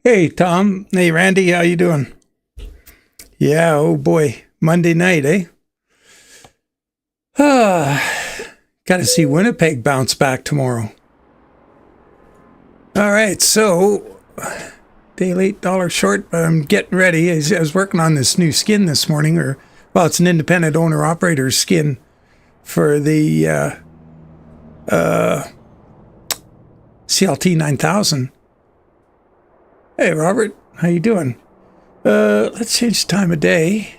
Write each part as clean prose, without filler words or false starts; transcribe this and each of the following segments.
Hey, Tom. Hey, Randy. How you doing? Yeah. Oh boy. Monday night, eh? Got to see Winnipeg bounce back tomorrow. All right. So, day late, dollar short. But I'm getting ready. I was working on this new skin this morning, well, it's an independent owner operator skin for the CLT 9000. Hey, Robert. How you doing? Let's change the time of day.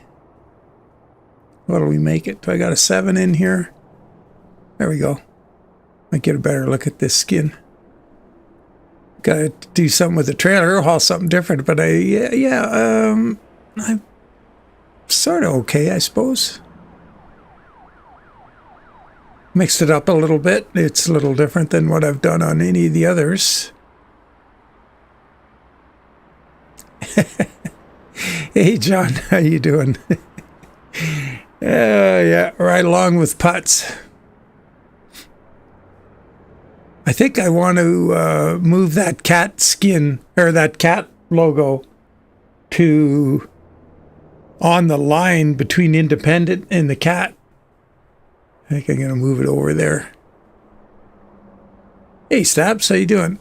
What do we make it? Do I got a 7 in here? There we go. Might get a better look at this skin. Got to do something with the trailer, haul something different. But I'm sort of okay, I suppose. Mixed it up a little bit. It's a little different than what I've done on any of the others. Hey, John, how you doing? Yeah, right along with putts. I think I want to move that cat skin, or that cat logo, to on the line between independent and the cat. I think I'm going to move it over there. Hey, Stabs, how you doing?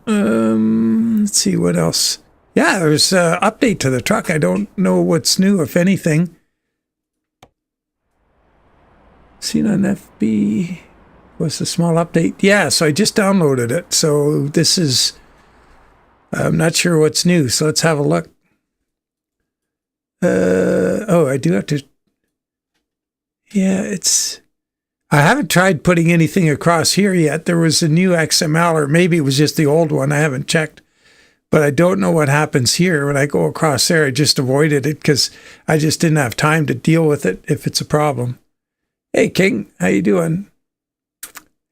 Let's see what else. Yeah, there's an update to the truck. I don't know what's new, if anything. Seen on FB. What's the small update? Yeah, so I just downloaded it. So this is, I'm not sure what's new. So let's have a look. I do have to. Yeah, I haven't tried putting anything across here yet. There was a new XML, or maybe it was just the old one. I haven't checked. But I don't know what happens here when I go across there. I just avoided it because I just didn't have time to deal with it if it's a problem. Hey, King, how you doing?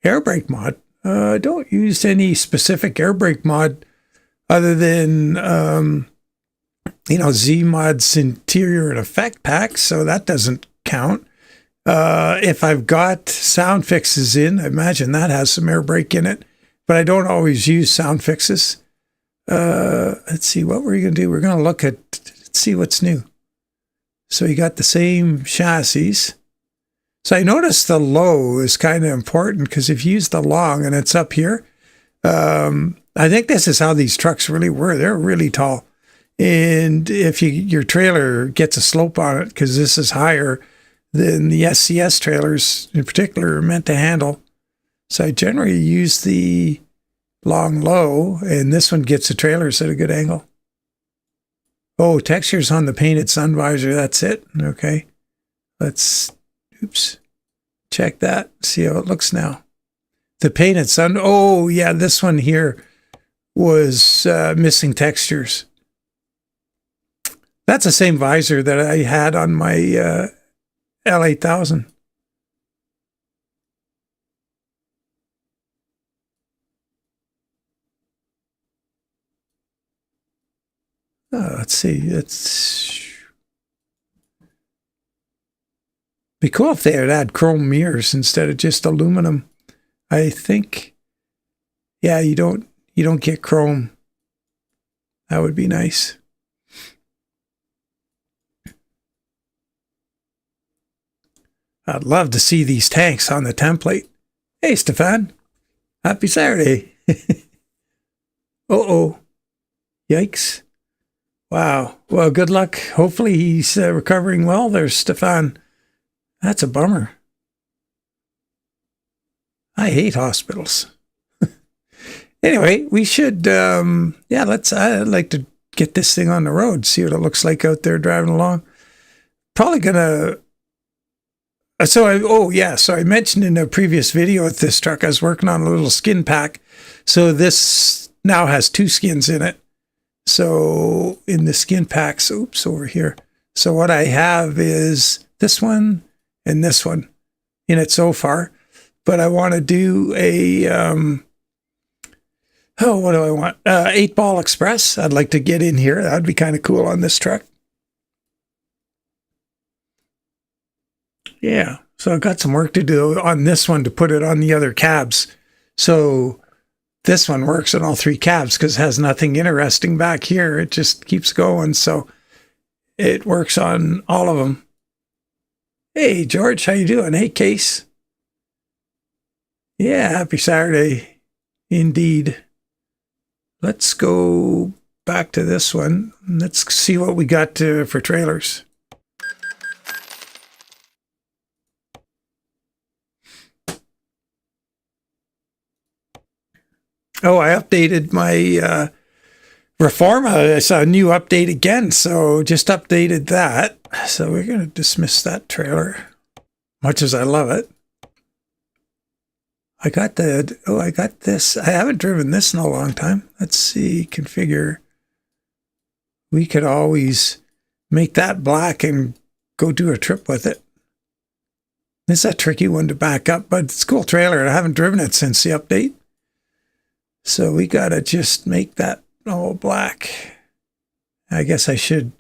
Air brake mod. I don't use any specific air brake mod other than, Z-Mod's interior and effect pack, so that doesn't count. If I've got sound fixes in, I imagine that has some air brake in it, but I don't always use sound fixes. Let's see, what we're going to do. We're going to look at, see what's new. So you got the same chassis. So I noticed the low is kind of important because if you use the long and it's up here, I think this is how these trucks really were. They're really tall. And if your trailer gets a slope on it, because this is higher than the SCS trailers in particular are meant to handle. So I generally use the long low, and this one gets the trailers at a good angle. Oh, textures on the painted sun visor. That's it. Okay. Let's check that. See how it looks now. The painted sun. Oh, yeah, this one here was missing textures. That's the same visor that I had on my L8000. Let's see. It's be cool if they had had chrome mirrors instead of just aluminum. I think, yeah, you don't get chrome. That would be nice. I'd love to see these tanks on the template. Hey, Stefan. Happy Saturday. Uh-oh. Yikes. Wow. Well, good luck. Hopefully he's recovering well there, Stefan. That's a bummer. I hate hospitals. Anyway, we should, I'd like to get this thing on the road, see what it looks like out there driving along. Probably gonna, so I mentioned in a previous video with this truck, I was working on a little skin pack. So this now has 2 skins in it. So in the skin packs, over here. So what I have is this one and this one in it so far. But I want to do a, what do I want? 8-ball express. I'd like to get in here. That'd be kind of cool on this truck. Yeah. So I've got some work to do on this one to put it on the other cabs. So this one works on all 3 cabs because it has nothing interesting back here. It just keeps going. So it works on all of them. Hey, George, how you doing? Hey, Case. Yeah, happy Saturday. Indeed. Let's go back to this one. Let's see what we got for trailers. Oh, I updated my Reforma. I saw a new update again, so just updated that. So we're going to dismiss that trailer, much as I love it. I got this. I haven't driven this in a long time. Let's see, configure. We could always make that black and go do a trip with it. It's a tricky one to back up, but it's a cool trailer. I haven't driven it since the update. So we got to just make that all black. I guess I should.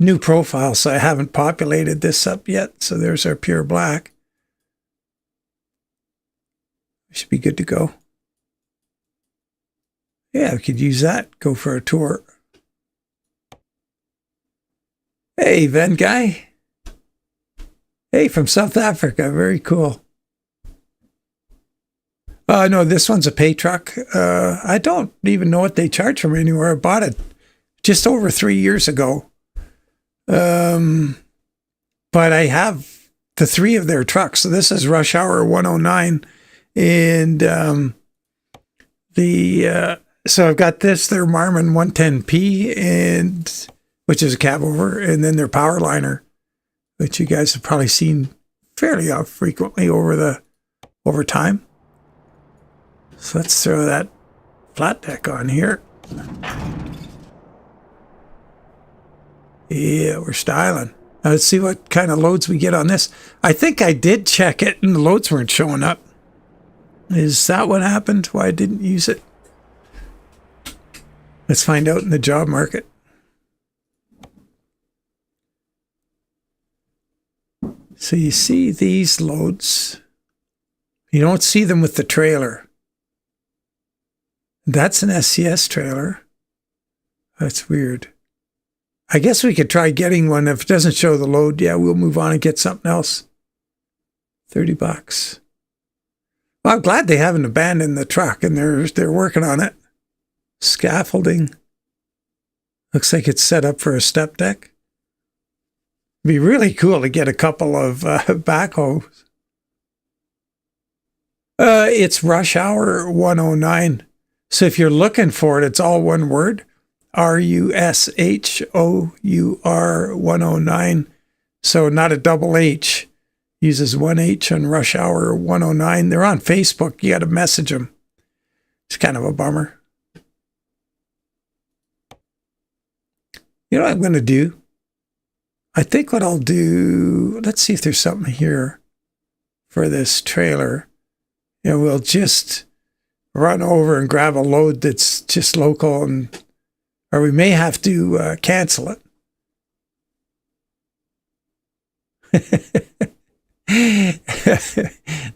New profile, so I haven't populated this up yet. So there's our pure black. We should be good to go. Yeah, we could use that. Go for a tour. Hey, Ven guy. Hey, from South Africa. Very cool. No, this one's a pay truck. I don't even know what they charge from anywhere. I bought it just over 3 years ago. But I have the 3 of their trucks. So this is Rush Hour 109. And so I've got this, their Marmon 110P, which is a cab over, and then their Powerliner, which you guys have probably seen fairly frequently over time. So let's throw that flat deck on here. Yeah, we're styling. Now let's see what kind of loads we get on this. I think I did check it and the loads weren't showing up. Is that what happened? Why I didn't use it? Let's find out in the job market. So you see these loads. You don't see them with the trailer. That's an SCS trailer. That's weird. I guess we could try getting one. If it doesn't show the load, yeah, we'll move on and get something else. $30. Well, I'm glad they haven't abandoned the truck and they're working on it. Scaffolding. Looks like it's set up for a step deck. It'd be really cool to get a couple of backhoes. It's Rush Hour 109. So if you're looking for it, it's all one word. RUSHOUR 109. So not a double H. Uses one H on Rush Hour 109. They're on Facebook. You got to message them. It's kind of a bummer. You know what I'm going to do? I think what I'll do, let's see if there's something here for this trailer. You know, we'll just run over and grab a load that's just local, or we may have to cancel it.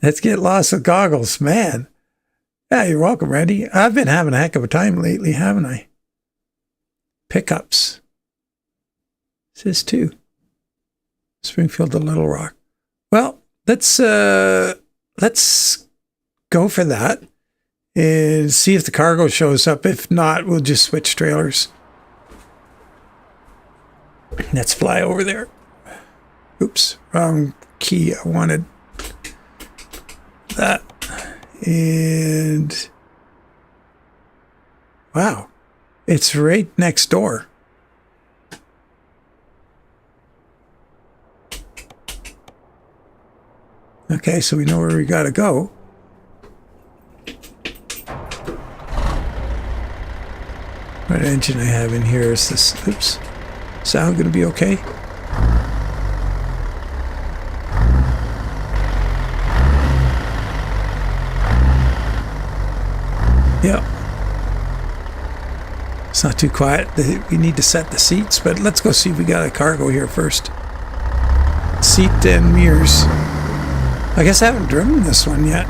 Let's get lost with goggles, man. Yeah, you're welcome, Randy. I've been having a heck of a time lately, haven't I? Pickups. Says 2. Springfield to Little Rock. Well, let's go for that and see if the cargo shows up. If not, we'll just switch trailers. Let's fly over there. Oops, wrong key. I wanted that. And wow, it's right next door. Okay, so we know where we got to go. What engine I have in here is this. Oops. Sound going to be okay? Yeah. It's not too quiet. We need to set the seats, but let's go see if we got a cargo here first. Seat and mirrors. I guess I haven't driven this one yet.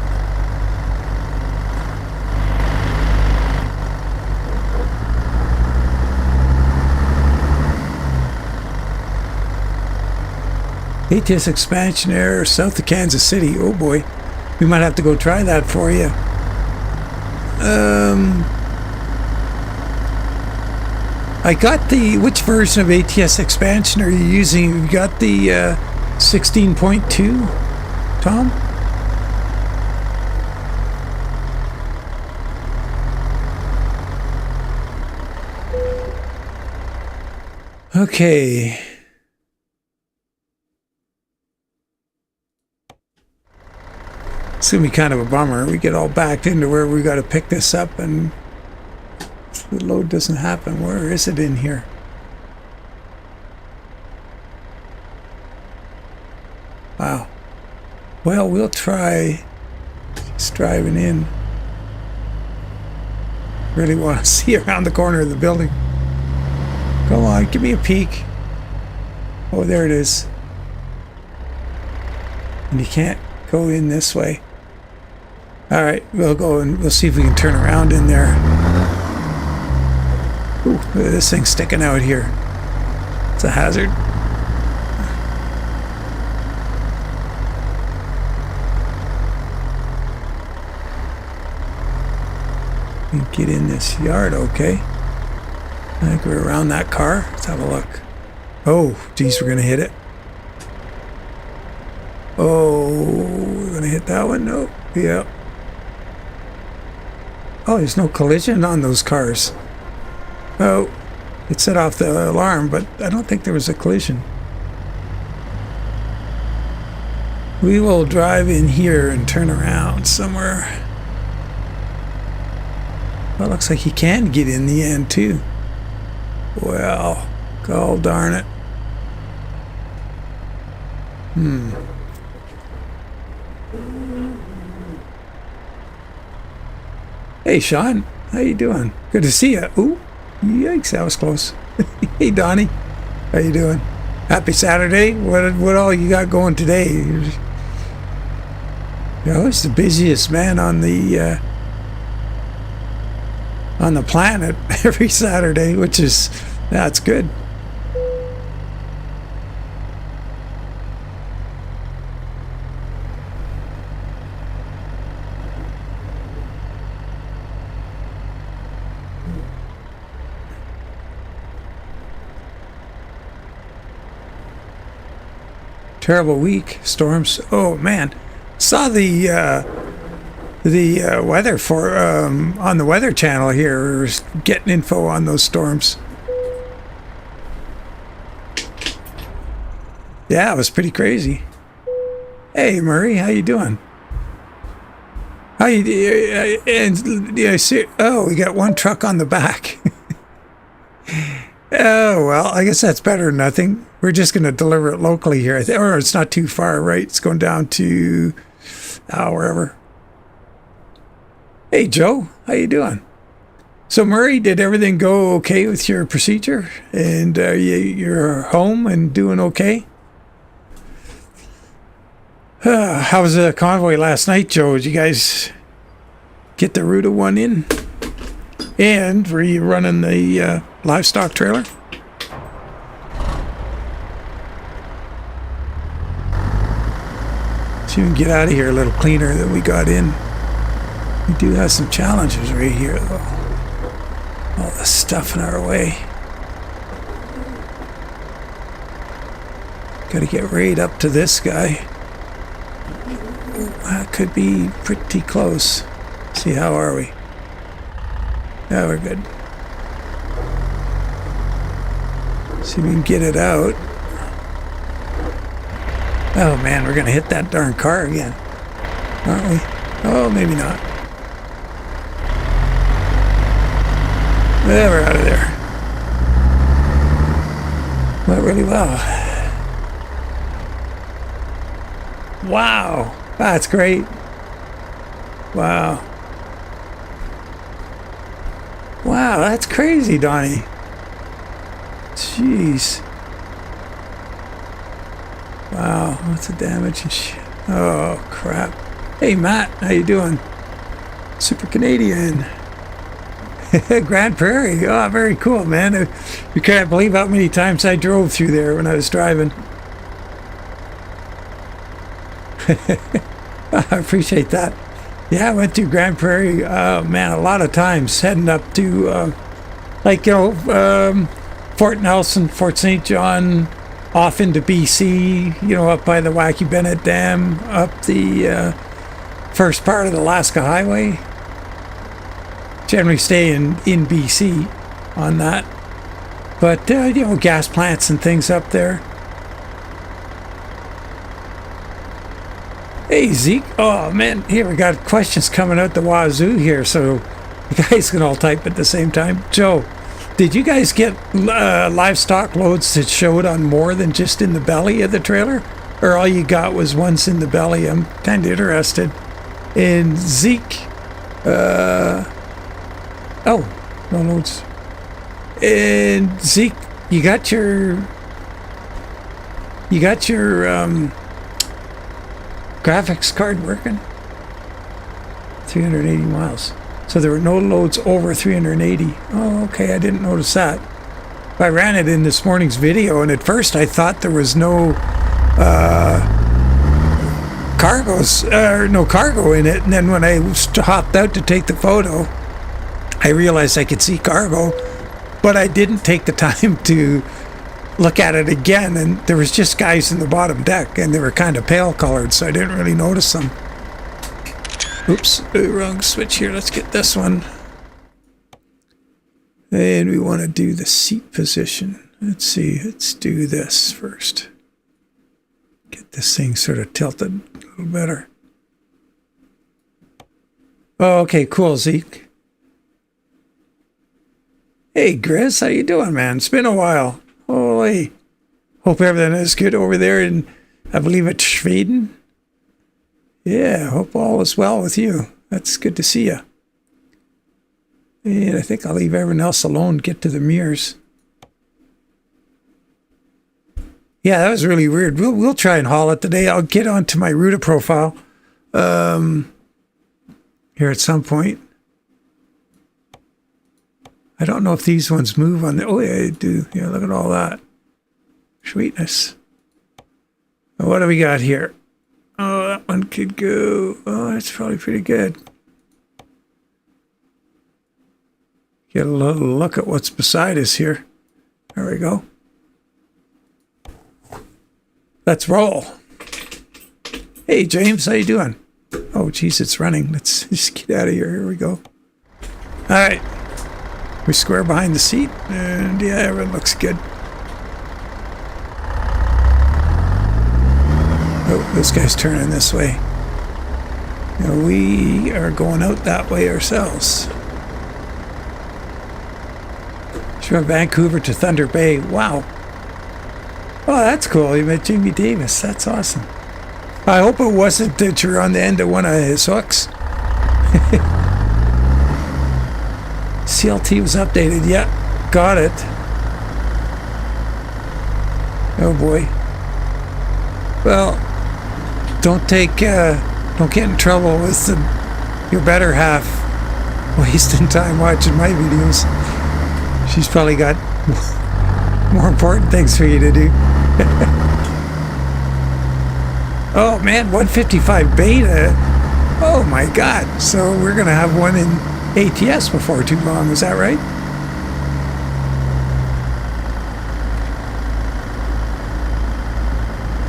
ATS expansion area south of Kansas City. Oh boy. We might have to go try that for you. I got the... Which version of ATS expansion are you using? You got the 16.2, Tom? Okay. It's going to be kind of a bummer. We get all backed into where we got to pick this up and the load doesn't happen. Where is it in here? Wow. Well, we'll try just driving in. Really want to see around the corner of the building. Go on, give me a peek. Oh, there it is. And you can't go in this way. All right, we'll go and we'll see if we can turn around in there. Ooh, look at this thing sticking out here. It's a hazard. We can get in this yard, okay. I think we're around that car. Let's have a look. Oh, geez, we're gonna hit it. Oh, we're gonna hit that one? Nope. Yeah. Oh, there's no collision on those cars. Oh, it set off the alarm, but I don't think there was a collision. We will drive in here and turn around somewhere. Well, it looks like he can get in the end, too. Well, god darn it. Hey, Sean. How you doing? Good to see you. Ooh, yikes, that was close. Hey, Donnie. How you doing? Happy Saturday. What all you got going today? You're always the busiest man on the planet every Saturday, which is, that's good. Terrible week, storms. Oh man, saw the weather for on the Weather Channel here. We were getting info on those storms. Yeah, it was pretty crazy. Hey Murray, how you doing? How you and yeah, oh, we got one truck on the back. Oh well, I guess that's better than nothing. We're just going to deliver it locally here. Or it's not too far, right? It's going down to wherever. Hey, Joe. How you doing? So, Murray, did everything go okay with your procedure? And you're home and doing okay? How was the convoy last night, Joe? Did you guys get the Ruta one in? And were you running the livestock trailer? So you can get out of here a little cleaner than we got in. We do have some challenges right here, though. All the stuff in our way. Got to get right up to this guy. That could be pretty close. See, how are we? Yeah, we're good. See if we can get it out. Oh man, we're gonna hit that darn car again, aren't we? Oh, maybe not. Yeah, we're out of there. Went really well. Wow, that's great. Wow. Wow, that's crazy, Donnie. Jeez. Wow, what's the damage and shit? Oh, crap. Hey, Matt, how you doing? Super Canadian. Grand Prairie. Oh, very cool, man. You can't believe how many times I drove through there when I was driving. I appreciate that. Yeah, I went to Grand Prairie, man, a lot of times heading up to, Fort Nelson, Fort St. John, off into BC, up by the Wacky Bennett Dam, up the first part of the Alaska Highway. Generally stay in BC on that. But, gas plants and things up there. Hey, Zeke. Oh, man. Here, we got questions coming out the wazoo here, so you guys can all type at the same time. Joe, did you guys get livestock loads that showed on more than just in the belly of the trailer? Or all you got was once in the belly? I'm kind of interested. And Zeke, oh, no loads. And Zeke, you got your graphics card working? 380 miles. So there were no loads over 380. Oh, okay, I didn't notice that. I ran it in this morning's video, and at first I thought there was no cargo in it, and then when I hopped out to take the photo, I realized I could see cargo, but I didn't take the time to look at it again, and there was just guys in the bottom deck, and they were kind of pale colored, so I didn't really notice them. Oops, wrong switch here. Let's get this one. And we want to do the seat position. Let's see, let's do this first. Get this thing sort of tilted a little better. Oh, okay, cool, Zeke. Hey, Grizz, how you doing, man? It's been a while. Holy. Hope everything is good over there in, I believe it's Schweden. Yeah, hope all is well with you. That's good to see you. And I think I'll leave everyone else alone, get to the mirrors. Yeah, that was really weird. We'll try and haul it today. I'll get onto my Ruta profile here at some point. I don't know if these ones move on the... Oh, yeah, they do. Yeah, look at all that. Sweetness. What do we got here? Oh, that one could go... Oh, that's probably pretty good. Get a little look at what's beside us here. There we go. Let's roll. Hey, James, how you doing? Oh, geez, it's running. Let's just get out of here. Here we go. All right. We square behind the seat, and yeah, everything looks good. Oh, this guy's turning this way. Now we are going out that way ourselves. From Vancouver to Thunder Bay. Wow. Oh, that's cool. You met Jamie Davis. That's awesome. I hope it wasn't that you're on the end of one of his hooks. CLT was updated. Yeah, got it. Oh boy. Well, don't get in trouble with your better half wasting time watching my videos. She's probably got more important things for you to do. Oh man, 155 beta. Oh my God. So we're going to have one in ATS before too long. Is that right?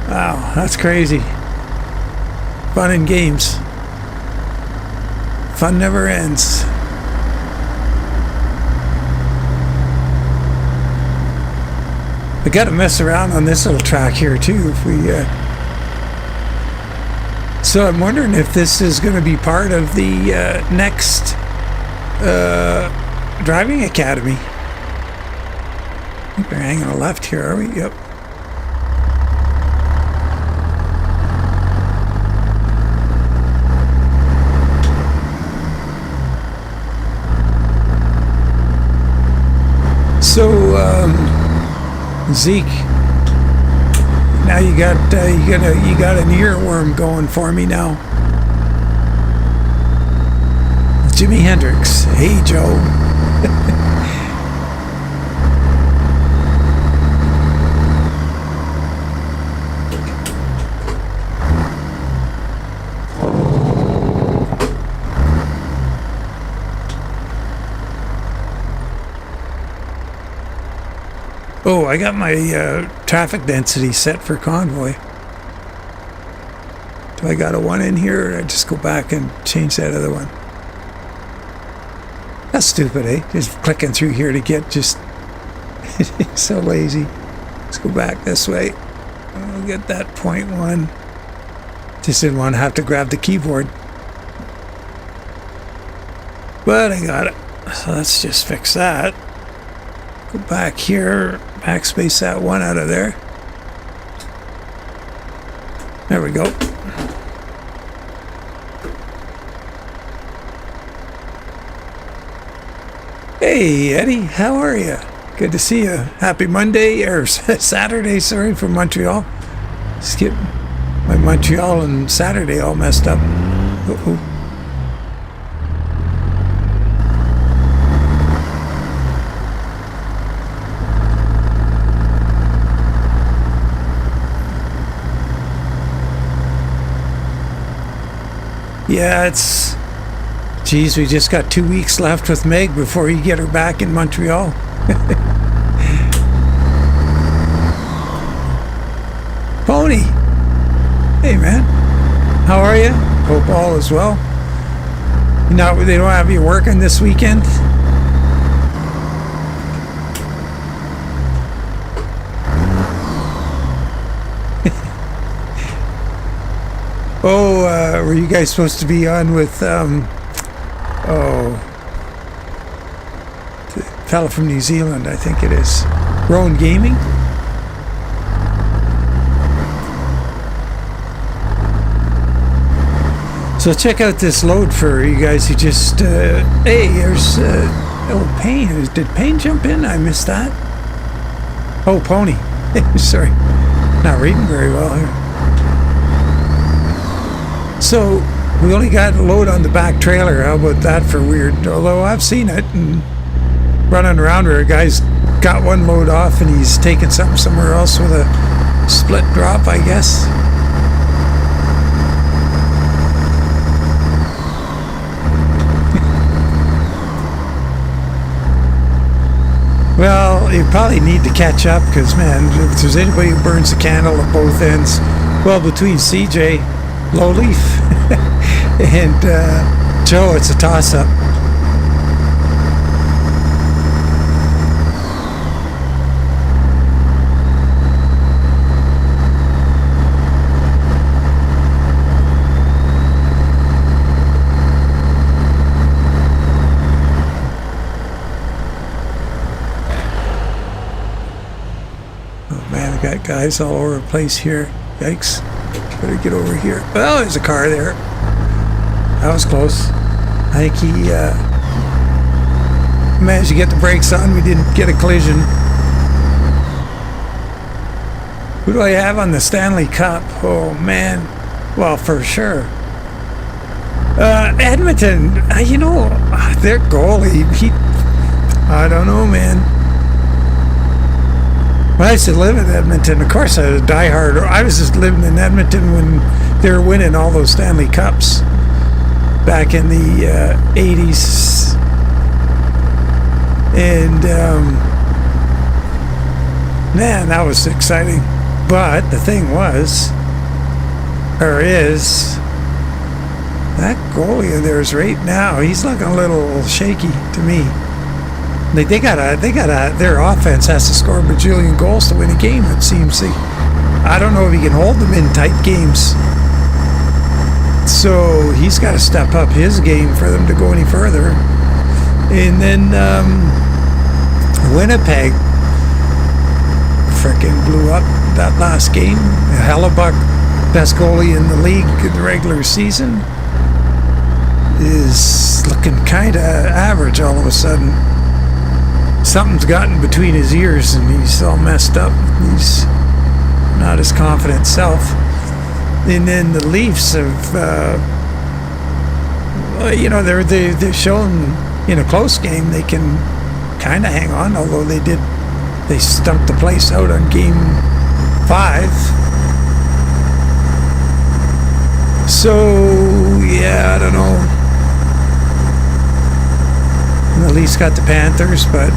Wow, that's crazy. Fun and games. Fun never ends. We got to mess around on this little track here too. If we, so I'm wondering if this is going to be part of the next driving academy. I think we're hanging a left here, are we? Yep. So, Zeke, now you got an earworm going for me now. Jimi Hendrix. Hey, Joe. Oh, I got my traffic density set for convoy. Do I got a 1 in here, or I just go back and change that other one? That's stupid, eh? Just clicking through here to get just so lazy. Let's go back this way. I'll get that 0.1. Just didn't want to have to grab the keyboard. But I got it. So let's just fix that. Go back here. Backspace that 1 out of there. There we go. Hey, Eddie. How are you? Good to see you. Happy Monday, or Saturday, sorry, from Montreal. Just get my Montreal and Saturday all messed up. Uh-oh. Yeah, it's... Geez, we just got 2 weeks left with Meg before you get her back in Montreal. Pony! Hey, man. How are you? Hope all is well. Now, they don't have you working this weekend? Oh, were you guys supposed to be on with, the fellow from New Zealand, I think it is. Rowan Gaming? So check out this load for you guys who just, hey, there's, oh, Payne. Did Payne jump in? I missed that. Oh, Pony. Sorry. Not reading very well here. So, we only got a load on the back trailer. How about that for weird? Although I've seen it and running around where a guy's got one load off and he's taking something somewhere else with a split drop, I guess. Well, you probably need to catch up because, man, if there's anybody who burns the candle at both ends, well, between CJ, Lowleaf, and Joe, it's a toss-up. Got guys all over the place here. Yikes. Better get over here. Well, there's a car there. That was close. I think he managed to get the brakes on. We didn't get a collision. Who do I have on the Stanley Cup? Oh, man. Well, for sure. Edmonton, you know, their goalie, I don't know, man. When I used to live in Edmonton, of course I was a diehard. I was just living in Edmonton when they were winning all those Stanley Cups back in the 80s. And, man, that was exciting. But the thing was, or is, that goalie of theirs right now, he's looking a little shaky to me. They gotta, their offense has to score a bajillion goals to win a game, it seems. I don't know if he can hold them in tight games. So he's got to step up his game for them to go any further. And then Winnipeg frickin' blew up that last game. Hellebuck, best goalie in the league in the regular season, is looking kind of average all of a sudden. Something's gotten between his ears and he's all messed up. He's not his confident self. And then the Leafs have, you know, they're shown in a close game they can kind of hang on, although they stumped the place out on game 5. So, yeah, I don't know. And the Leafs got the Panthers, but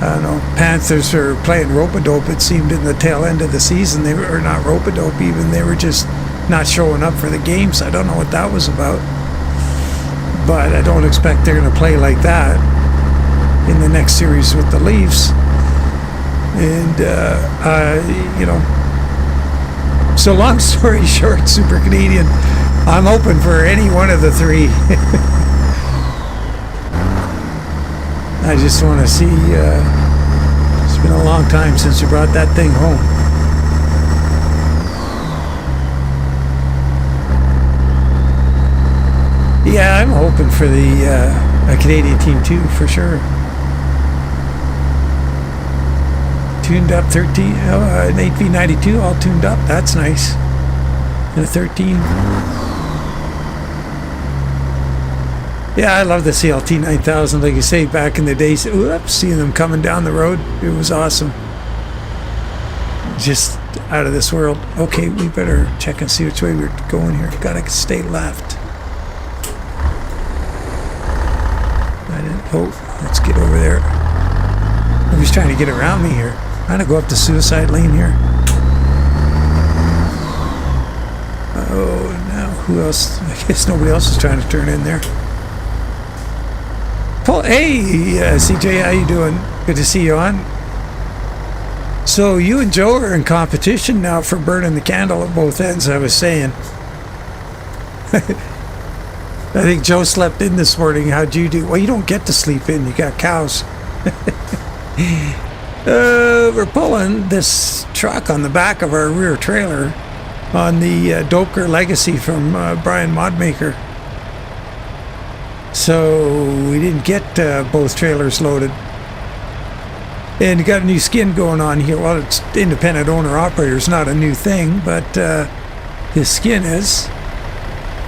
I don't know, Panthers are playing rope-a-dope, it seemed, in the tail end of the season. They were not rope-a-dope even. They were just not showing up for the games. I don't know what that was about. But I don't expect they're going to play like that in the next series with the Leafs. And, you know, so long story short, Super Canadian, I'm open for any one of the three. I just want to see, it's been a long time since you brought that thing home. Yeah, I'm hoping for the a Canadian team too, for sure. Tuned up 13, an 8V92 all tuned up, that's nice. And a 13. Yeah, I love the CLT 9000. Like you say, back in the days, oops, seeing them coming down the road, it was awesome. Just out of this world. Okay, we better check and see which way we're going here. Gotta stay left. Oh, let's get over there. Nobody's trying to get around me here. I'm gonna go up the suicide lane here. Oh, now who else? I guess nobody else is trying to turn in there. Paul, hey, CJ, how you doing? Good to see you on. So you and Joe are in competition now for burning the candle at both ends, I was saying. I think Joe slept in this morning. How'd you do? Well, you don't get to sleep in. You got cows. We're pulling this truck on the back of our rear trailer on the Doker Legacy from Brian Modmaker. So we didn't get both trailers loaded. And you got a new skin going on here. Well, it's independent owner operator. It's not a new thing, but his skin is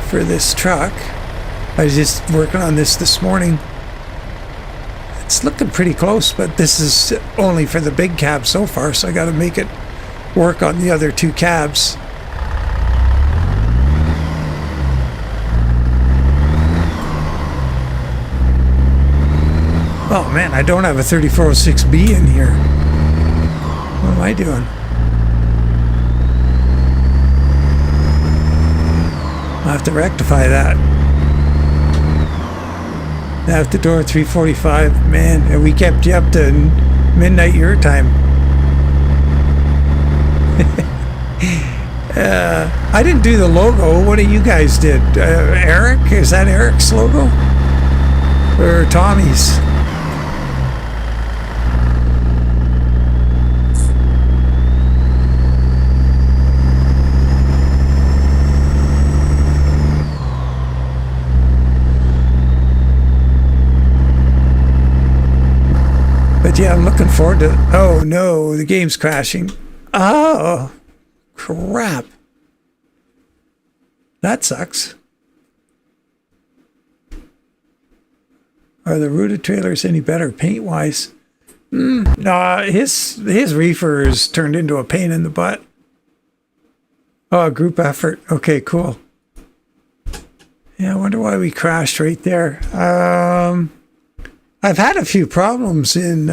for this truck. I was just working on this morning. It's looking pretty close, but this is only for the big cab so far, so I got to make it work on the other two cabs. Oh man, I don't have a 3406B in here. What am I doing? I'll have to rectify that. Out the door, 3:45. Man, we kept you up to midnight your time. I didn't do the logo. What do you guys did? Eric? Is that Eric's logo? Or Tommy's? But yeah, I'm looking forward to... Oh no, the game's crashing. Oh, crap. That sucks. Are the rooted trailers any better paint-wise? No, his reefer is turned into a pain in the butt. Oh, group effort. Okay, cool. Yeah, I wonder why we crashed right there. I've had a few problems in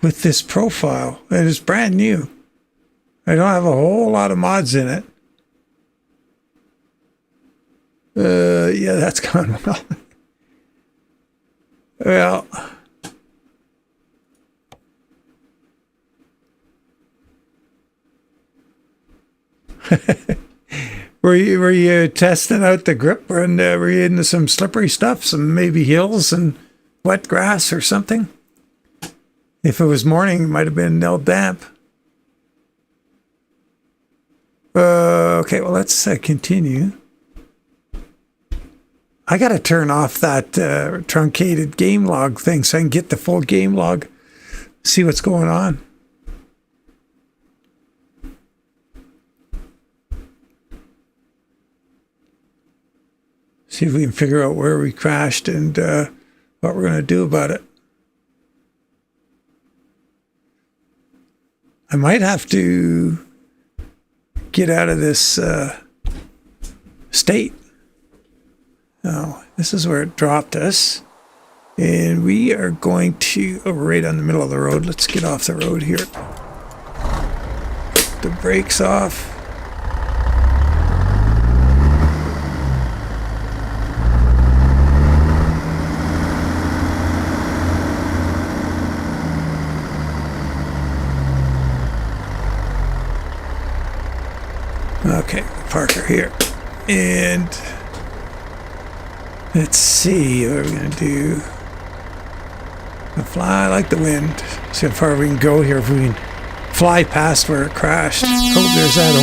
with this profile. It is brand new. I don't have a whole lot of mods in it. Yeah, that's gone well. Well, were you testing out the grip, and were you into some slippery stuff, some maybe hills and wet grass or something? If it was morning, it might have been nail damp. Okay, well, let's continue. I got to turn off that truncated game log thing so I can get the full game log, see what's going on. See if we can figure out where we crashed and what we're going to do about it. I might have to get out of this state. Oh, this is where it dropped us. And we are going to, oh, we're right on the middle of the road. Let's get off the road here. Get the brakes off. Okay, park her here. And let's see what we're going to do. Fly like the wind. See how far we can go here if we can fly past where it crashed. Oh, there's that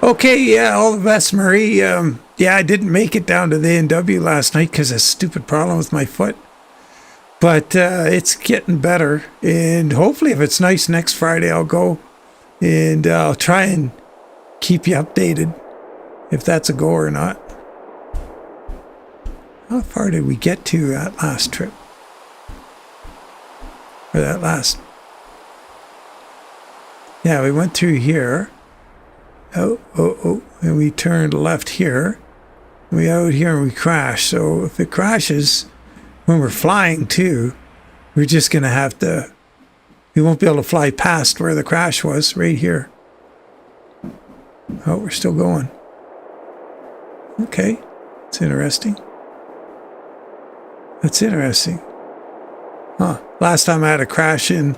horn. Okay, yeah, all the best, Marie. Yeah, I didn't make it down to the A&W last night because of a stupid problem with my foot. But it's getting better. And hopefully if it's nice next Friday, I'll go. And I'll try and keep you updated if that's a go or not. How far did we get to that last trip? Or that last... Yeah, we went through here. Oh. And we turned left here. We out here and we crashed. So if it crashes when we're flying too, we're just going to have to... We won't be able to fly past where the crash was, right here. Oh, we're still going. Okay, it's interesting. That's interesting. Huh. Last time I had a crash in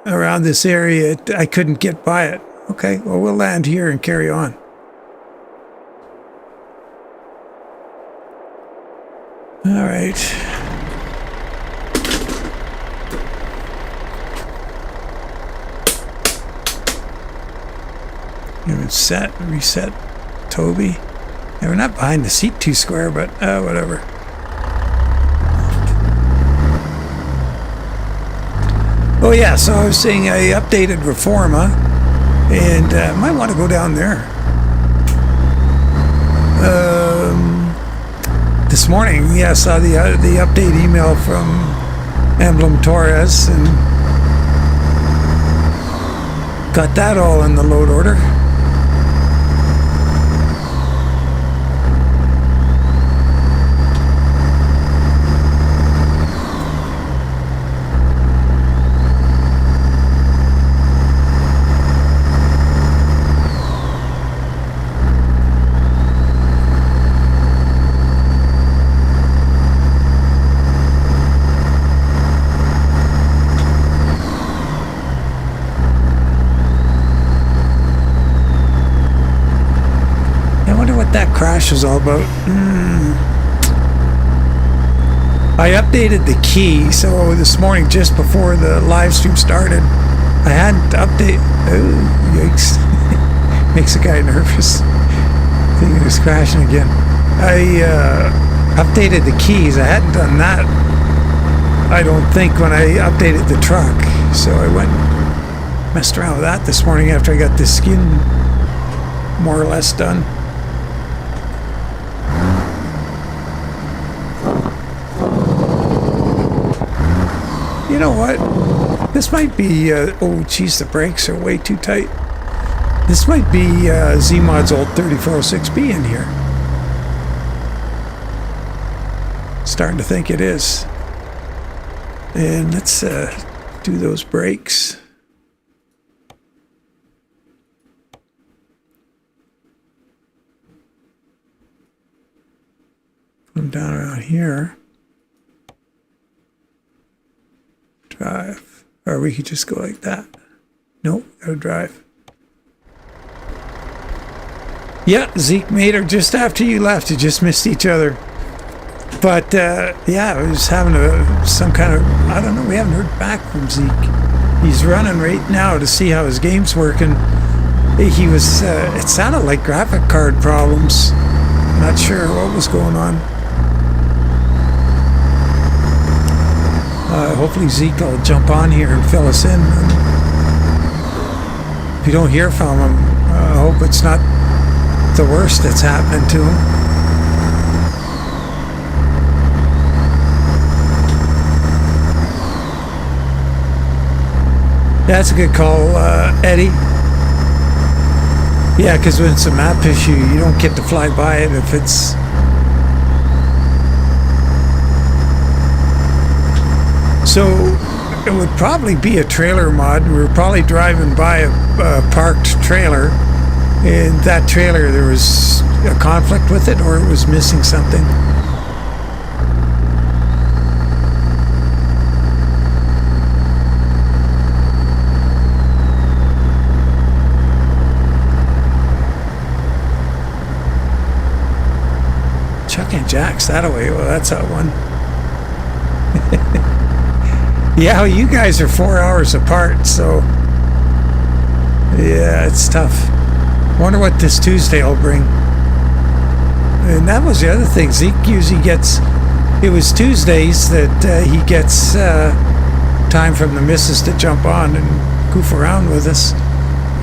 around this area, I couldn't get by it. Okay, well, we'll land here and carry on. All right. Set, reset, Toby. Yeah, we're not behind the seat too square, but whatever. Oh yeah, so I was saying I updated Reforma, and might want to go down there. This morning, yeah, I saw the update email from Emblem Torres, and got that all in the load order. Crash was all about. I updated the key, so this morning just before the live stream started, I hadn't updated. Oh, yikes! Makes a guy nervous thinking it's crashing again. I updated the keys. I hadn't done that, I don't think, when I updated the truck. So I went and messed around with that this morning after I got the skin more or less done. You know what? This might be, oh geez, the brakes are way too tight. This might be Z-Mod's old 3406B in here. Starting to think it is. And let's do those brakes. Put them down around here. Drive. Or we could just go like that. Nope, gotta drive. Yeah, Zeke made her just after you left. You just missed each other. But, yeah, I was having some kind of, I don't know, we haven't heard back from Zeke. He's running right now to see how his game's working. He was, it sounded like graphic card problems. Not sure what was going on. Hopefully Zeke will jump on here and fill us in. If you don't hear from him, I hope it's not the worst that's happening to him. Yeah, that's a good call, Eddie. Yeah, because when it's a map issue, you don't get to fly by it if it's So it would probably be a trailer mod. We were probably driving by a parked trailer. In that trailer, there was a conflict with it, or it was missing something. Chuck and Jack's that away. Well, that's that one. Yeah, well, you guys are 4 hours apart, so yeah, it's tough. Wonder what this Tuesday will bring. And that was the other thing. Zeke usually gets, it was Tuesdays that he gets time from the missus to jump on and goof around with us.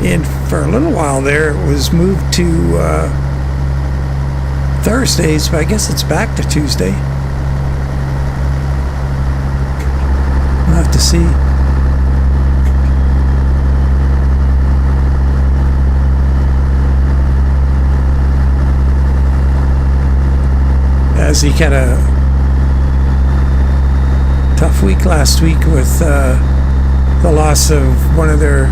And for a little while there, it was moved to Thursdays, but I guess it's back to Tuesday. We'll have to see. As he had a tough week last week with the loss of one of their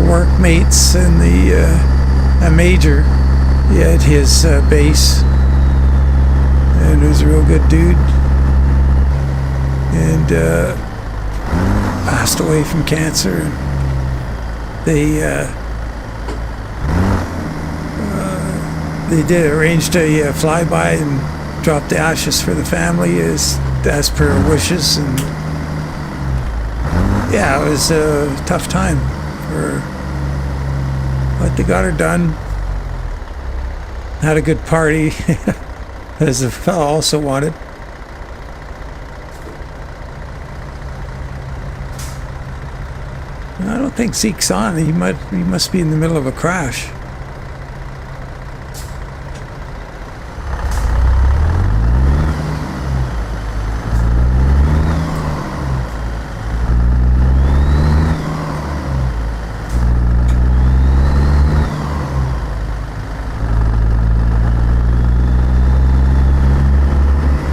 workmates in a major at his base, and he was a real good dude, and passed away from cancer. They did arranged a flyby and dropped the ashes for the family as per wishes, and yeah, it was a tough time but they got her done. Had a good party, as the fellow also wanted. I don't think Zeke's on. He must be in the middle of a crash.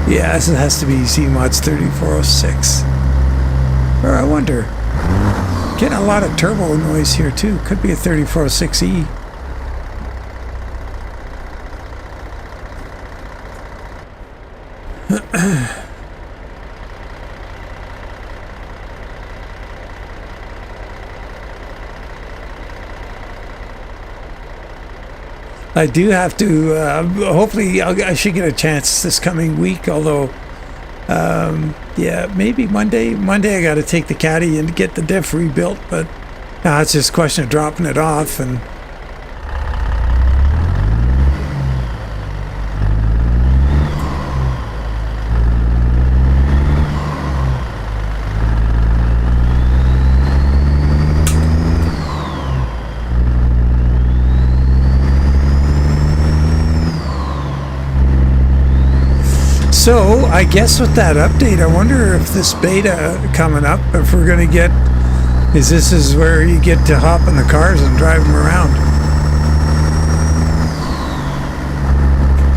Yeah, this has to be CMOD's 3406. Or I wonder, getting a lot of turbo noise here too. Could be a 3406E. I do have to, hopefully I should get a chance this coming week, although, yeah, maybe Monday I got to take the caddy and get the diff rebuilt, but now it's just a question of dropping it off. And so I guess with that update, I wonder if this beta coming up, if we're going to get, this is where you get to hop in the cars and drive them around.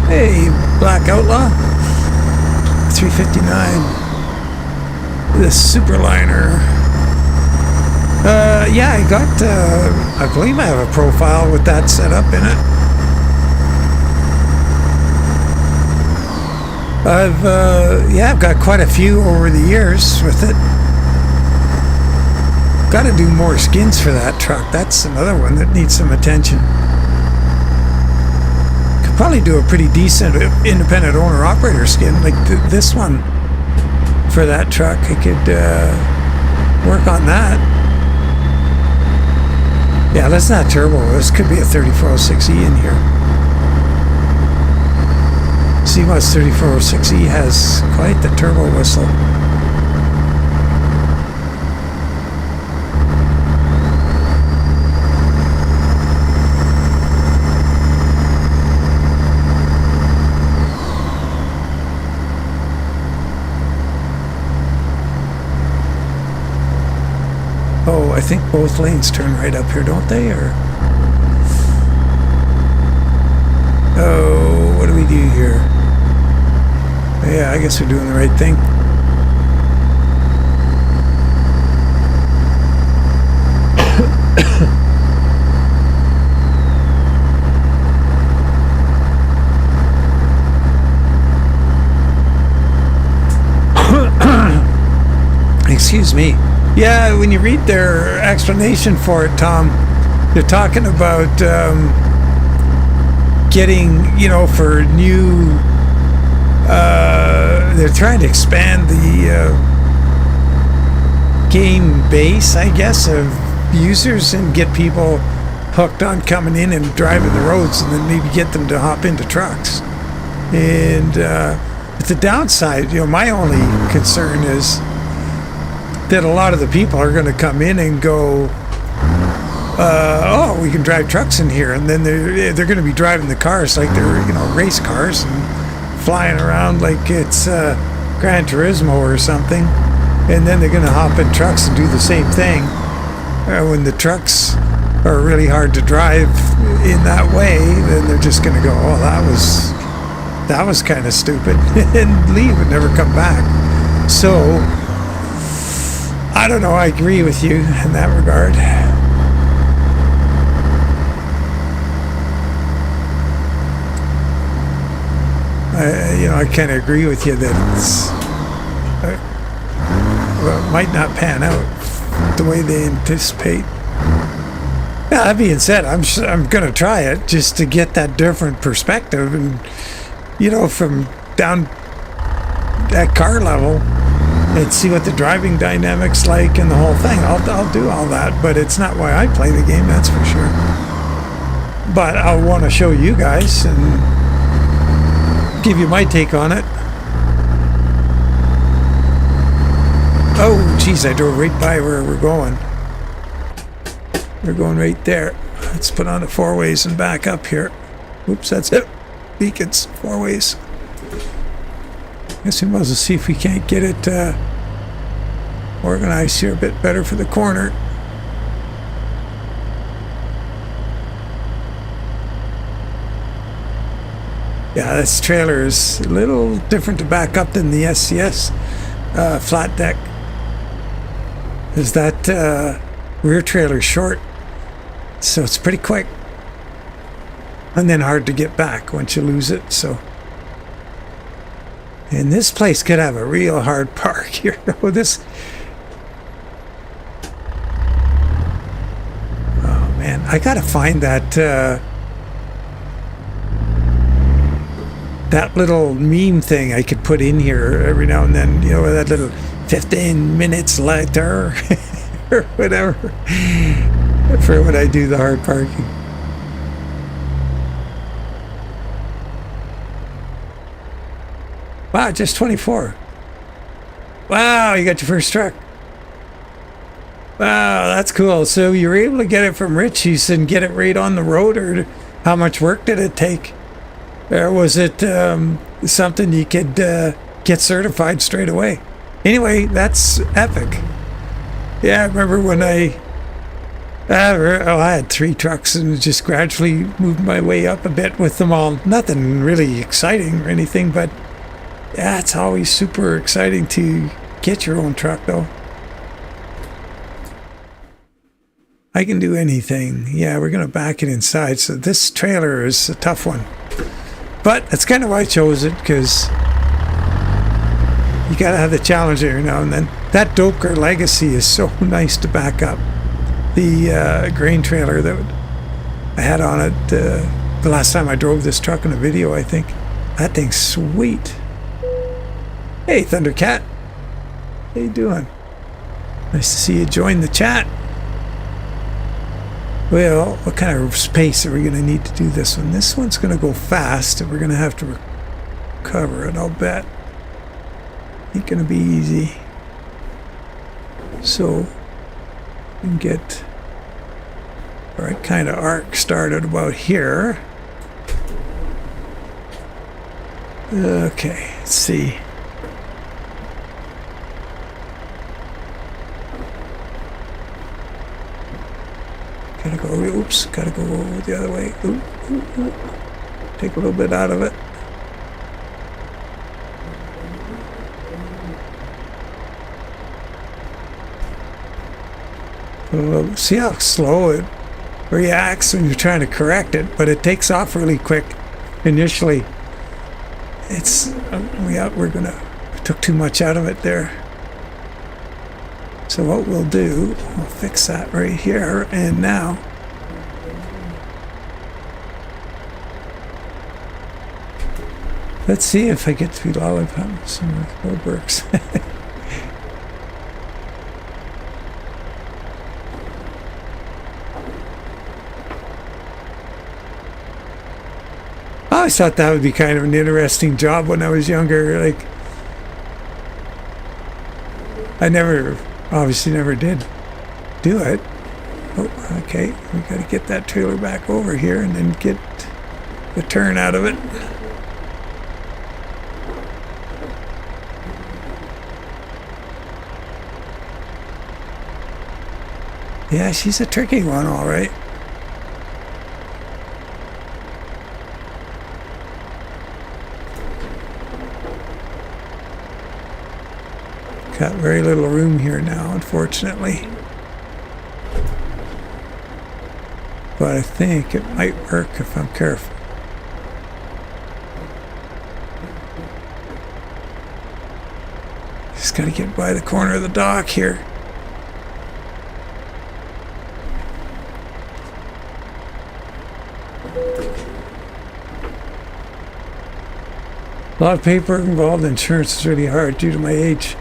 Hey, Black Outlaw, 359, the Superliner. Yeah, I got, I believe I have a profile with that set up in it. I've got quite a few over the years with it. Got to do more skins for that truck. That's another one that needs some attention. Could probably do a pretty decent independent owner-operator skin, like this one for that truck. I could work on that. Yeah, that's not turbo. This could be a 3406E in here. CMOD's 3406E has quite the turbo whistle. Oh, I think both lanes turn right up here, don't they? Or oh, what do we do here? Yeah, I guess we're doing the right thing. excuse me. Yeah, when you read their explanation for it, Tom, they're talking about getting, you know, for new, they're trying to expand the game base, I guess, of users and get people hooked on coming in and driving the roads, and then maybe get them to hop into trucks. And but the downside, you know, my only concern is that a lot of the people are going to come in and go, oh, we can drive trucks in here, and then they're going to be driving the cars like they're, you know, race cars and flying around like it's Gran Turismo or something, and then they're going to hop in trucks and do the same thing when the trucks are really hard to drive in that way. Then they're just going to go, oh, that was kind of stupid, and leave and never come back. So I don't know, I agree with you in that regard. You know, I kind of agree with you that it's well, it might not pan out the way they anticipate. Yeah, that being said, I'm going to try it just to get that different perspective, and, you know, from down at car level, and see what the driving dynamics like and the whole thing. I'll do all that, but it's not why I play the game, that's for sure. But I'll want to show you guys and give you my take on it. Oh, geez, I drove right by where we're going. We're going right there. Let's put on the four ways and back up here. Oops, that's it. Beacons, four ways. Guess we might as well see if we can't get it organized here a bit better for the corner. Yeah, this trailer is a little different to back up than the SCS flat deck. Is that rear trailer short, so it's pretty quick, and then hard to get back once you lose it. So, and this place could have a real hard park here. Oh, this. Oh man, I gotta find that that little meme thing I could put in here every now and then. You know, that little 15 minutes later or whatever for when I do the hard parking. Wow, just 24. Wow, you got your first truck. Wow, that's cool. So you were able to get it from Richie's and get it right on the road, or how much work did it take? Or was it something you could get certified straight away? Anyway, that's epic. Yeah, I remember when I had 3 trucks and just gradually moved my way up a bit with them all. Nothing really exciting or anything, but yeah, it's always super exciting to get your own truck, though. I can do anything. Yeah, we're going to back it inside. So this trailer is a tough one. But that's kind of why I chose it, because you got to have the challenge every now and then. That Doker Legacy is so nice to back up. The grain trailer that I had on it the last time I drove this truck in a video, I think. That thing's sweet. Hey, Thundercat. How you doing? Nice to see you join the chat. Well, what kind of space are we going to need to do this one? This one's going to go fast, and we're going to have to recover it, I'll bet. Ain't going to be easy. So, we can get the right kind of arc started about here. Okay, let's see. Gotta go, oops, gotta go the other way. Ooh, ooh, ooh. Take a little bit out of it. See how slow it reacts when you're trying to correct it, but it takes off really quick initially. It's, yeah, we took too much out of it there. So what we'll do, we'll fix that right here. And now, let's see if I get to lollipop some Goldbergs. I always thought that would be kind of an interesting job when I was younger. Like, I obviously never did do it. Oh, okay. We got to get that trailer back over here and then get the turn out of it. Yeah, she's a tricky one, all right. Got very little room here now, unfortunately. But I think it might work if I'm careful. Just got to get by the corner of the dock here. A lot of paper involved. Insurance is really hard due to my age.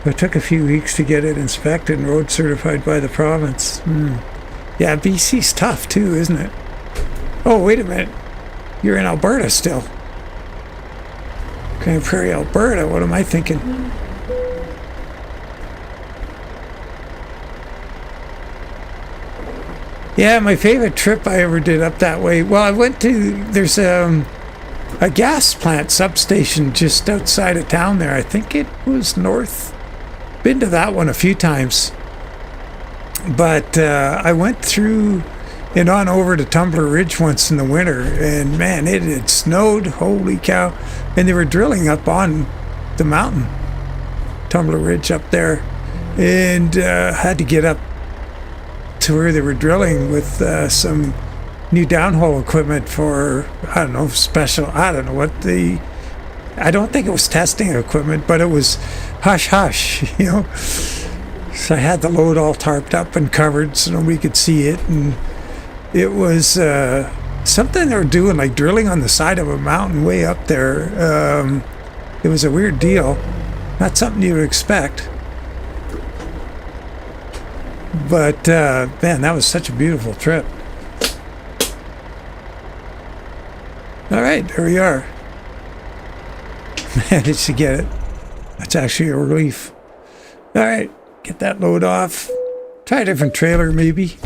It took a few weeks to get it inspected and road certified by the province. Yeah, BC's tough too, isn't it? Oh, wait a minute. You're in Alberta still. Grand Prairie, Alberta. What am I thinking? Yeah, my favorite trip I ever did up that way. Well, I went to, there's a gas plant substation just outside of town there. I think it was north. Been to that one a few times. But I went through and on over to Tumbler Ridge once in the winter, and man, it had snowed, holy cow. And they were drilling up on the mountain, Tumbler Ridge up there, and had to get up to where they were drilling with some new downhole equipment for, I don't know, I don't know what I don't think it was testing equipment, but it was hush hush, you know. So I had the load all tarped up and covered so nobody could see it, and it was something they were doing, like drilling on the side of a mountain way up there. It was a weird deal, not something you would expect. But man, that was such a beautiful trip. All right, there we are. Managed to get it. That's actually a relief. All right, get that load off. Try a different trailer, maybe.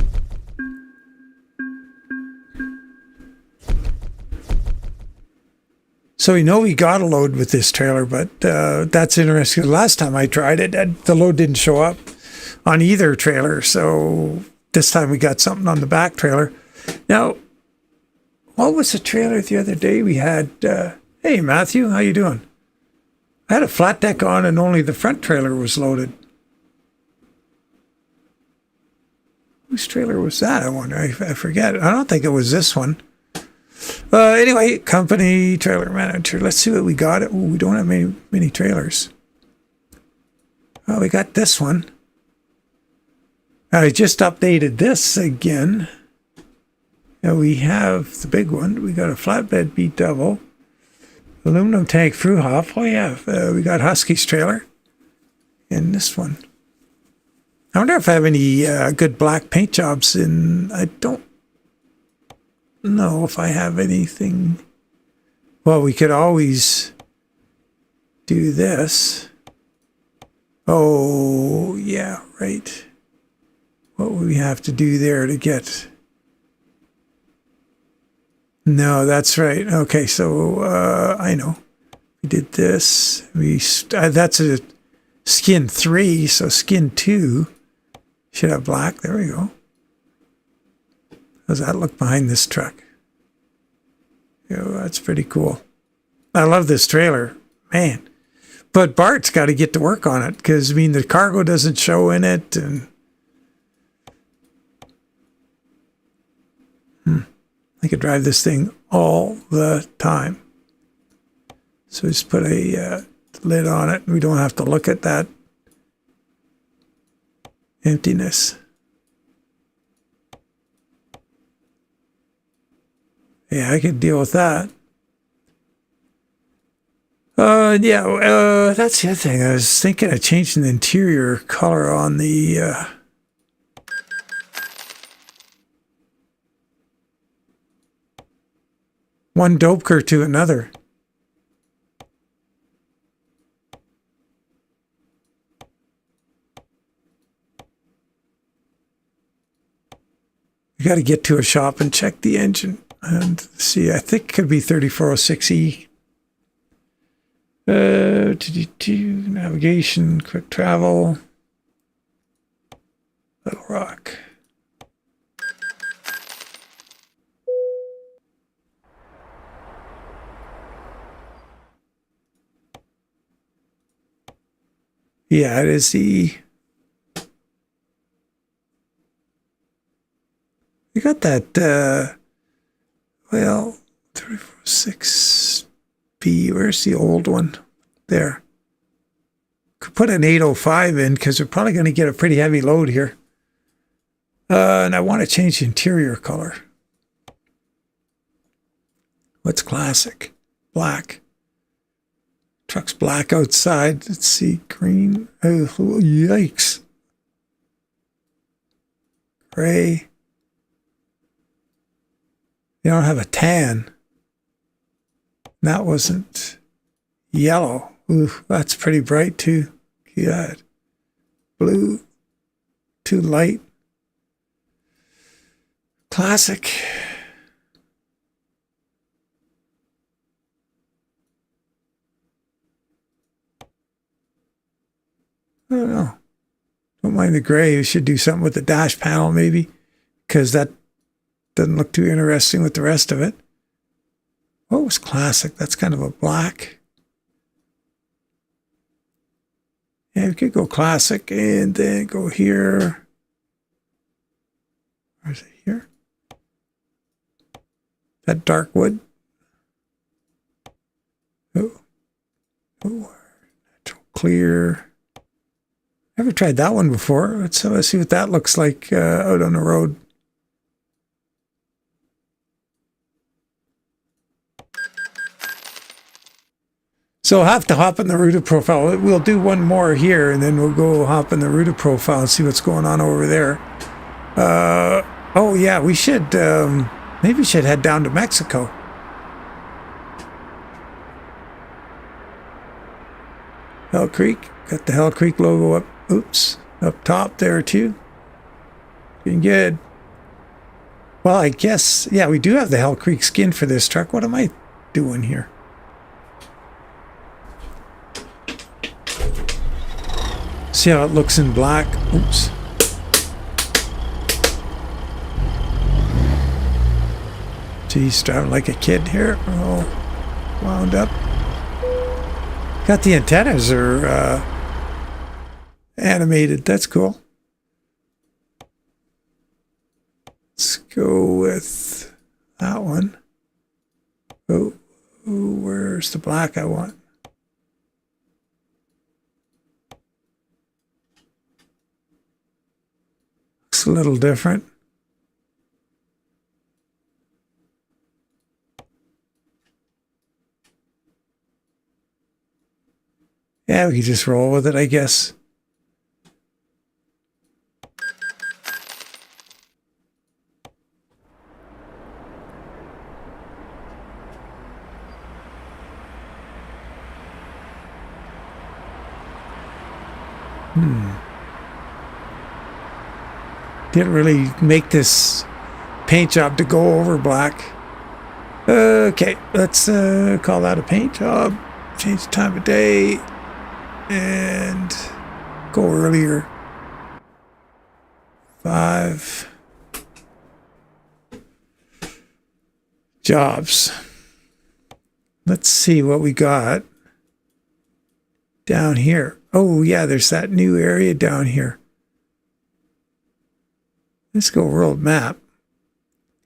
So we know we got a load with this trailer, but that's interesting. Last time I tried it, the load didn't show up on either trailer. So this time we got something on the back trailer. Now, what was the trailer the other day we had? Hey, Matthew, how you doing? I had a flat deck on and only the front trailer was loaded. Whose trailer was that, I wonder? I forget. I don't think it was this one. Anyway, company trailer manager. Let's see what we got. Ooh, we don't have many trailers. Oh, we got this one. I just updated this again. Now we have the big one. We got a flatbed B double. Aluminum tank through hop. Oh yeah, we got Husky's trailer. And this one. I wonder if I have any good black paint jobs in. I don't know if I have anything. Well, we could always do this. Oh, yeah, right. What would we have to do there to get? No, that's right. Okay, so I know. We did this. That's a skin 3, so skin 2 should have black. There we go. How does that look behind this truck? Yeah, that's pretty cool. I love this trailer, man. But Bart's got to get to work on it because, I mean, the cargo doesn't show in it. And I could drive this thing all the time. So just put a lid on it. We don't have to look at that Emptiness. Yeah, I could deal with that. That's the other thing. I was thinking of changing the interior color on the one Dopeker to another. You got to get to a shop and check the engine and see. I think it could be 3406E. Navigation, quick travel, Little Rock. Yeah, it is the. You got that, well, 346B. Where's the old one? There. Could put an 805 in because we're probably going to get a pretty heavy load here. And I want to change the interior color. What's classic? Black. Truck's black outside. Let's see. Green. Oh, yikes. Gray. You don't have a tan. That wasn't yellow. Ooh, that's pretty bright too. Good. Blue. Too light. Classic. I don't know. Don't mind the gray. We should do something with the dash panel maybe, because that doesn't look too interesting with the rest of it. What was classic? That's kind of a black. Yeah, we could go classic and then go here. Or is it here? That dark wood. Oh, natural clear. Never tried that one before. Let's see what that looks like out on the road. So I'll have to hop in the routed profile. We'll do one more here, and then we'll go hop in the routed profile and see what's going on over there. Oh, yeah, we should, maybe we should head down to Mexico. Hell Creek. Got the Hell Creek logo up, oops, up top there too. Doing good. Well, I guess, yeah, we do have the Hell Creek skin for this truck. What am I doing here? See how it looks in black? Oops. Geez, driving like a kid here. All wound up. Got the antennas are animated. That's cool. Let's go with that one. Oh, where's the black I want? Looks a little different. Yeah, we can just roll with it, I guess. Didn't really make this paint job to go over black. Okay, let's call that a paint job. Change the time of day and go earlier. 5 jobs. Let's see what we got down here. Oh yeah, there's that new area down here. Let's go world map.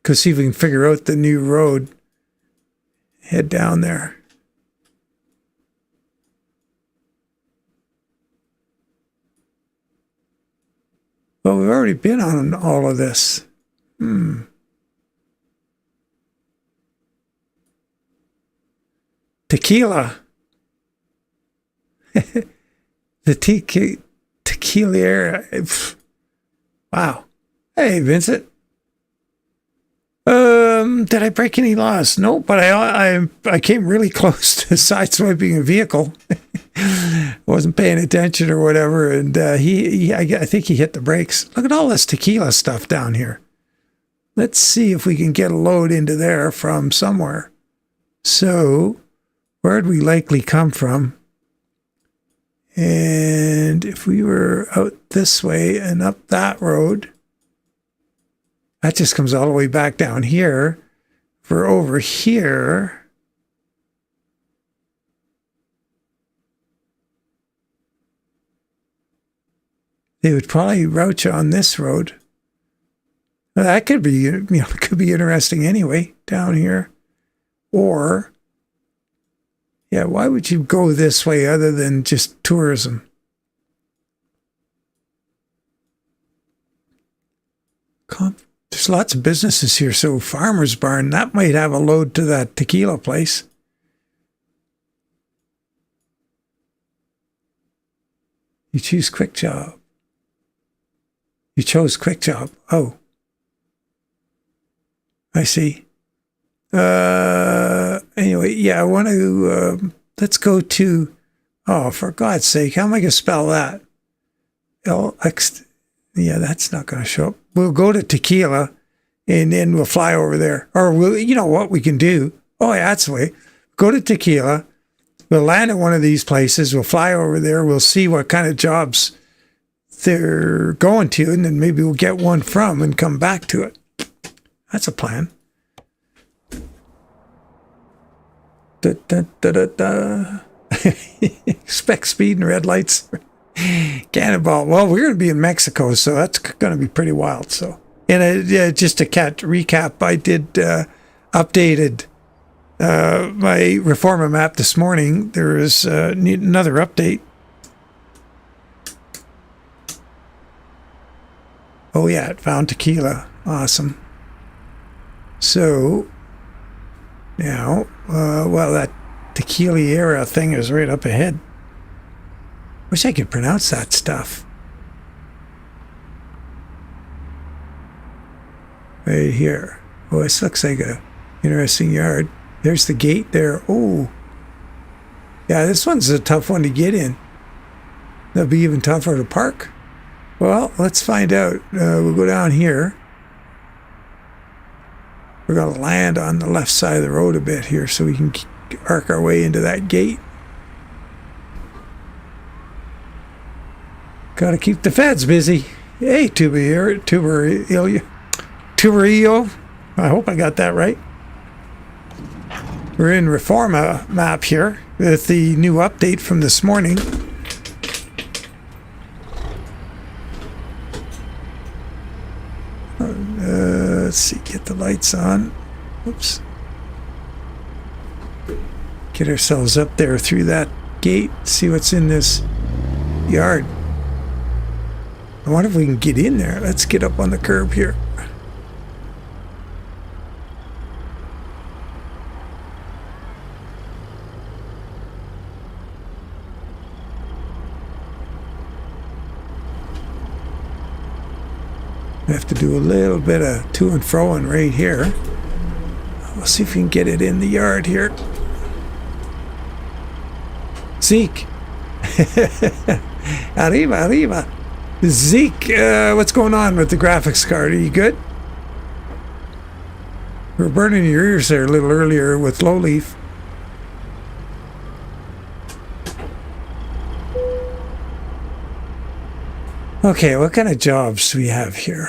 Because see if we can figure out the new road. Head down there. Well, we've already been on all of this. Tequila. The tequila area. Wow. Hey, Vincent. Did I break any laws? No, but I came really close to sideswiping a vehicle. Wasn't paying attention or whatever, and I think he hit the brakes. Look at all this tequila stuff down here. Let's see if we can get a load into there from somewhere. So, where'd we likely come from? And if we were out this way and up that road, that just comes all the way back down here. If we're over here, they would probably route you on this road. Well, that could be, it could be interesting anyway, down here. Or, yeah, why would you go this way other than just tourism? There's lots of businesses here, so Farmer's Barn, that might have a load to that tequila place. You choose Quick Job. You chose Quick Job. Oh. I see. Anyway, yeah, I want to, let's go to, oh, for God's sake, how am I going to spell that? LX, yeah, that's not going to show up. We'll go to Tequila, and then we'll fly over there. Or, you know what we can do? Oh, yeah, that's the way. Go to Tequila. We'll land at one of these places. We'll fly over there. We'll see what kind of jobs they're going to, and then maybe we'll get one from and come back to it. That's a plan. Da, da, da, da, da. Spec speed and red lights. Cannonball. Well, we're going to be in Mexico, so that's going to be pretty wild. So, and just to recap, I did updated my Reforma map this morning. There is another update. Oh yeah, it found Tequila. Awesome. So now, well, that Tequila era thing is right up ahead. Wish I could pronounce that stuff. Right here. Oh, this looks like a interesting yard. There's the gate there. Oh. Yeah, this one's a tough one to get in. That'll be even tougher to park. Well, let's find out. We'll go down here. We're going to land on the left side of the road a bit here so we can arc our way into that gate. Got to keep the feds busy. Hey, Tuberillo. I hope I got that right. We're in Reforma map here with the new update from this morning. Let's see, get the lights on. Oops. Get ourselves up there through that gate, see what's in this yard. I wonder if we can get in there. Let's get up on the curb here. We have to do a little bit of to and fro-ing right here. We'll see if we can get it in the yard here. Zeke. Arriba. Zeke, what's going on with the graphics card? Are you good? We were burning your ears there a little earlier with low leaf. Okay, what kind of jobs do we have here?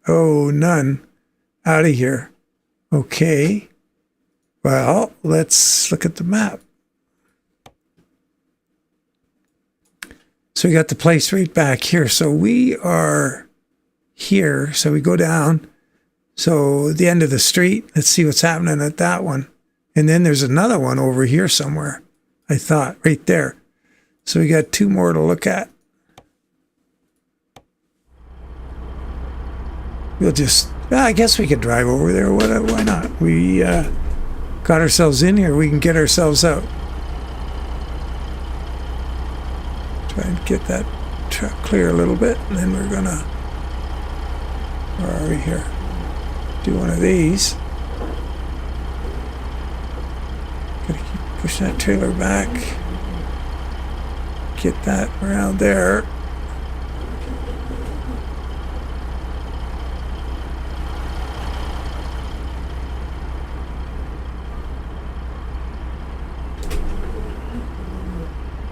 Oh, none. Out of here. Okay. Well, let's look at the map. So we got the place right back here. So we are here. So we go down. So at the end of the street, let's see what's happening at that one. And then there's another one over here somewhere, I thought, right there. So we got two more to look at. we'll just, I guess we could drive over there. Why not? We got ourselves in here. We can get ourselves out. Try and get that truck clear a little bit, and then we're gonna, where are we here? Do one of these. Gotta keep pushing that trailer back. Get that around there.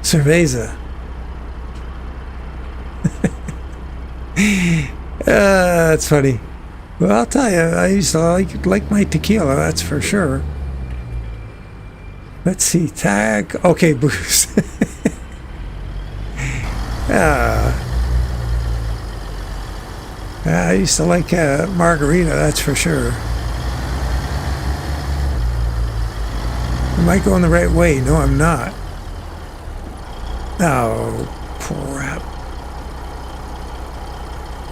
Cerveza. That's funny. Well, I'll tell you, I used to like my tequila, that's for sure. Let's see, tag. Okay, booze. I used to like margarita, that's for sure. Am I going the right way? No, I'm not. Oh, crap.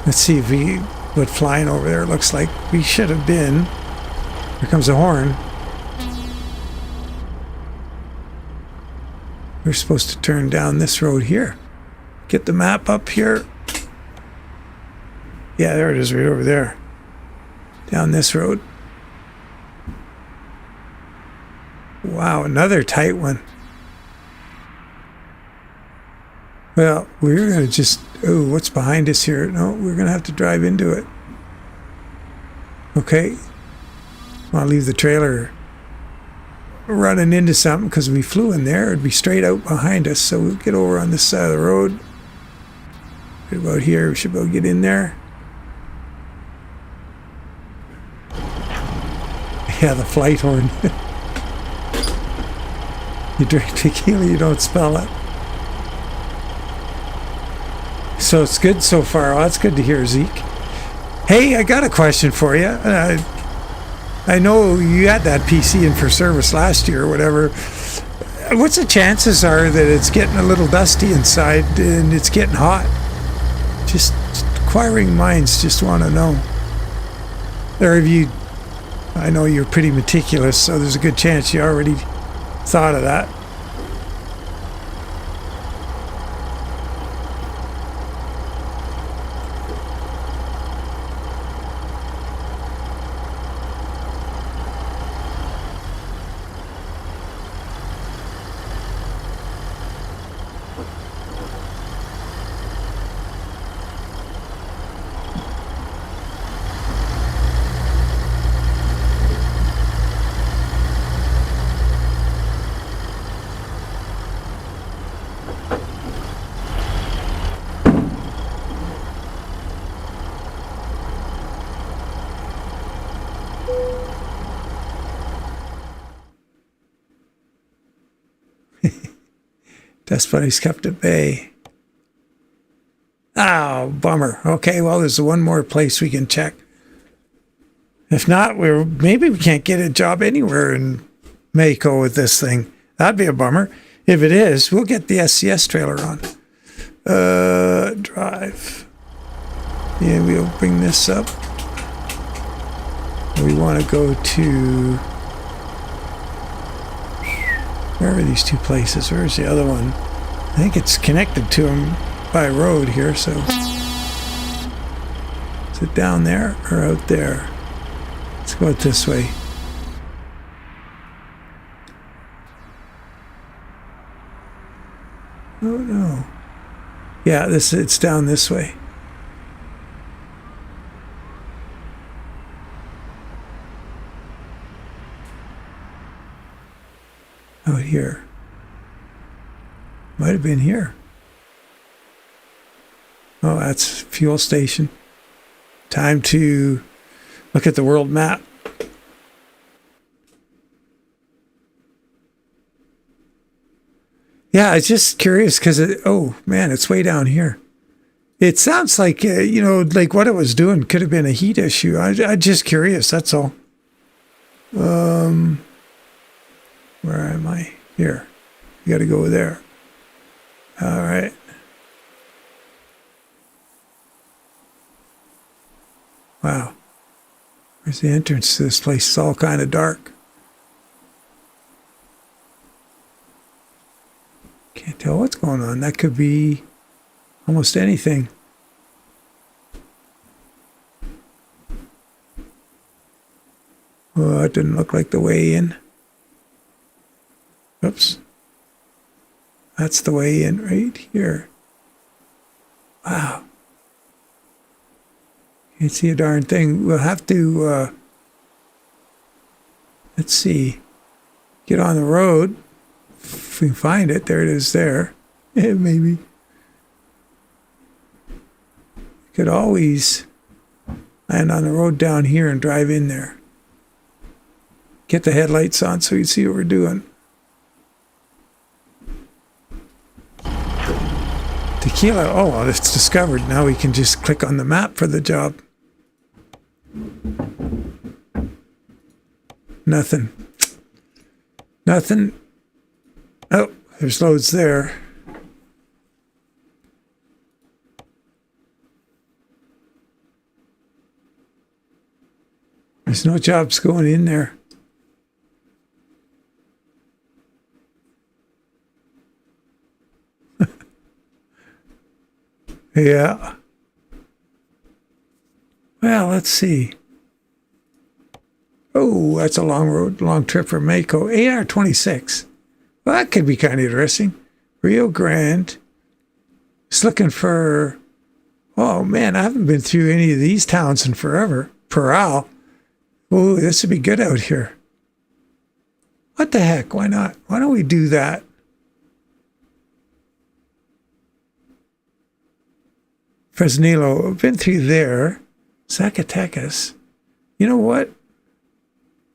Let's see if what flying over there looks like. We should have been. Here comes a horn. We're supposed to turn down this road here. Get the map up here. Yeah, there it is, right over there. Down this road. Wow, another tight one. Well, we're going to just... Oh, what's behind us here? No, we're going to have to drive into it. Okay. I'll leave the trailer running into something because we flew in there. It'd be straight out behind us, so we'll get over on this side of the road. Right about here, we should be able to get in there. Yeah, the flight horn. You drink tequila, you don't spell it. So it's good so far. Oh, that's good to hear, Zeke. Hey, I got a question for you. I know you had that PC in for service last year or whatever. What's the chances are that it's getting a little dusty inside and it's getting hot? Just inquiring minds just want to know. Or have you... I know you're pretty meticulous, so there's a good chance you already thought of that. Dust Bunny's kept at bay. Oh, bummer. Okay, well, there's one more place we can check. If not, maybe we can't get a job anywhere in Mako with this thing. That'd be a bummer. If it is, we'll get the SCS trailer on. Drive. Yeah, we'll bring this up. We want to go to... Where are these two places? Where's the other one? I think it's connected to them by road here, so... Is it down there or out there? Let's go out this way. Oh no. Yeah, it's down this way. Out here. Might have been here. Oh, that's fuel station. Time to look at the world map. Yeah, I was just curious because, oh man, it's way down here. It sounds like, like what it was doing could have been a heat issue. I'm just curious, that's all. Where am I? Here. You got to go there. All right. Wow. Where's the entrance to this place? It's all kind of dark. Can't tell what's going on. That could be almost anything. Oh, it didn't look like the way in. Oops. That's the way in right here. Wow. Can't see a darn thing. We'll have to, let's see, get on the road. If we can find it. There it is there. Yeah, maybe. Could always land on the road down here and drive in there. Get the headlights on so you see what we're doing. Tequila. Oh, well, it's discovered. Now we can just click on the map for the job. Nothing. Nothing. Oh, there's loads there. There's no jobs going in there. Yeah. Well, let's see. Oh, that's a long road, long trip from Mako. 8 hour 26. Well, that could be kind of interesting. Rio Grande. Just looking for... Oh, man, I haven't been through any of these towns in forever. Parral. Oh, this would be good out here. What the heck? Why not? Why don't we do that? Fresnillo. I've been through there. Zacatecas. You know what?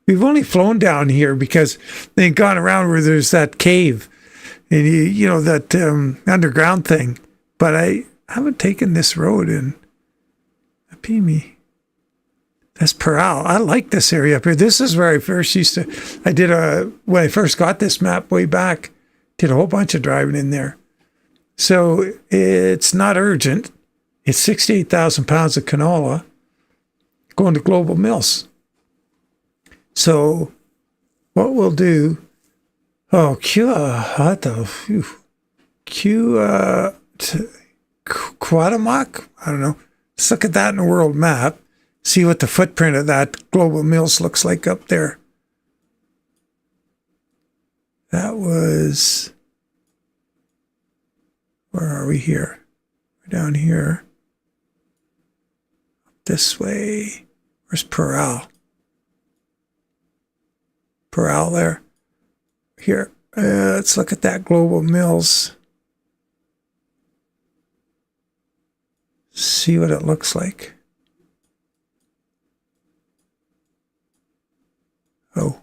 We've only flown down here because they've gone around where there's that cave and you know that underground thing. But I haven't taken this road in Apimi. That's Parral. I like this area up here. This is where I first used to. When I first got this map way back, did a whole bunch of driving in there. So it's not urgent. It's 68,000 pounds of canola going to Global Mills. So what we'll do, Cuauhtémoc? I don't know. Let's look at that in a world map. See what the footprint of that Global Mills looks like up there. That was, where are we here? We're down here. Up this way. Where's Parral? Parral there. Here. Let's look at that Global Mills. See what it looks like. Oh.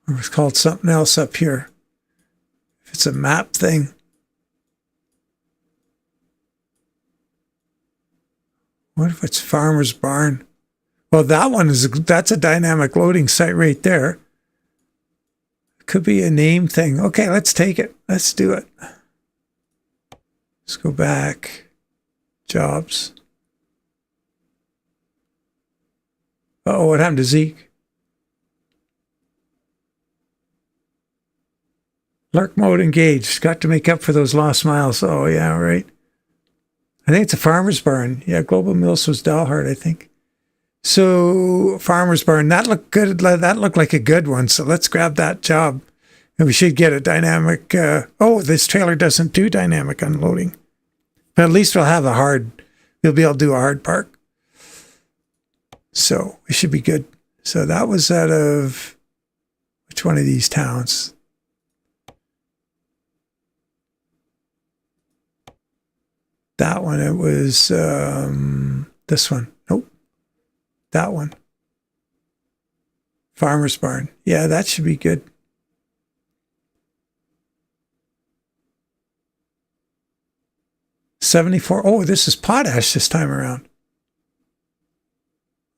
It was called something else up here. If it's a map thing. What if it's Farmer's Barn? Well, that's a dynamic loading site right there. Could be a name thing. Okay, let's take it. Let's do it. Let's go back. Jobs. Uh-oh, what happened to Zeke? Lurk mode engaged. Got to make up for those lost miles. Oh, yeah, right. I think it's a Farmer's Barn. Yeah, Global Mills was Dalhart, I think. So, Farmer's Barn, that looked good. That looked like a good one. So let's grab that job. And we should get a dynamic. This trailer doesn't do dynamic unloading. But at least we'll have we'll be able to do a hard park. So we should be good. So that was out of, which one of these towns? That one, it was this one. Nope. That one. Farmer's Barn. Yeah, that should be good. $74. Oh, this is potash this time around.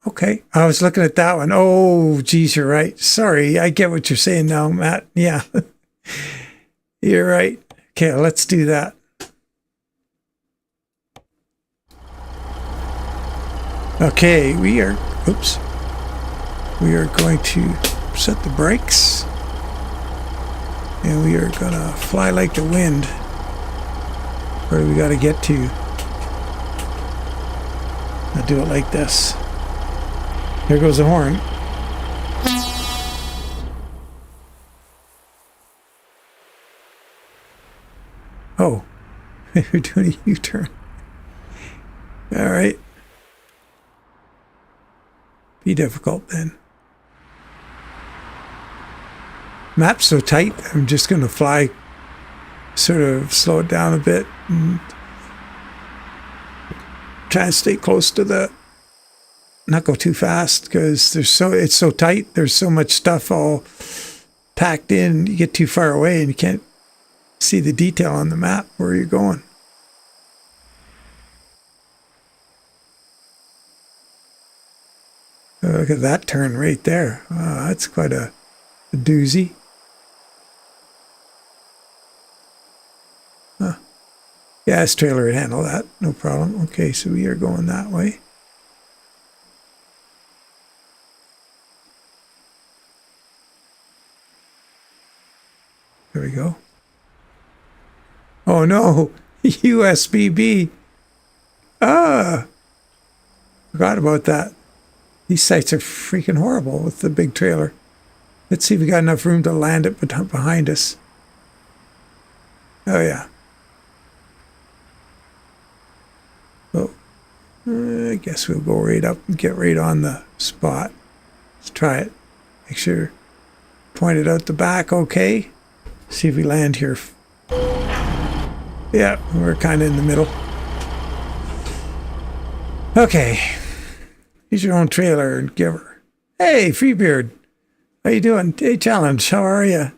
Okay. I was looking at that one. Oh, geez, you're right. Sorry. I get what you're saying now, Matt. Yeah. You're right. Okay, let's do that. Okay, we are going to set the brakes. And we are going to fly like the wind. Where do we got to get to? I'll do it like this. There goes the horn. Oh, we're doing a U-turn. All right. Be difficult then. Map's so tight, I'm just going to fly, sort of slow it down a bit and try and stay close to the, not go too fast because it's so tight. There's so much stuff all packed in. You get too far away and you can't see the detail on the map where you're going. Look at that turn right there. Oh, that's quite a doozy. Huh. Yeah, this trailer would handle that. No problem. Okay, so we are going that way. There we go. Oh no, USBB. Forgot about that. These sites are freaking horrible with the big trailer. Let's see if we got enough room to land it behind us. Oh yeah. Oh, I guess we'll go right up and get right on the spot. Let's try it. Make sure, point it out the back okay. See if we land here. Yeah, we're kind of in the middle. Okay. Here's your own trailer and giver. Hey, Freebeard. How you doing? Hey, Challenge. How are you?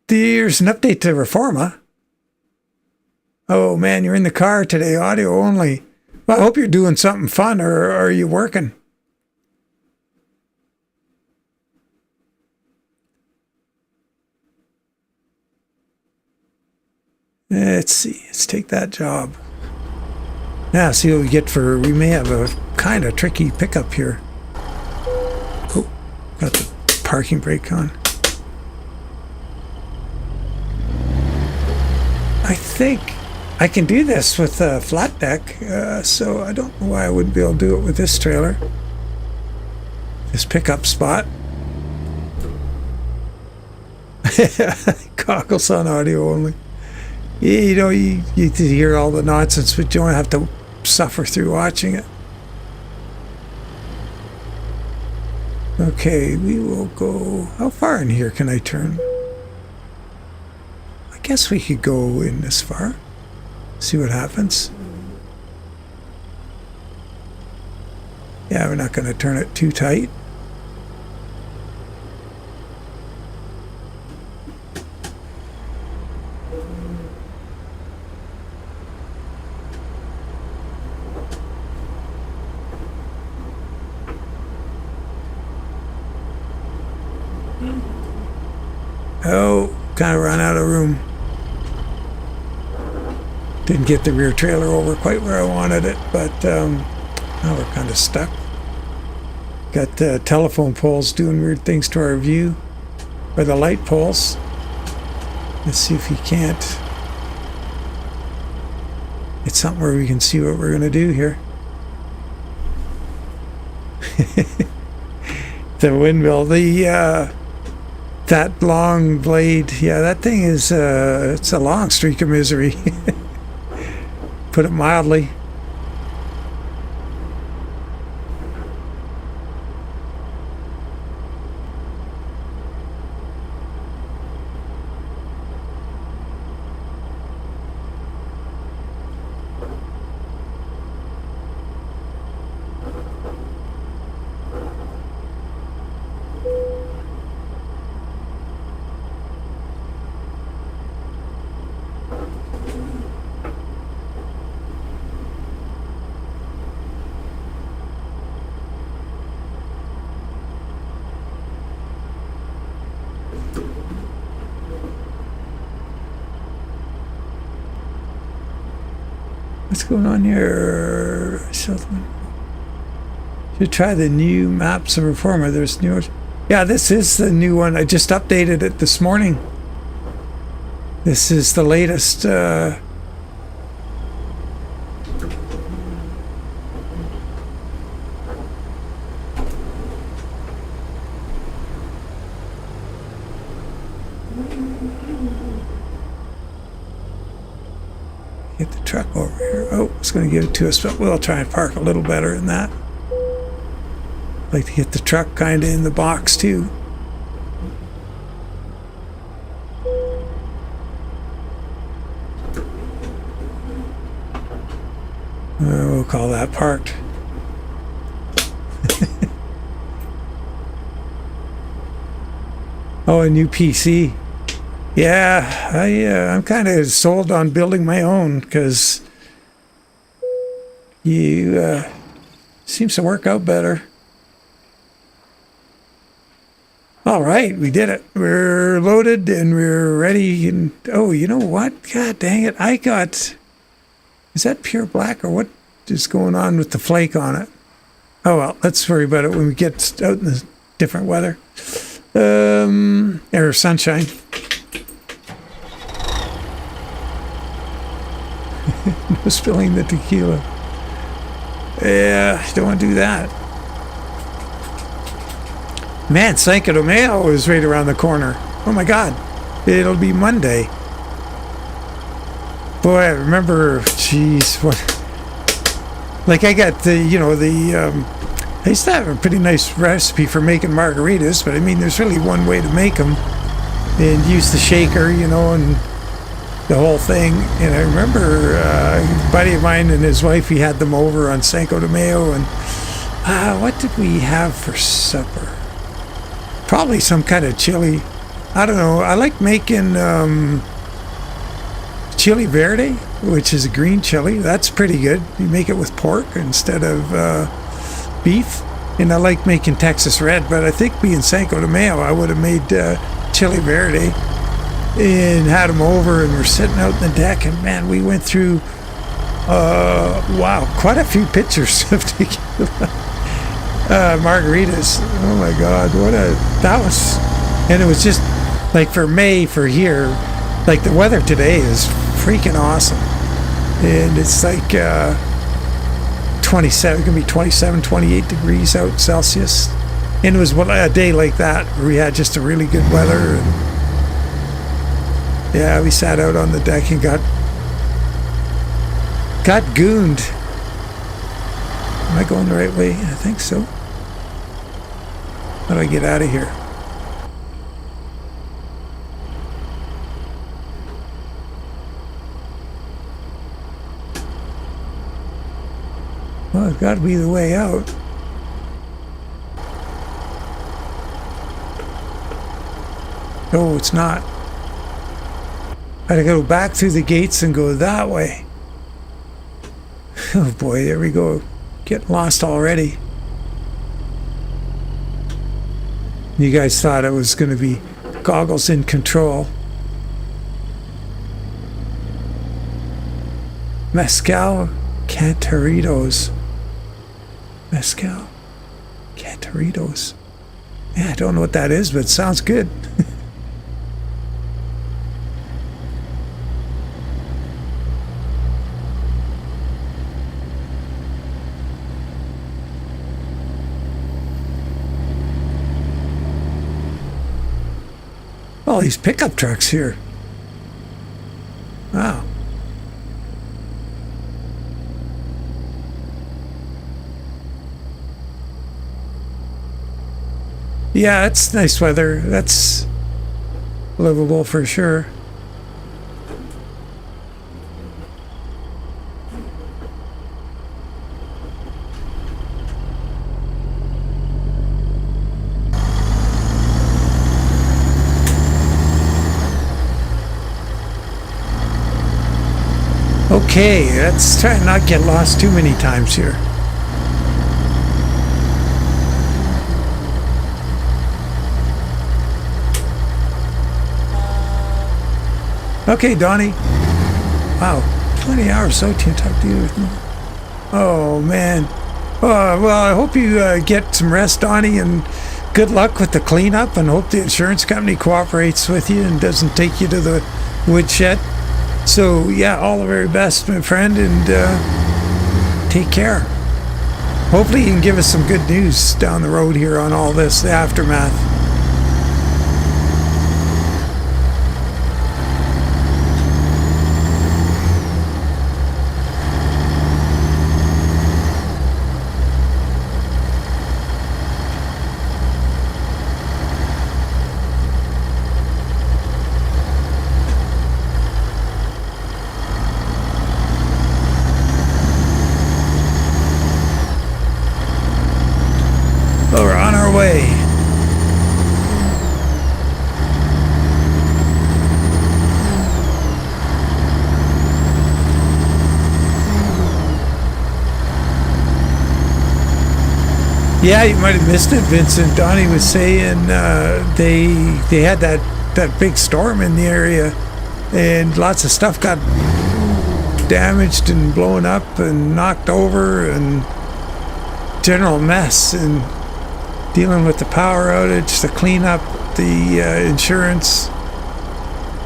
There's an update to Reforma. Oh, man, you're in the car today, audio only. Well, I hope you're doing something fun, or are you working? Let's see. Let's take that job. Now, see what we get for... We may have a kind of tricky pickup here. Oh, got the parking brake on. I think I can do this with a flat deck, so I don't know why I wouldn't be able to do it with this trailer. This pickup spot. Goggles on audio only. You know, you hear all the nonsense, but you don't have to suffer through watching it. Okay, we will go... How far in here can I turn? I guess we could go in this far. See what happens. Yeah, we're not going to turn it too tight. Oh, kind of run out of room. Didn't get the rear trailer over quite where I wanted it, but now we're kind of stuck. Got telephone poles doing weird things to our view, or the light poles. Let's see if he can't. It's something where we can see what we're going to do here. The windmill, that long blade, yeah, that thing is, it's a long streak of misery. Put it mildly. What's going on here? Should try the new maps of Reformer. There's new. Yeah, this is the new one. I just updated it this morning. This is the latest. Get the truck over here. Oh, it's going to give it to us, but we'll try and park a little better than that. Like to get the truck kind of in the box too. We'll call that parked. Oh, a new PC. Yeah, I'm kind of sold on building my own because you seems to work out better. All right, we did it. We're loaded and we're ready. And oh, you know what? God dang it! I got. Is that pure black or what is going on with the flake on it? Oh well, let's worry about it when we get out in the different weather. Or sunshine. No spilling the tequila. Yeah, don't want to do that. Man, Cinco de Mayo is right around the corner. Oh my God, it'll be Monday. Boy, I remember, geez, what? Like I got the, I used to have a pretty nice recipe for making margaritas, but I mean, there's really one way to make them, and use the shaker, and the whole thing. And I remember a buddy of mine and his wife, he had them over on Cinco de Mayo, and what did we have for supper? Probably some kind of chili. I don't know. I like making chili verde, which is a green chili. That's pretty good. You make it with pork instead of beef. And I like making Texas red, but I think being Cinco de Mayo, I would have made chili verde and had them over, and we're sitting out in the deck, and man, we went through wow, quite a few pictures of tequila. Margaritas. Oh my God, that was, and it was just like for May for here, like the weather today is freaking awesome, and it's like 27, gonna be 27, 28 degrees out Celsius, and it was a day like that where we had just a really good weather, and yeah, we sat out on the deck and got gooned. Am I going the right way? I think so. How do I get out of here? Well, it's got to be the way out. No, it's not. I gotta go back through the gates and go that way. Oh boy, there we go. Getting lost already. You guys thought it was going to be goggles in control. Mezcal Cantaritos. Mezcal Cantaritos. Yeah, I don't know what that is, but it sounds good. All these pickup trucks here. Wow. Yeah, it's nice weather. That's livable for sure. Okay, let's try and not get lost too many times here. Okay, Donnie. Wow. 20 hours, so can't talk to you. Oh, man. Well, I hope you get some rest, Donnie, and good luck with the cleanup, and hope the insurance company cooperates with you and doesn't take you to the woodshed. So, yeah, all the very best, my friend, and take care. Hopefully you can give us some good news down the road here on all this, the aftermath. We're on our way. Yeah, you might have missed it, Vincent. Donnie was saying they had that big storm in the area, and lots of stuff got damaged and blown up and knocked over, and general mess, and dealing with the power outage, the cleanup, the insurance.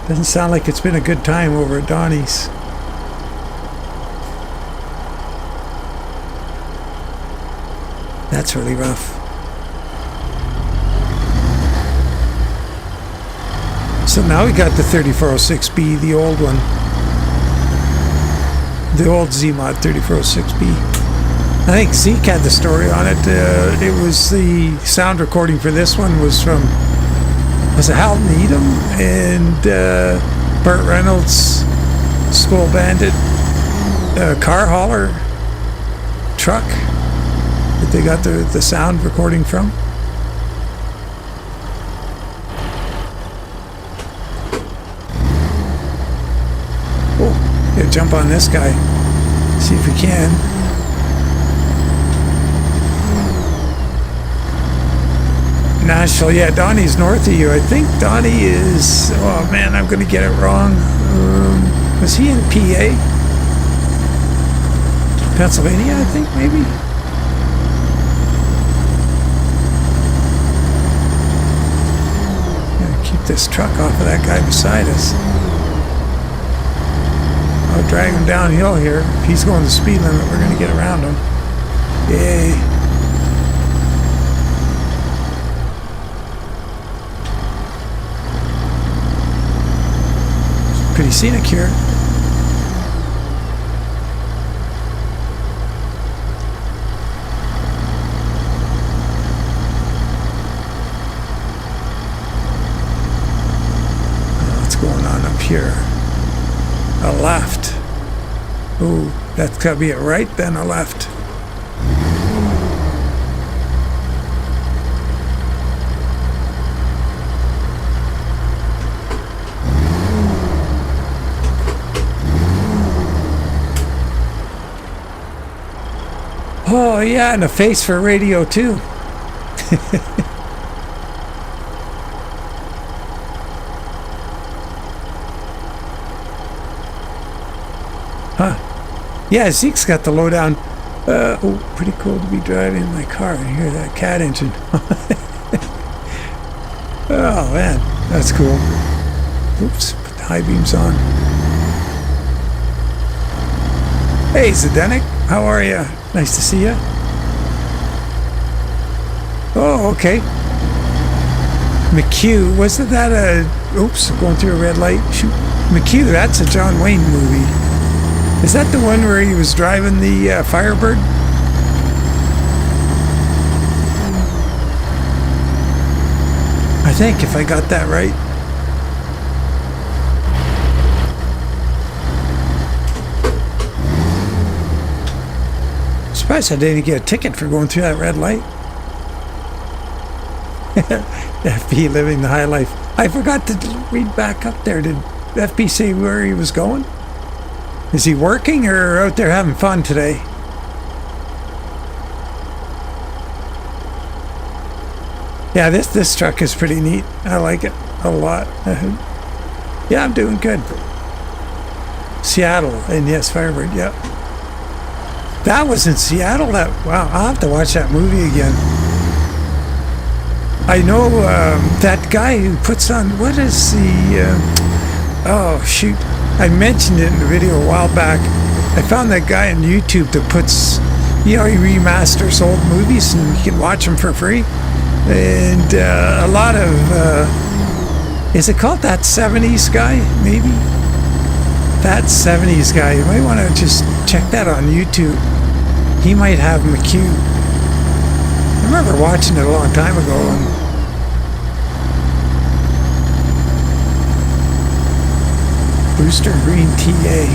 Doesn't sound like it's been a good time over at Donnie's. That's really rough. So now we got the 3406B, the old one. The old ZMod 3406B. I think Zeke had the story on it. It was the sound recording for this one was from, was it Hal Needham and Burt Reynolds' School Bandit car hauler truck that they got the sound recording from. Oh, yeah, jump on this guy. See if we can. Nashville, yeah, Donnie's north of you. I think Donnie is, oh man, I'm going to get it wrong. Was he in PA? Pennsylvania, I think, maybe? Gotta keep this truck off of that guy beside us. I'll drag him downhill here. If he's going the speed limit, we're going to get around him. Yay. Pretty scenic here. What's going on up here? A left. Oh, that's got to be a right, then a left. Oh, yeah, and a face for radio, too. Huh. Yeah, Zeke's got the lowdown. Oh, pretty cool to be driving my car and hear that cat engine. Oh, man, that's cool. Oops, put the high beams on. Hey, Zdenek, how are you? Nice to see you. Oh, okay. McHugh, wasn't that a... Oops, going through a red light. Shoot. McHugh, that's a John Wayne movie. Is that the one where he was driving the Firebird? I think, if I got that right. Surprised I didn't get a ticket for going through that red light. FP living the high life. I forgot to read back up there. Did FP say where he was going? Is he working or out there having fun today? Yeah, this truck is pretty neat. I like it a lot. Yeah, I'm doing good. Seattle, and yes, Firebird, yeah. That was in Seattle. Wow, I'll have to watch that movie again. I know that guy who puts on, what is the, oh shoot, I mentioned it in the video a while back. I found that guy on YouTube that puts, he remasters old movies and you can watch them for free. And a lot of, is it called That 70s Guy, maybe? That 70s Guy, you might want to just check that on YouTube. He might have McHugh. I remember watching it a long time ago. And Booster Green TA.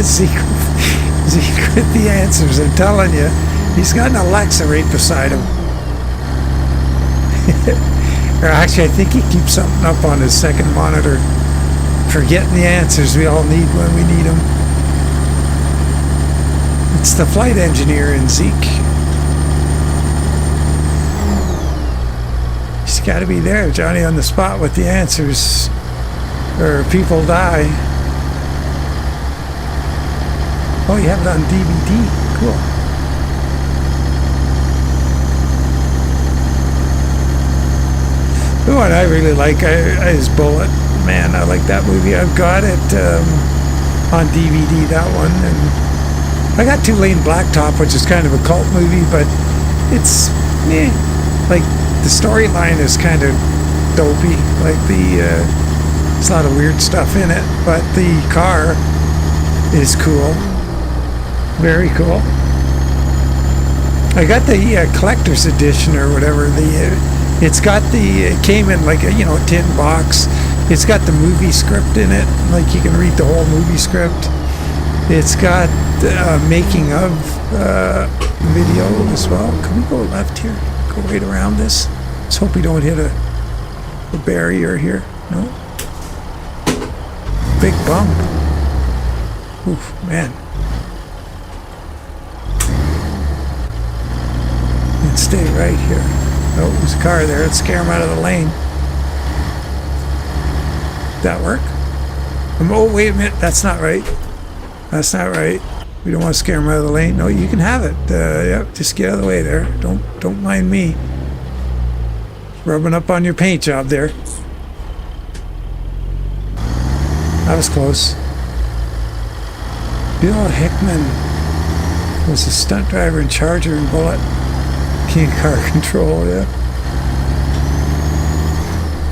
Secret the answers, I'm telling you. He's got an Alexa right beside him. Or actually, I think he keeps something up on his second monitor. Forgetting the answers we all need when we need them. It's the flight engineer in Zeke. He's got to be there, Johnny on the spot with the answers, or people die. Oh, you have it on DVD. Cool. The one I really like is Bullet. Man, I like that movie. I've got it on DVD, that one. And I got Tulane Blacktop, which is kind of a cult movie, but it's, like, the storyline is kind of dopey. Like, there's a lot of weird stuff in it, but the car is cool. Very cool. I got the collector's edition or whatever. It came in like a, tin box. It's got the movie script in it, like you can read the whole movie script. It's got making of video as well. Can we go left here? Go right around this? Let's hope we don't hit a barrier here. No? Big bump. Oof, man. And stay right here. Oh, there's a car there. Let's scare him out of the lane. Did that work? Oh, wait a minute. That's not right. That's not right. We don't want to scare him out of the lane. No, you can have it. Yep, just get out of the way there. Don't mind me. Rubbing up on your paint job there. That was close. Bill Hickman was a stunt driver in Charger and Bullet. King Car Control, yeah.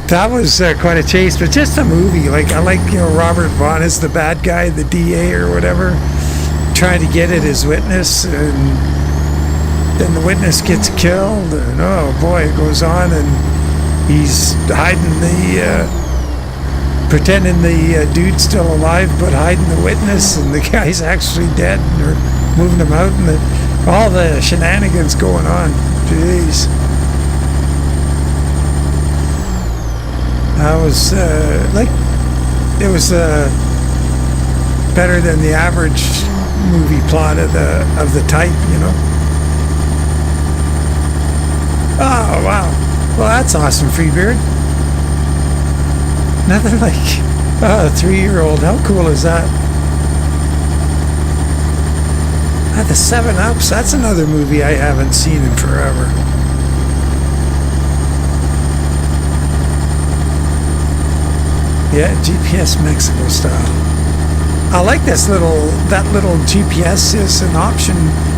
That was quite a chase, but just a movie. Like, I like, Robert Vaughn is the bad guy, the DA or whatever, trying to get at his witness, and then the witness gets killed, and oh boy, it goes on, and he's hiding pretending the dude's still alive, but hiding the witness, and the guy's actually dead, and they're moving him out, and all the shenanigans going on. Jeez. That was, it was better than the average movie plot of the type, Oh, wow. Well, that's awesome, Freebeard. Nothing like a 3-year-old. How cool is that? The 7-Ups, that's another movie I haven't seen in forever. Yeah, GPS Mexico style. I like that little GPS is an option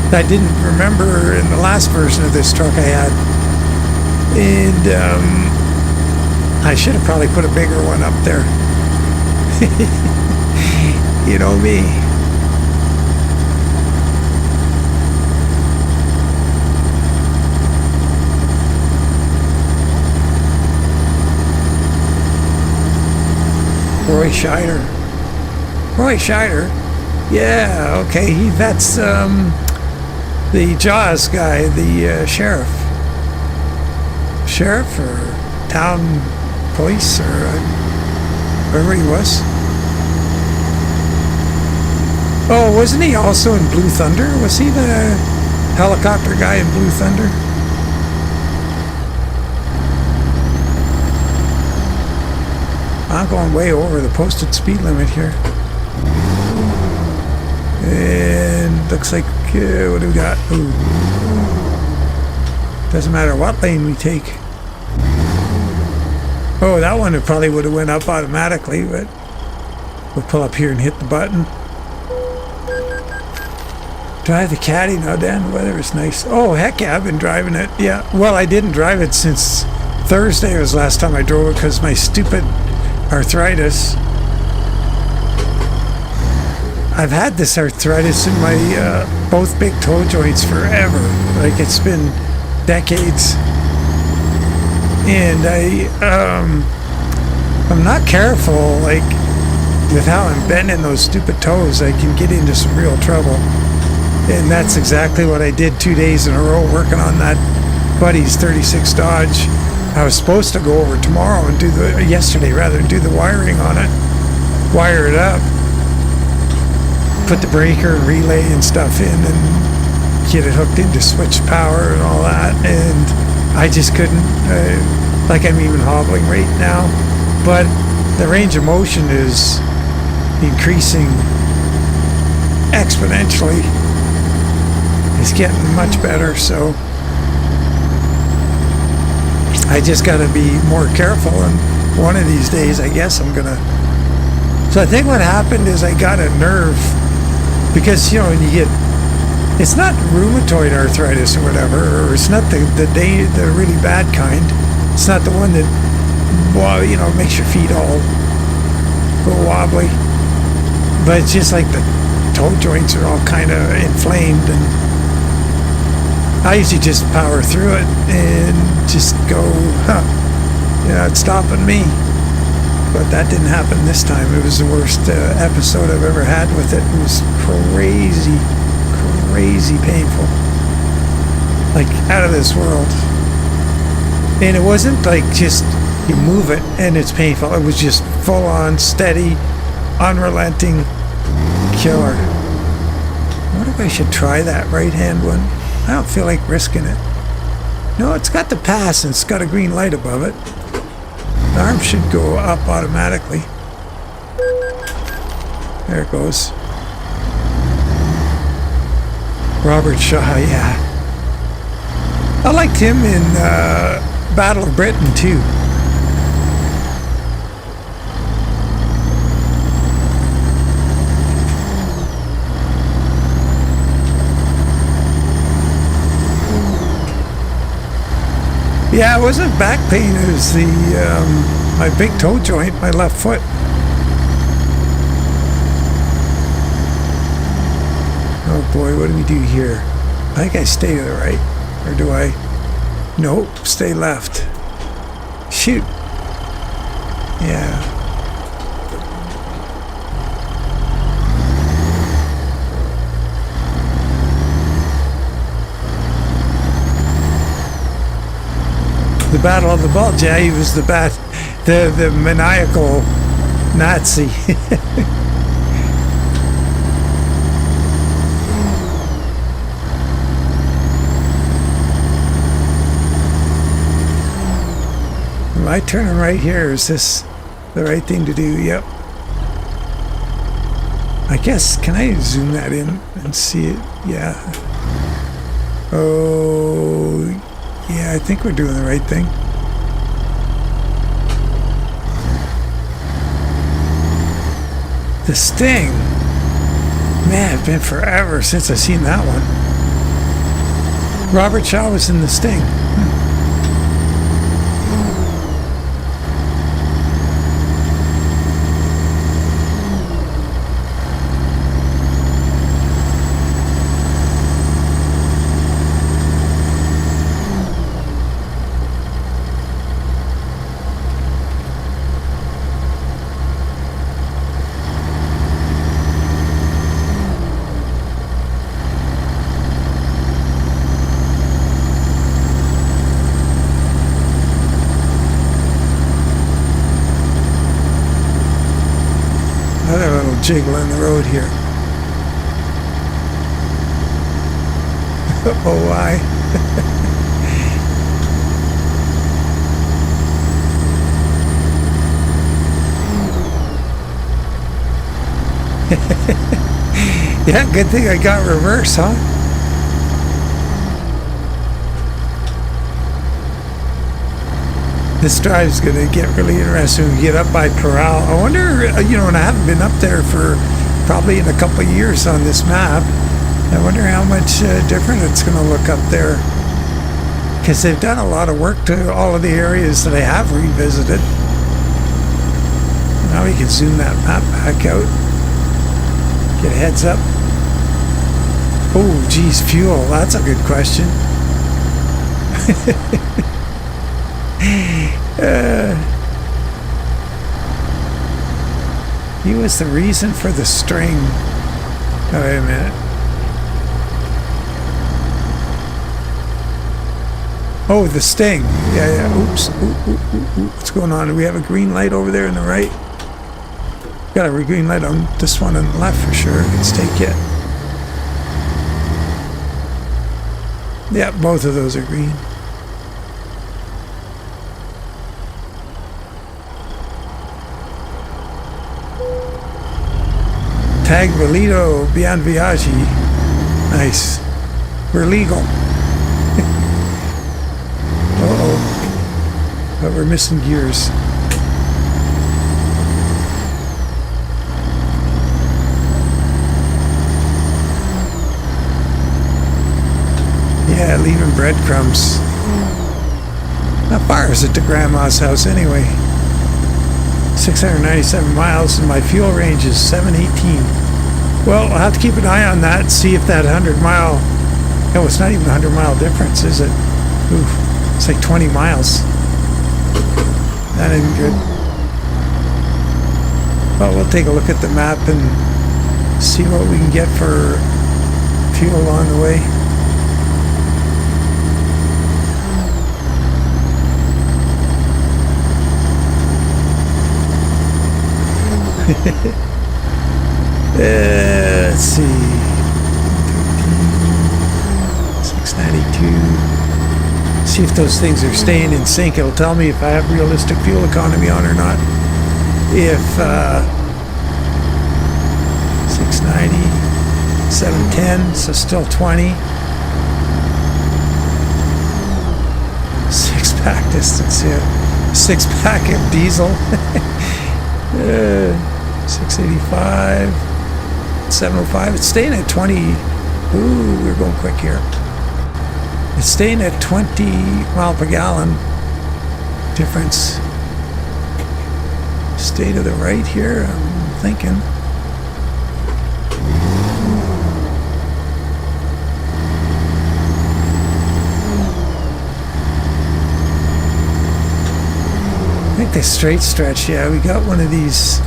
that I didn't remember in the last version of this truck I had. And I should have probably put a bigger one up there. You know me. Roy Scheider. Roy Scheider? Yeah, okay. That's the Jaws guy, the sheriff. Sheriff or town police or wherever he was. Oh, wasn't he also in Blue Thunder? Was he the helicopter guy in Blue Thunder? I'm going way over the posted speed limit here. And looks like, what do we got? Ooh. Doesn't matter what lane we take. Oh, that one, it probably would have went up automatically, but we'll pull up here and hit the button. Drive the caddy now, Dan. The weather is nice. Oh, heck yeah, I've been driving it. Yeah, well, I didn't drive it since Thursday was the last time I drove it because my stupid arthritis. I've had this arthritis in my both big toe joints forever. Like, it's been decades. And I'm not careful, like, with how I'm bending those stupid toes, I can get into some real trouble. And that's exactly what I did 2 days in a row working on that Buddy's 36 Dodge. I was supposed to go over tomorrow and do the, yesterday rather, do the wiring on it, wire it up, put the breaker and relay and stuff in and get it hooked into switch power and all that. And I just couldn't, like, I'm even hobbling right now, but the range of motion is increasing exponentially. It's getting much better, so I just got to be more careful, and one of these days I guess I'm gonna. So I think what happened is I got a nerve, because, you know, when you get, it's not rheumatoid arthritis or whatever, or it's not the really bad kind. It's not the one that, well, you know, makes your feet all go wobbly. But it's just like the toe joints are all kind of inflamed, and I usually just power through it and just go, you know, it's stopping me. But that didn't happen this time. It was the worst episode I've ever had with it. It was crazy painful, like out of this world. And it wasn't like just you move it and it's painful. It was just full on, steady, unrelenting killer. I wonder if I should try that right hand one. I don't feel like risking it. No, it's got the pass and it's got a green light above it. The arm should go up automatically. There it goes. Robert Shaw, yeah. I liked him in Battle of Britain too. Yeah, it wasn't back pain, it was the my big toe joint, my left foot. Oh boy, what do we do here? I think I stay to the right. Or do I? Nope, stay left. Shoot. Yeah. The Battle of the Bulge, yeah, he was the maniacal Nazi. Am I turning right here? Is this the right thing to do? Yep. I guess, can I zoom that in and see it? Yeah. Oh, yeah, I think we're doing the right thing. The Sting. Man, it's been forever since I've seen that one. Robert Shaw was in The Sting. Another little jiggle in the road here. Oh, why? Yeah, good thing I got reverse, huh? This drive's going to get really interesting when we get up by Corral. I wonder, and I haven't been up there for probably in a couple of years on this map. I wonder how much different it's going to look up there. Because they've done a lot of work to all of the areas that I have revisited. Now we can zoom that map back out. Get a heads up. Oh, geez, fuel. That's a good question. He was the reason for the string. Oh, wait a minute. Oh, the sting. Yeah. Oops. Ooh. What's going on? Do we have a green light over there on the right? Got a green light on this one on the left for sure. Let's take it. Yeah, both of those are green. Tag Valido Bian Viaggi. Nice. We're legal. Uh-oh. But we're missing gears. Yeah, leaving breadcrumbs. How far is it to Grandma's house anyway? 697 miles, and my fuel range is 718. Well, I'll have to keep an eye on that and see if that 100-mile... No, it's not even a 100-mile difference, is it? Ooh, it's like 20 miles. That isn't good. Well, we'll take a look at the map and see what we can get for fuel on the way. Let's see. 692. See if those things are staying in sync. It'll tell me if I have realistic fuel economy on or not. If 690, 710, so still 20. 6-pack distance here. 6-pack of diesel. 685, 705. It's staying at 20. Ooh, we're going quick here. It's staying at 20 mile per gallon difference. Stay to the right here, I'm thinking. I think the straight stretch, yeah, we got one of these.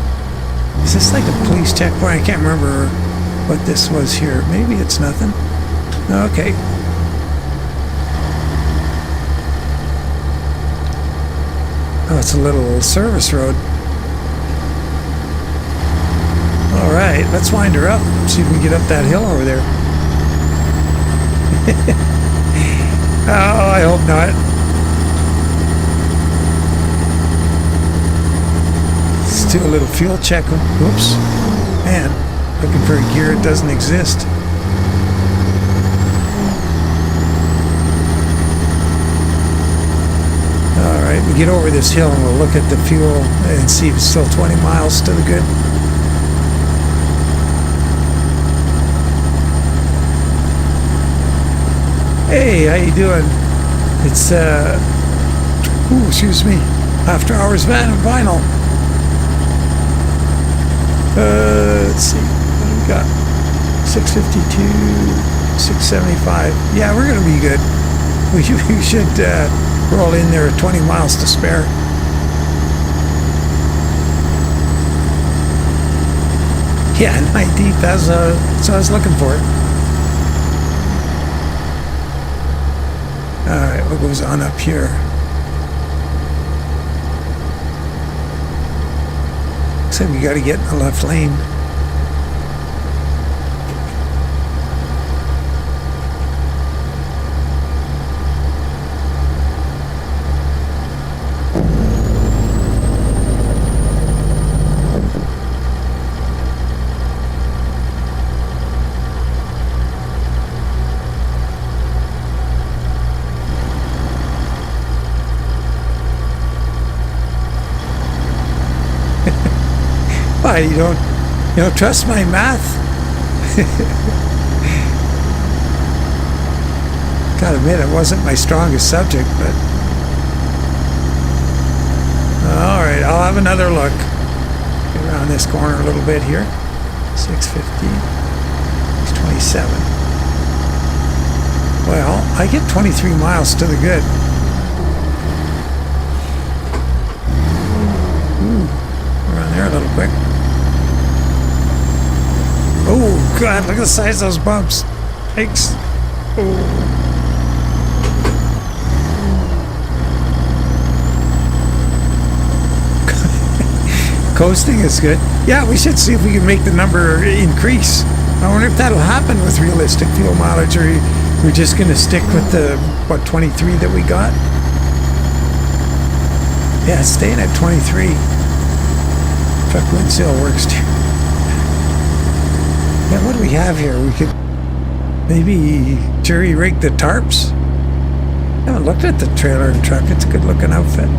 Is this like a police checkpoint? I can't remember what this was here. Maybe it's nothing. Okay. Oh, it's a little service road. All right, let's wind her up. See if we can get up that hill over there. Oh, I hope not. Let's do a little fuel check. Whoops. Man, looking for a gear that doesn't exist. Alright, we get over this hill and we'll look at the fuel and see if it's still 20 miles to the good. Hey, how you doing? It's, excuse me, After Hours Van and Vinyl. Let's see, what do we got? 652, 675. Yeah, we're gonna be good. We should roll in there at 20 miles to spare. Yeah, 9 deep, that's what I was looking for. Alright, what goes on up here? Looks like we gotta get in the left lane. Why, you don't trust my math? Gotta admit, it wasn't my strongest subject, but all right, I'll have another look. Get around this corner a little bit here. 650. It's 27. Well, I get 23 miles to the good. Ooh, around there a little quick. Oh, God, look at the size of those bumps. Yikes. Oh. Coasting is good. Yeah, we should see if we can make the number increase. I wonder if that'll happen with realistic fuel mileage, or we're just going to stick with the, 23 that we got? Yeah, it's staying at 23. Truck windsill works too. Yeah, what do we have here? We could maybe jury rig the tarps. I haven't looked at the trailer and truck. It's a good looking outfit.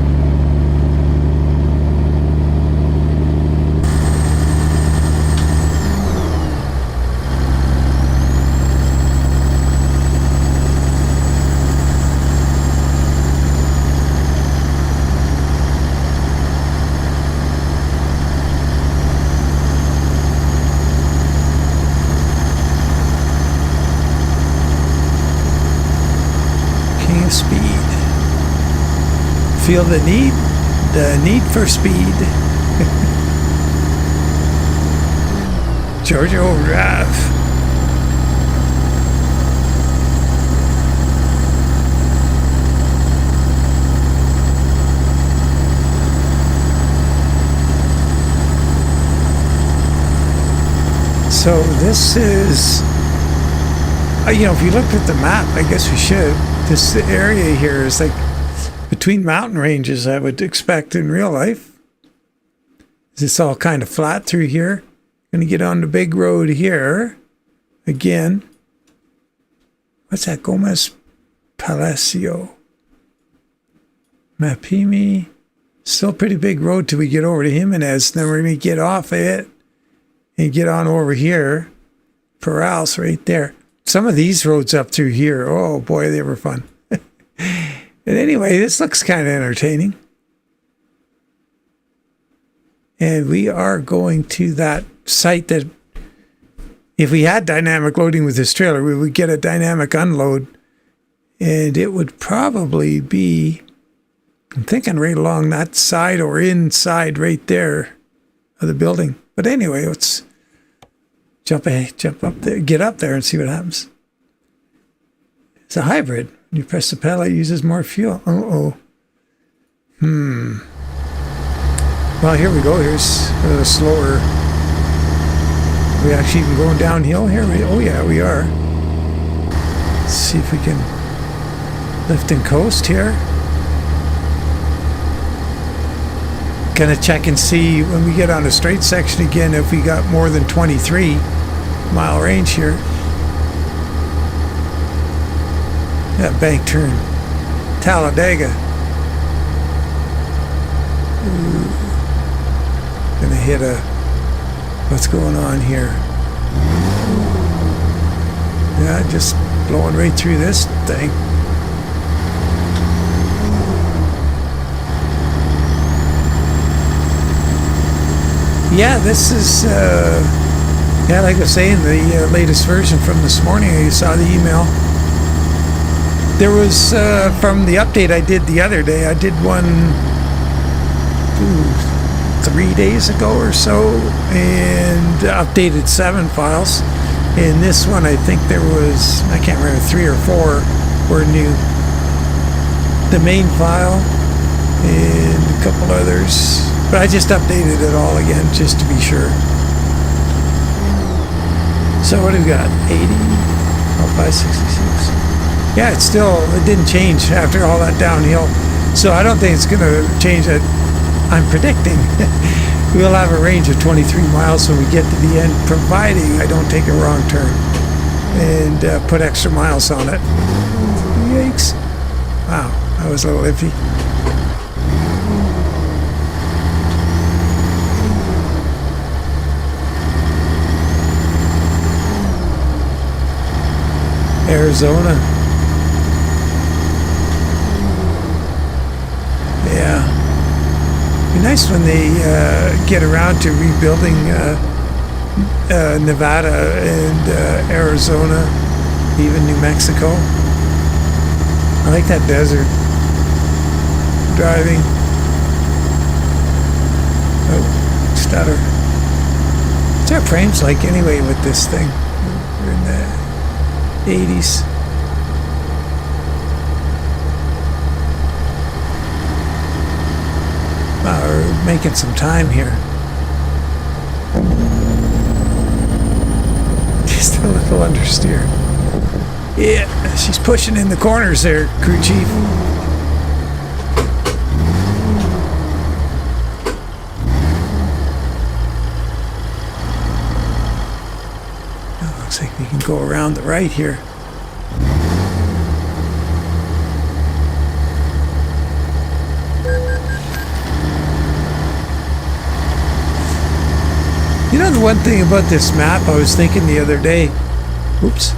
Speed. Feel the need for speed. Giorgio Rav. So this is, if you looked at the map, I guess we should. This area here is like between mountain ranges, I would expect in real life. It's all kind of flat through here. Gonna get on the big road here again. What's that? Gomez Palacio. Mapimi. Still a pretty big road till we get over to Jimenez. Then we're gonna get off it and get on over here. Peral's right there. Some of these roads up through here, oh boy, they were fun. And anyway, this looks kind of entertaining. And we are going to that site that, if we had dynamic loading with this trailer, we would get a dynamic unload. And it would probably be, I'm thinking right along that side or inside right there of the building. But anyway, let's jump up there, get up there and see what happens. It's a hybrid. When you press the pedal, it uses more fuel. Well, here we go. Here's a slower. Are we actually even going downhill here? Oh yeah, we are. Let's see if we can lift and coast here. Gonna check and see when we get on a straight section again if we got more than 23 mile range here. That bank turn. Talladega. Ooh. Gonna hit a, what's going on here? Yeah, just blowing right through this thing. Yeah, this is, like I was saying, the latest version from this morning. You saw the email. There was, from the update I did the other day, I did one 3 days ago or so, and updated 7 files. In this one, I think there was, I can't remember, 3 or 4 were new. The main file and a couple others. But I just updated it all again, just to be sure. So what do we got? 80? Oh, 566. Yeah, it didn't change after all that downhill. So I don't think it's going to change it. I'm predicting we'll have a range of 23 miles when we get to the end, providing I don't take a wrong turn and put extra miles on it. Yikes. Wow, that was a little iffy. Arizona. Yeah. Be nice when they get around to rebuilding Nevada and Arizona, even New Mexico. I like that desert driving. Oh, stutter. What's our frames like anyway with this thing? We're in the 80s. Wow, we're making some time here. Just a little understeer. Yeah, she's pushing in the corners there, crew chief. Oh, looks like we can go around the right here. You know, the one thing about this map, I was thinking the other day, oops.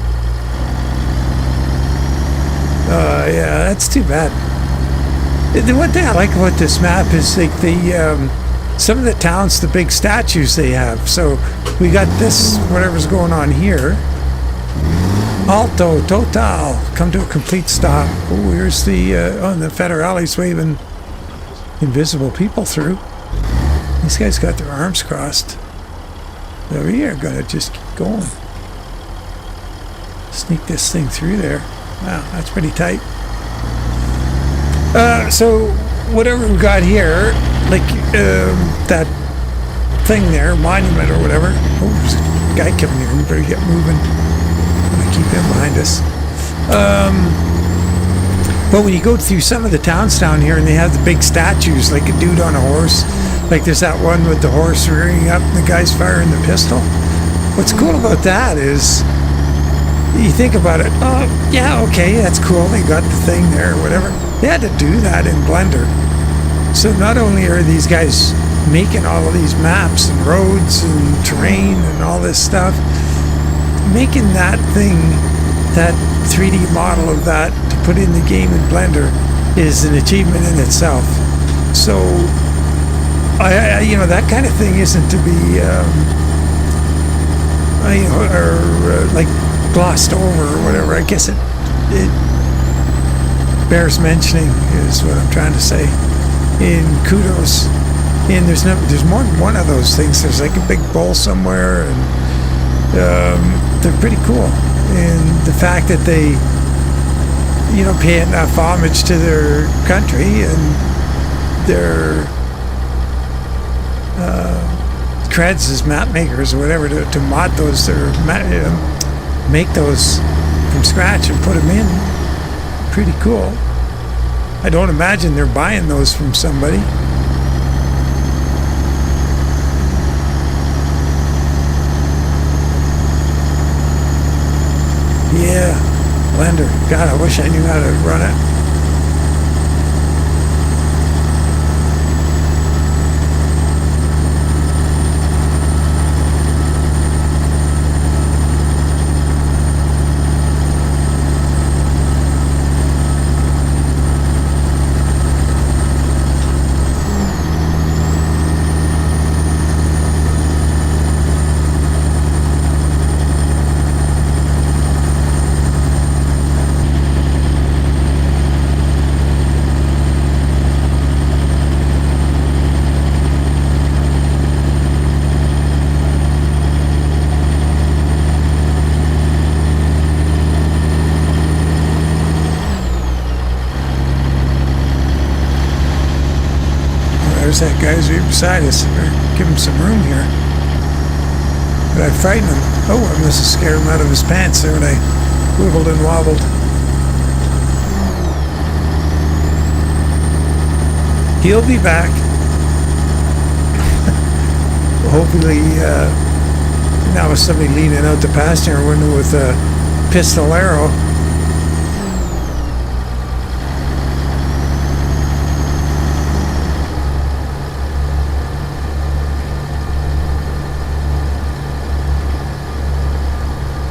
Yeah, that's too bad. The one thing I like about this map is like some of the towns, the big statues they have. So we got this, whatever's going on here. Alto, total, come to a complete stop. Oh, here's the federales waving invisible people through. These guys got their arms crossed. We are gonna just keep going. Sneak this thing through there. Wow, that's pretty tight. So whatever we got here, like that thing there, monument or whatever. Oh, there's a guy coming here. We better get moving. I'm gonna keep him behind us. But when you go through some of the towns down here, and they have the big statues, like a dude on a horse. Like there's that one with the horse rearing up and the guy's firing the pistol. What's cool about that is, you think about it, oh, yeah, okay, that's cool. They got the thing there or whatever. They had to do that in Blender. So not only are these guys making all of these maps and roads and terrain and all this stuff, making that thing, that 3D model of that to put in the game in Blender is an achievement in itself. So you know, that kind of thing isn't to be, like glossed over or whatever. I guess it bears mentioning is what I'm trying to say. In kudos, and there's more than one of those things. There's like a big bowl somewhere, and they're pretty cool. And the fact that they, you know, pay enough homage to their country and their creds as map makers or whatever to mod those or make those from scratch and put them in. Pretty cool. I don't imagine they're buying those from somebody. Yeah, Blender. God, I wish I knew how to run it. There's that guy's right beside us. Give him some room here. But I frightened him. Oh, I must have scared him out of his pants there when I wiggled and wobbled. He'll be back. Hopefully, now with somebody leaning out the passenger window with a pistol arrow.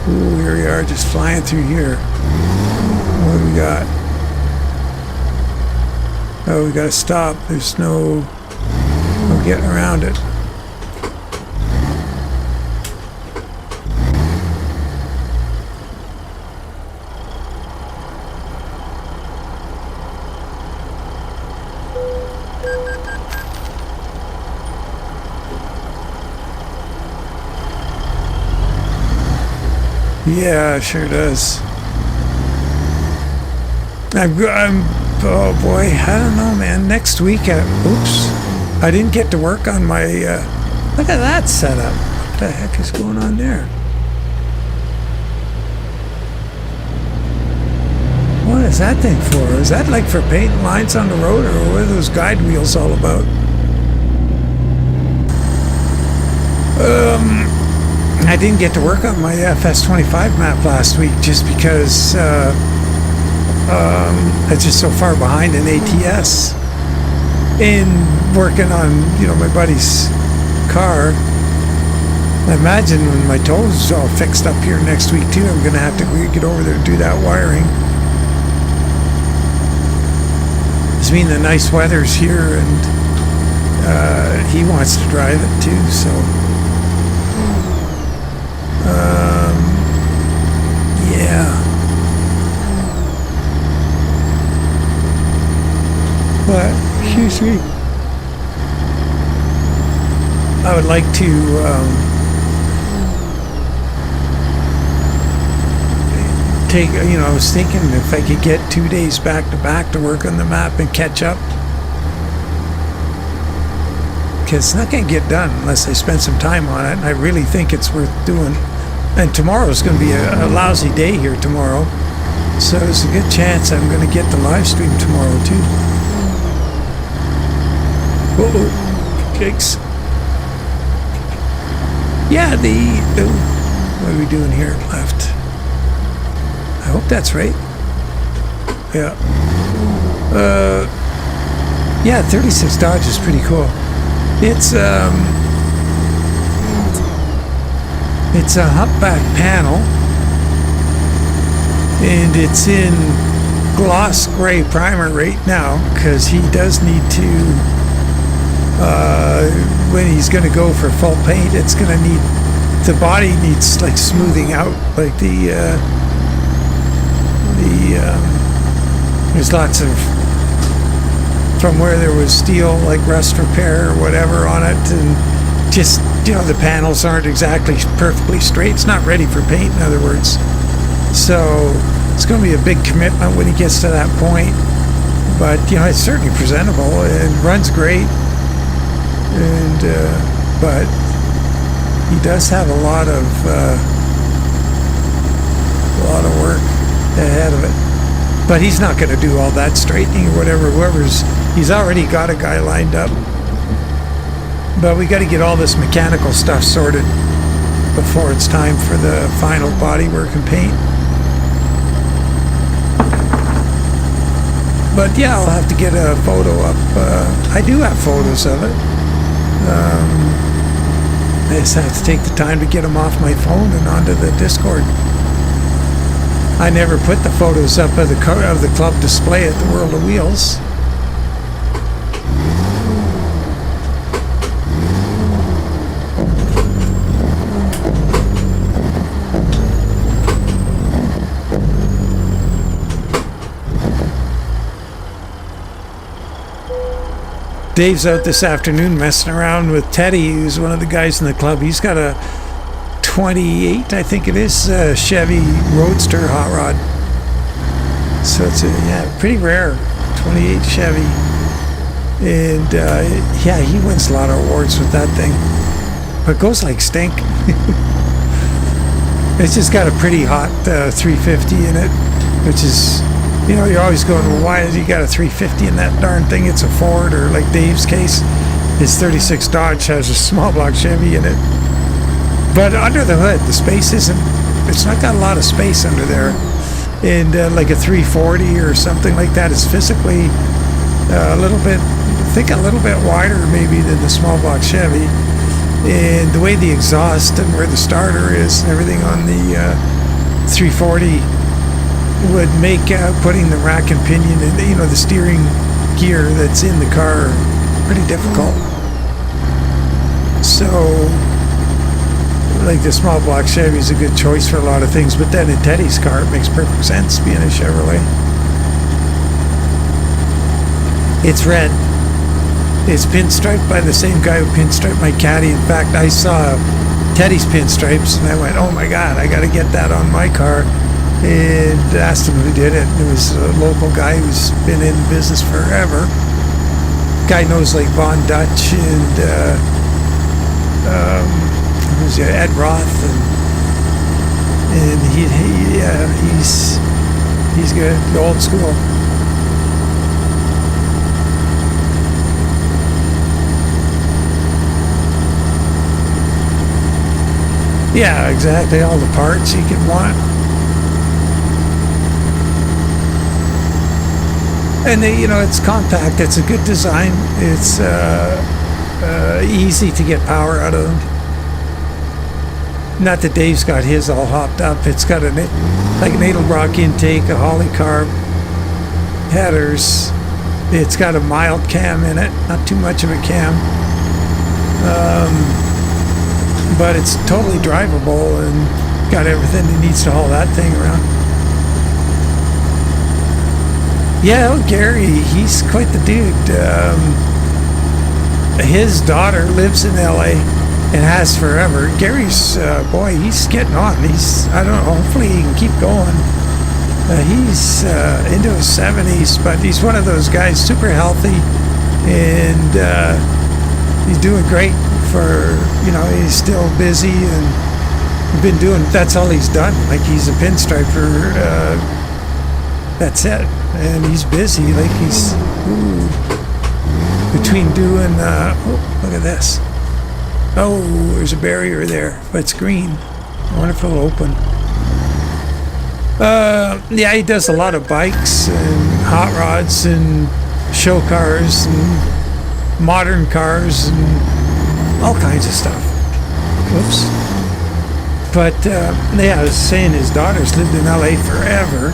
Ooh, here we are, just flying through here. What do we got? Oh, we got to stop. There's no getting around it. Yeah, sure does. Oh boy, I don't know, man. Next week, oops, I didn't get to work on my, look at that setup. What the heck is going on there? What is that thing for? Is that like for painting lines on the road, or what are those guide wheels all about? I didn't get to work on my FS25 map last week just because it's just so far behind in ATS. In working on, my buddy's car. I imagine when my toes all fixed up here next week too, I'm going to have to get over there and do that wiring. I mean, the nice weather's here, and he wants to drive it too, so yeah. But excuse me, I would like to take, I was thinking if I could get 2 days back to back to work on the map and catch up, because it's not going to get done unless I spend some time on it, and I really think it's worth doing. And tomorrow's going to be a lousy day here tomorrow, so there's a good chance I'm going to get the live stream tomorrow too. Uh-oh, yikes. Yeah, what are we doing here left? I hope that's right. Yeah. Yeah, 36 Dodge is pretty cool. It's a humpback panel, and it's in gloss gray primer right now because he does need to, when he's going to go for full paint, it's going to need, the body needs like smoothing out, like there's lots of, from where there was steel, like rust repair or whatever on it, and just, the panels aren't exactly perfectly straight. It's not ready for paint, in other words. So it's going to be a big commitment when he gets to that point. But, it's certainly presentable and runs great. And, but he does have a lot of work ahead of it. But he's not going to do all that straightening or whatever. He's already got a guy lined up. But we got to get all this mechanical stuff sorted before it's time for the final bodywork and paint. But yeah, I'll have to get a photo up. I do have photos of it. I just have to take the time to get them off my phone and onto the Discord. I never put the photos up of the club display at the World of Wheels. Dave's out this afternoon messing around with Teddy, who's one of the guys in the club. He's got a 28, I think it is, Chevy Roadster hot rod. So it's pretty rare, 28 Chevy. And he wins a lot of awards with that thing. But it goes like stink. It's just got a pretty hot 350 in it, which is, you're always going, well, why has he got a 350 in that darn thing? It's a Ford, or like Dave's case, his 36 Dodge has a small block Chevy in it. But under the hood, the space it's not got a lot of space under there. And like a 340 or something like that is physically a little bit wider maybe than the small block Chevy. And the way the exhaust and where the starter is and everything on the 340 would make putting the rack and pinion and, you know, the steering gear that's in the car pretty difficult. So, like the small block Chevy is a good choice for a lot of things, but then in Teddy's car, it makes perfect sense being a Chevrolet. It's red. It's pinstriped by the same guy who pinstriped my Caddy. In fact, I saw Teddy's pinstripes and I went, oh my God, I got to get that on my car. And asked him who did it. It was a local guy who's been in the business forever. Guy knows like Von Dutch and who's Ed Roth, and he's good, the old school. Yeah, exactly. All the parts you could want. And they, you know, it's compact. It's a good design. It's easy to get power out of them. Not that Dave's got his all hopped up. It's got like an Edelbrock intake, a Holly carb, headers. It's got a mild cam in it, not too much of a cam. But it's totally drivable and got everything it needs to haul that thing around. Yeah, oh, Gary, he's quite the dude. His daughter lives in LA and has forever. Gary's, boy, he's getting on. I don't know, hopefully he can keep going. He's into his 70s, but he's one of those guys, super healthy, and he's doing great for, you know, he's still busy and been doing, that's all he's done. Like, he's a pinstriper, that's it. And he's busy, like he's, between doing, oh, look at this. Oh, there's a barrier there, but it's green. I wonder if it'll open. Yeah, he does a lot of bikes and hot rods and show cars and modern cars and all kinds of stuff. Whoops. But, yeah, I was saying his daughter's lived in LA forever,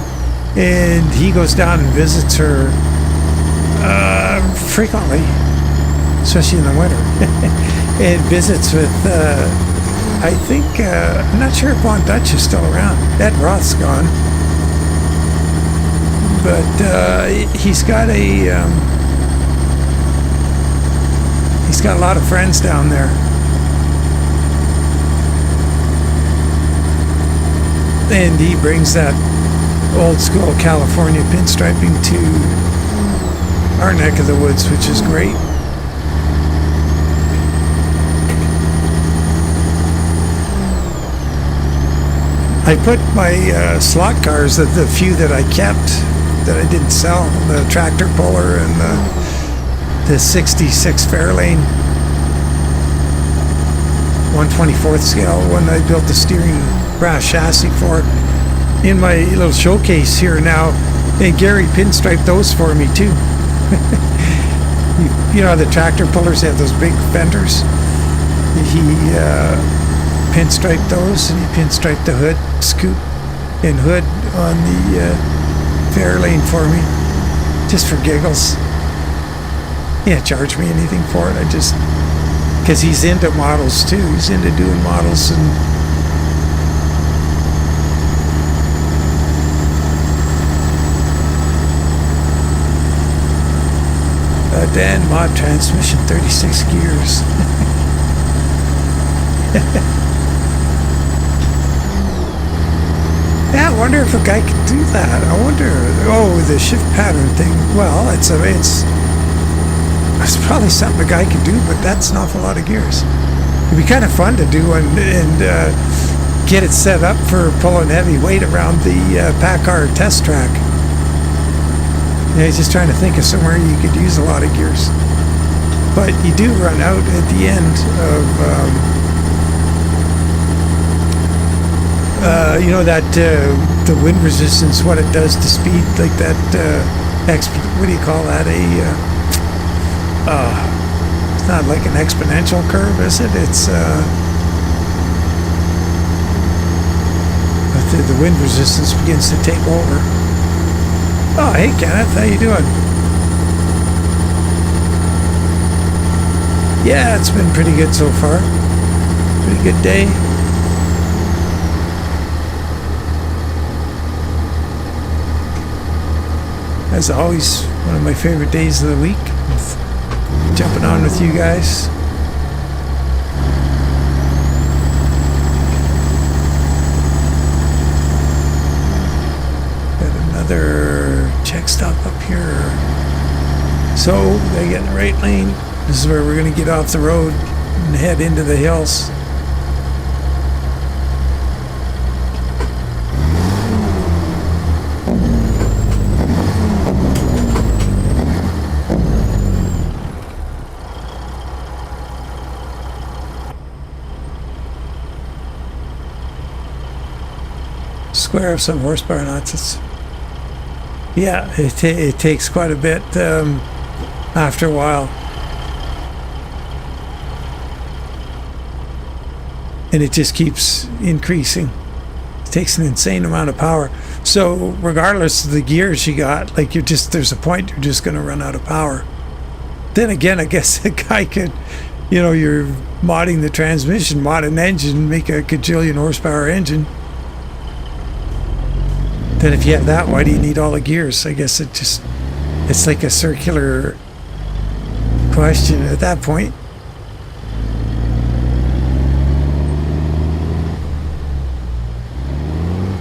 and he goes down and visits her frequently, especially in the winter, and visits with, I think, I'm not sure if Von Dutch is still around. Ed Roth's gone. But he's got a lot of friends down there. And he brings that old school California pinstriping to our neck of the woods, which is great. I put my slot cars, the few that I kept, that I didn't sell, the tractor puller and the 66 Fairlane 1/24th scale one I built the steering brass chassis for, in my little showcase here now, and Gary pinstriped those for me too. You know, the tractor pullers have those big fenders. He pinstriped those, and he pinstriped the hood, scoop and hood on the Fairlane for me, just for giggles. He didn't charge me anything for it. I just, because he's into models too. He's into doing models. And Dan mod transmission, 36 gears. Yeah, I wonder if a guy could do that. I wonder. Oh, the shift pattern thing. Well, it's probably something a guy could do, but that's an awful lot of gears. It'd be kind of fun to do and get it set up for pulling heavy weight around the PACCAR test track. Yeah, he's just trying to think of somewhere you could use a lot of gears. But you do run out at the end of, you know, that the wind resistance, what it does to speed, like that, what do you call that? It's not like an exponential curve, is it? It's, the wind resistance begins to take over. Oh, hey Kenneth, how you doing? Yeah, it's been pretty good so far. Pretty good day. As always, one of my favorite days of the week. Jumping on with you guys. Got another check stop up here. So, they get in the right lane. This is where we're going to get off the road and head into the hills. Square of some horsepower knots. Yeah, it takes quite a bit after a while, and it just keeps increasing. It takes an insane amount of power. So regardless of the gears you got, like there's a point you're just going to run out of power. Then again, I guess the guy could, you're modding the transmission, mod an engine, make a gajillion horsepower engine. Then if you have that, why do you need all the gears? I guess it's like a circular question at that point.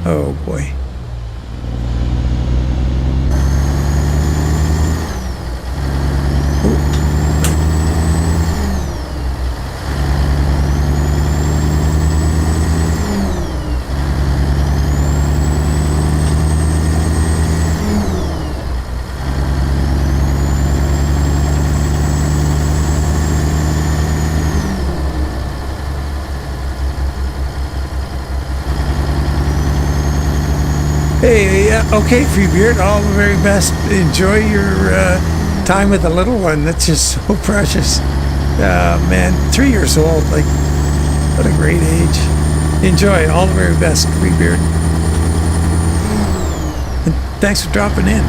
Oh boy. Hey, okay, Freebeard, all the very best. Enjoy your time with the little one. That's just so precious. Man, 3 years old, like, what a great age. Enjoy, all the very best, Freebeard. And thanks for dropping in.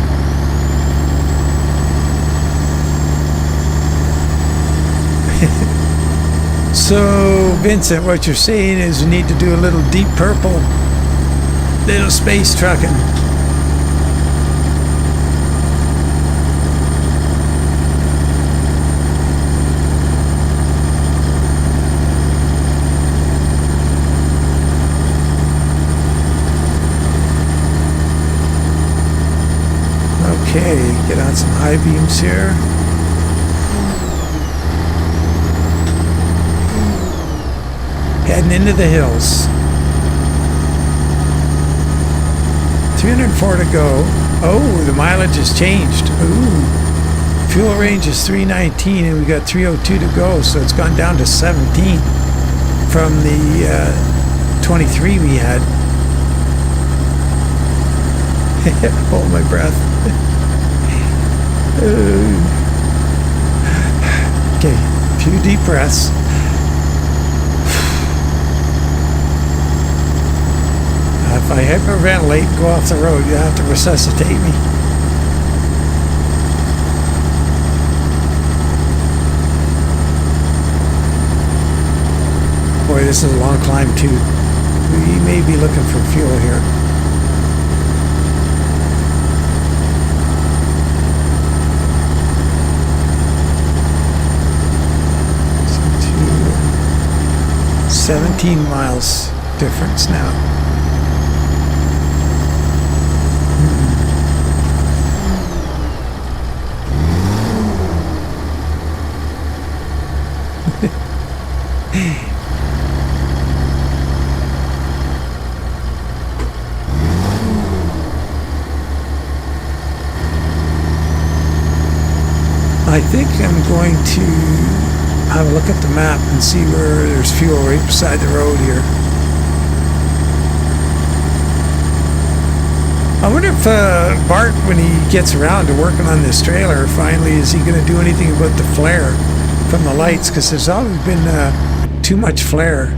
So, Vincent, what you're saying is you need to do a little Deep Purple. Little space trucking. Okay, get on some high beams here. Heading into the hills. 304 to go. Oh, the mileage has changed. Ooh. Fuel range is 319 and we got 302 to go, so it's gone down to 17 from the 23 we had. Hold my breath. Okay, a few deep breaths. If I hyperventilate and go off the road, you have to resuscitate me. Boy, this is a long climb too. We may be looking for fuel here. So 17 miles difference now. I think I'm going to have a look at the map and see where there's fuel right beside the road here. I wonder if Bart, when he gets around to working on this trailer, finally, is he going to do anything about the flare from the lights? Because there's always been too much flare.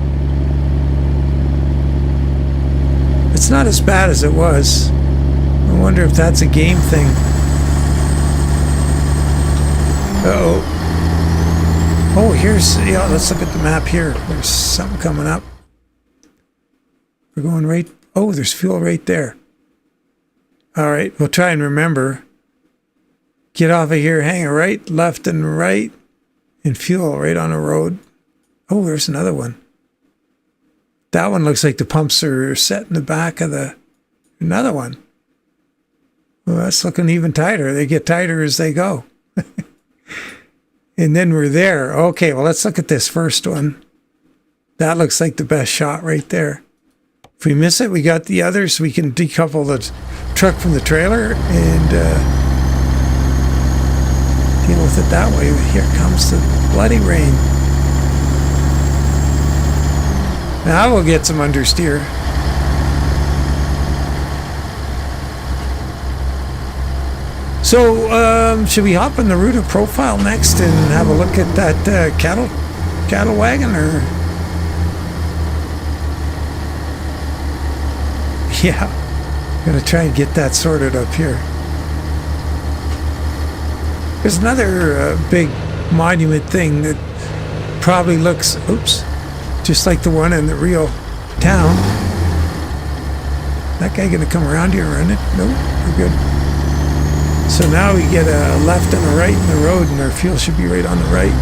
It's not as bad as it was. I wonder if that's a game thing. Uh-oh. Oh, here's... Yeah, let's look at the map here. There's something coming up. We're going right... Oh, there's fuel right there. All right, we'll try and remember. Get off of here, hang a right, left and right, and fuel right on the road. Oh, there's another one. That one looks like the pumps are set in the back of the... Another one. Well, that's looking even tighter. They get tighter as they go. And then we're there. Okay, well, let's look at this first one. That looks like the best shot right there. If we miss it, we got the others. We can decouple the truck from the trailer and deal with it that way. Here comes the bloody rain. Now we'll get some understeer. So, should we hop in the Ruta profile next and have a look at that cattle wagon, or? Yeah, I'm gonna try and get that sorted up here. There's another big monument thing that probably looks, oops, just like the one in the Rio town. That guy gonna come around here and run it? Nope, we're good. So now we get a left and a right in the road, and our fuel should be right on the right.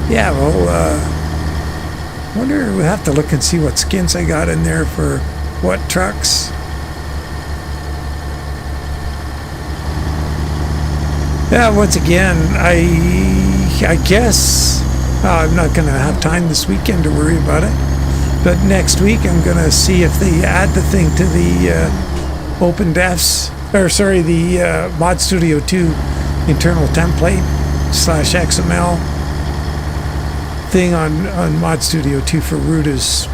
Yeah, well, wonder, we'll have to look and see what skins I got in there for what trucks. Yeah, once again, I guess I'm not going to have time this weekend to worry about it. But next week I'm going to see if they add the thing to the OpenDefs, or sorry, the Mod Studio 2 internal template / XML thing on Mod Studio 2 for Ruta's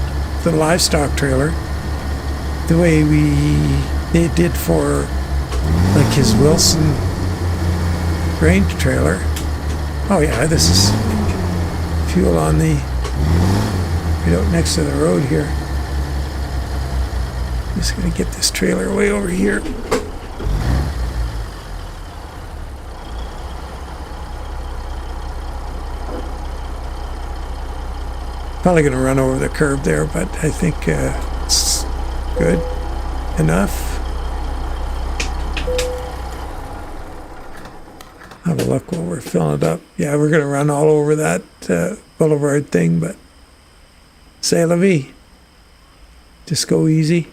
the livestock trailer, the way they did for like his Wilson grain trailer. Oh yeah, this is fuel on the right out next to the road here. I'm just gonna get this trailer way over here. Probably going to run over the curb there, but I think it's good enough. Have a look while we're filling it up. Yeah, we're going to run all over that boulevard thing, but c'est la vie. Just go easy.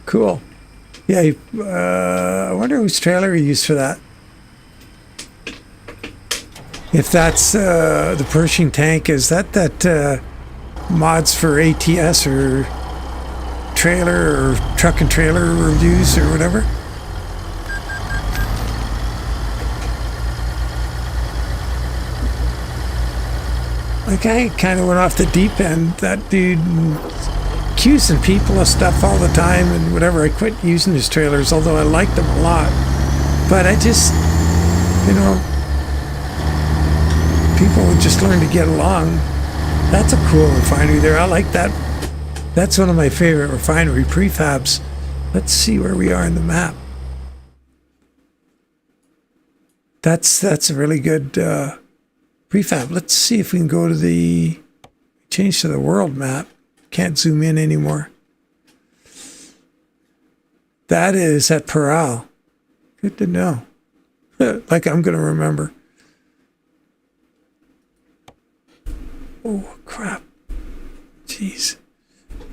Cool. Yeah, I wonder whose trailer he used for that. If that's the Pershing tank, is that mods for ATS or trailer or truck and trailer reviews or whatever? Like, I kind of went off the deep end. That dude accusing people of stuff all the time and whatever. I quit using his trailers, although I liked them a lot. But I just, you know, people would just learn to get along. That's a cool refinery there. I like that. That's one of my favorite refinery prefabs. Let's see where we are in the map. That's a really good prefab. Let's see if we can go to the, change to the world map. Can't zoom in anymore. That is at Peral. Good to know. Like I'm going to remember. Oh, crap. Jeez.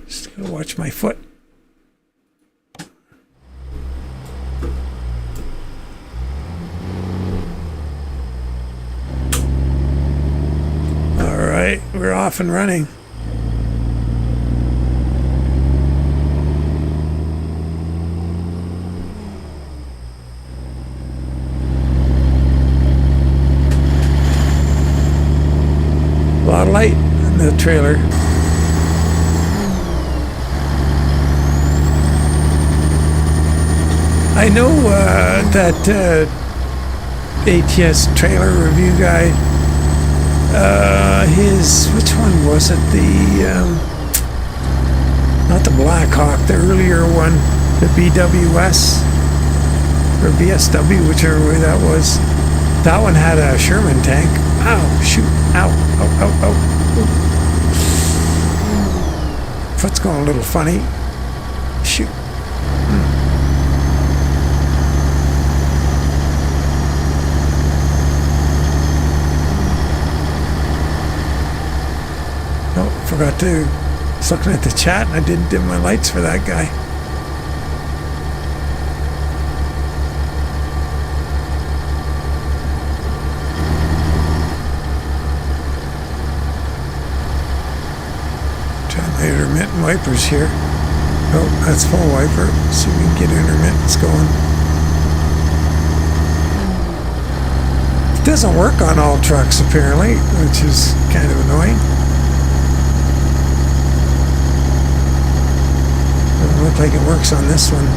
Just got to watch my foot. All right, we're off and running. trailer. I know that ATS trailer review guy, which one was it? Not the Blackhawk, the earlier one, the BWS or BSW, whichever way that was. That one had a Sherman tank. Ow, shoot, ow, ow, ow, ow. Foot's going a little funny. Shoot. Oh, forgot to. I was looking at the chat and I didn't dim my lights for that guy. Intermittent wipers here. Oh, that's full wiper. See if we can get intermittents going. It doesn't work on all trucks apparently, which is kind of annoying. Doesn't look like it works on this one.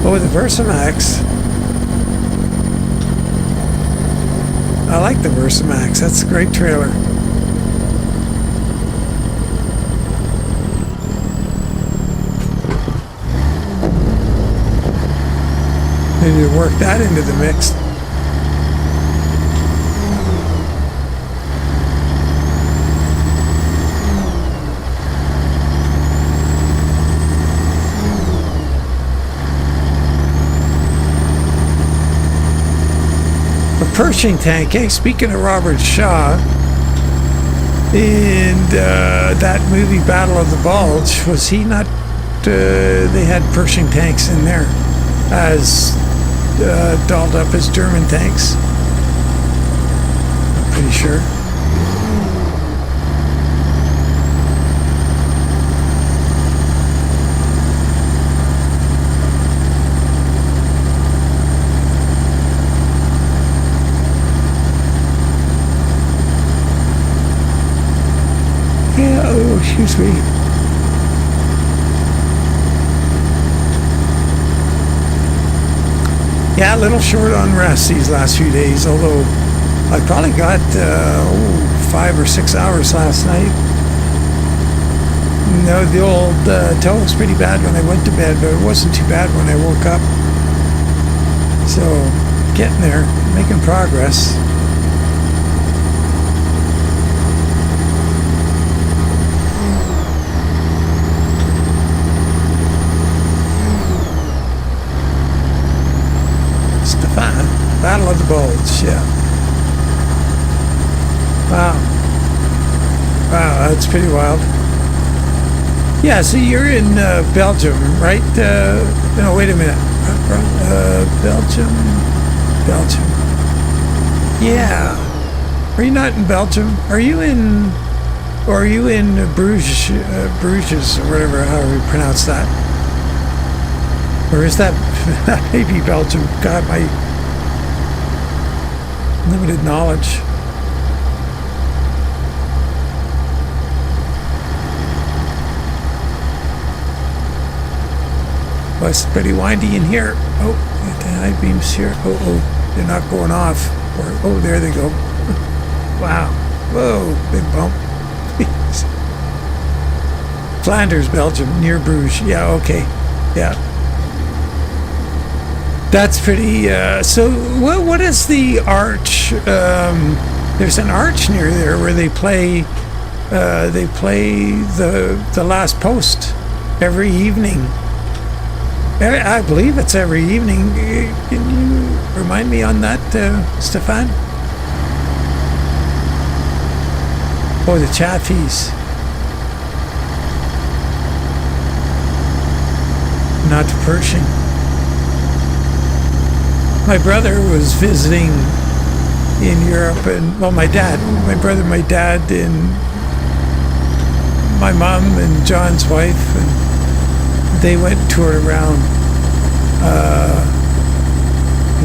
Oh, the Versamax. I like the Versamax. That's a great trailer. Maybe to work that into the mix. Pershing tank, eh? Speaking of Robert Shaw, in that movie Battle of the Bulge, was he not, they had Pershing tanks in there as dolled up as German tanks, I'm pretty sure. Yeah, oh, excuse me. Yeah, a little short on rest these last few days, although I probably got 5 or 6 hours last night. No, the old toe was pretty bad when I went to bed, but it wasn't too bad when I woke up. So, getting there, making progress. Battle of the Bulge, yeah. Wow. Wow, that's pretty wild. Yeah, so you're in Belgium, right? No, wait a minute. Belgium? Belgium. Yeah. Are you not in Belgium? Are you in... Or are you in Bruges, Bruges, or whatever, however you pronounce that? Or is that... maybe Belgium? God, my... limited knowledge. Well, it's pretty windy in here. Oh, the high beams here. Oh, they're not going off. Or, oh, there they go. Wow. Whoa, big bump. Flanders, Belgium, near Bruges. Yeah, okay. Yeah. That's pretty, so what is the arch? There's an arch near there where they play the last post every evening. I believe it's every evening. Can you remind me on that, Stefan? Oh, the Chaffies. Not the Pershing. My brother was visiting in Europe, and well, my brother, my dad, and my mom and John's wife, and they went and toured around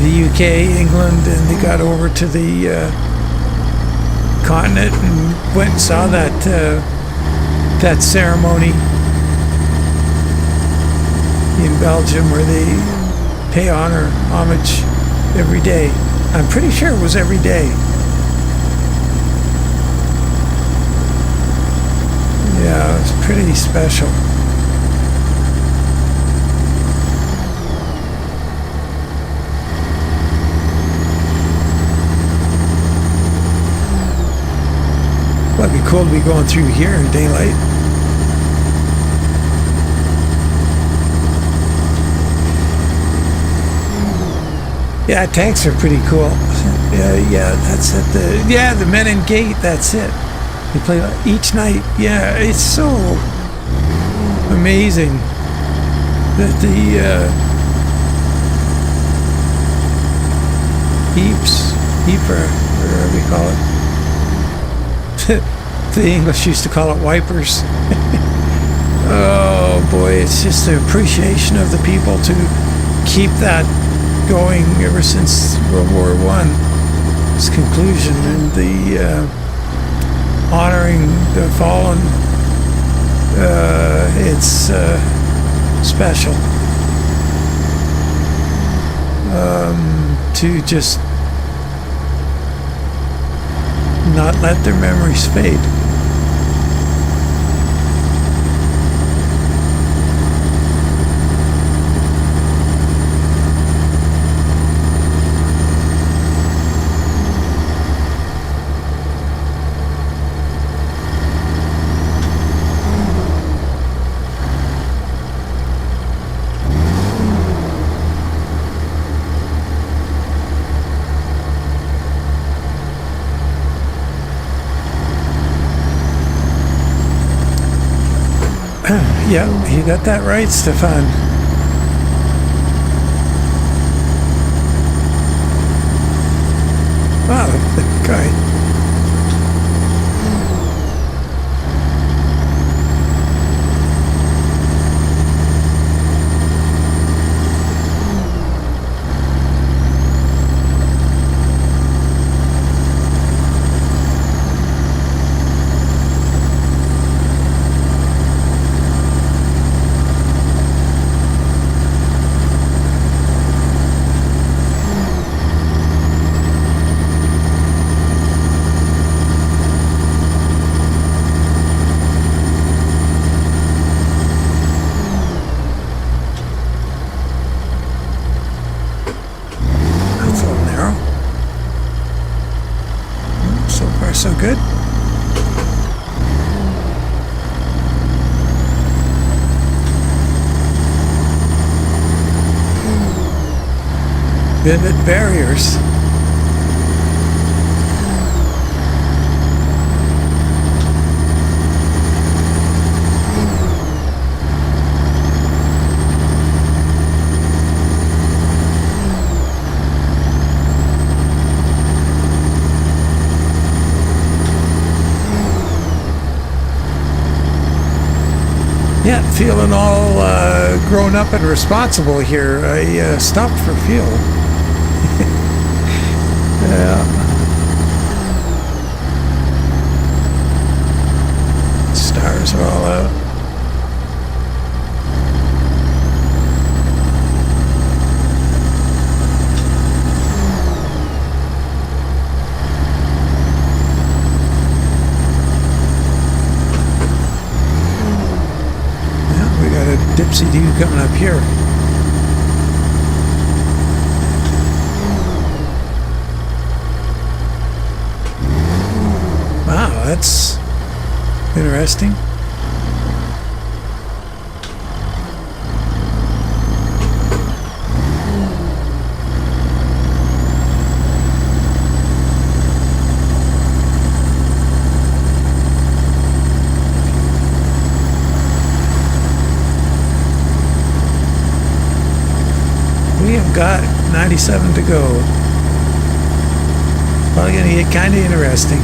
the UK, England, and they got over to the continent and went and saw that ceremony in Belgium where they pay homage every day. I'm pretty sure it was every day. Yeah, it was pretty special. Well, it'd be cool to be going through here in daylight. Yeah, tanks are pretty cool. Yeah, that's at the Menin Gate. That's it. They play each night. Yeah, it's so amazing that the Heeper, whatever we call it. The English used to call it wipers. Oh boy, it's just the appreciation of the people to keep that going ever since World War I, its conclusion, and the honoring the fallen. It's special to just not let their memories fade. Yeah, you got that right, Stefan. Wow, that guy. So good. Vivid barriers. Yeah, feeling all grown up and responsible here. I stopped for fuel. Yeah. Stars are all out. Dipsy-doo coming up here. Wow, that's interesting. We have got 97 to go. Well, going to get kind of interesting.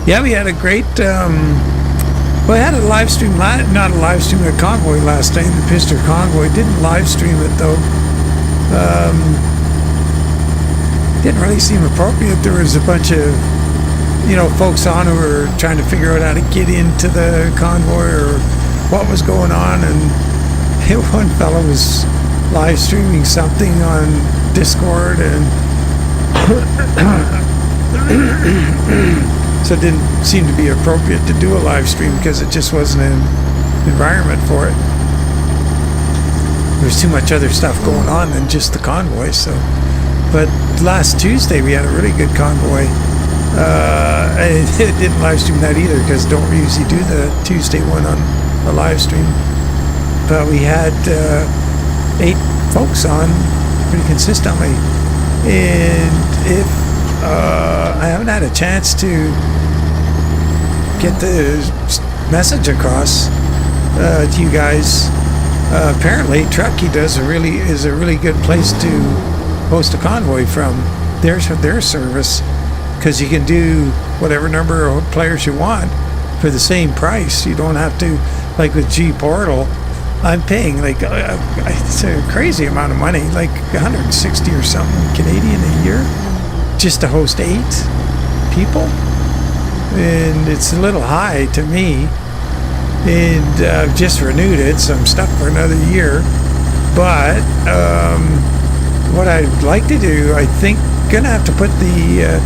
Yeah, we had a great, well, I had a live stream, not a live stream, a convoy last night, the Pister convoy. Didn't live stream it though. Didn't really seem appropriate. There was a bunch of, folks on who were trying to figure out how to get into the convoy or what was going on. And one fellow was live streaming something on Discord, and so it didn't seem to be appropriate to do a live stream because it just wasn't an environment for it. There's too much other stuff going on than just the convoy. So, but last Tuesday we had a really good convoy. I didn't live stream that either because don't usually do the Tuesday one on a live stream. But we had 8 folks on pretty consistently, and if I haven't had a chance to get the message across to you guys. Apparently, Truckee is a really good place to host a convoy from their service, because you can do whatever number of players you want for the same price. You don't have to, like with G Portal, I'm paying like it's a crazy amount of money, like 160 or something Canadian a year, just to host 8 people. And it's a little high to me. And I've just renewed it, so I'm stuck for another year. But what I'd like to do, I think, gonna have to put the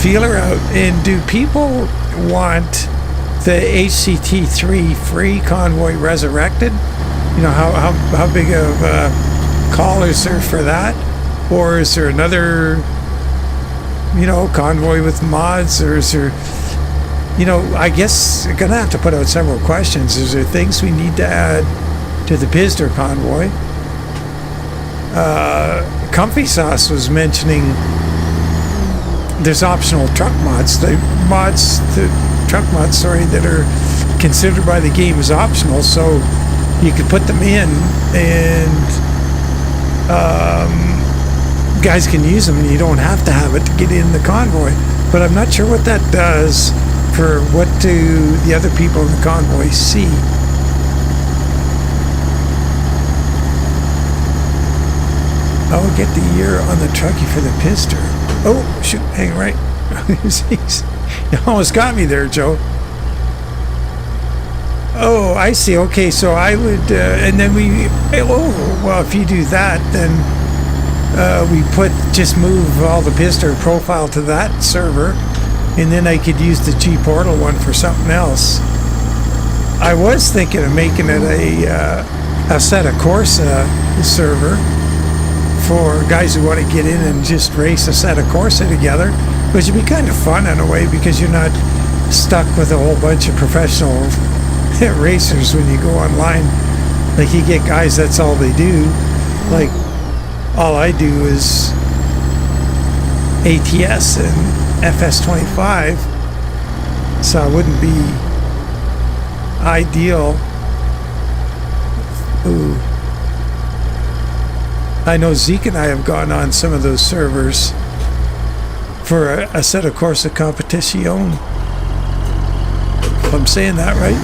feeler out. And do people want the HCT3 free convoy resurrected? How big of a call is there for that? Or is there another, convoy with mods? Or is there, I guess I'm gonna have to put out several questions. Is there things we need to add to the Pister convoy? Comfy Sauce was mentioning there's optional truck mods. The truck mods, that are considered by the game as optional, so you could put them in and guys can use them, and you don't have to have it to get in the convoy. But I'm not sure what that does for what do the other people in the convoy see. I'll get the year on the Truckee for the Pister. Oh, shoot, hang right. You almost got me there, Joe. Oh, I see. Okay, so I would, and then if you do that, then we just move all the Pister profile to that server, and then I could use the G Portal one for something else. I was thinking of making it a Assetto Corsa server for guys who want to get in and just race Assetto Corsa together, which would be kind of fun in a way, because you're not stuck with a whole bunch of professional racers when you go online. Like, you get guys, that's all they do. Like, all I do is ATS and FS25, so it wouldn't be ideal. Ooh. I know Zeke and I have gone on some of those servers for a Assetto Corsa Competition. If I'm saying that right.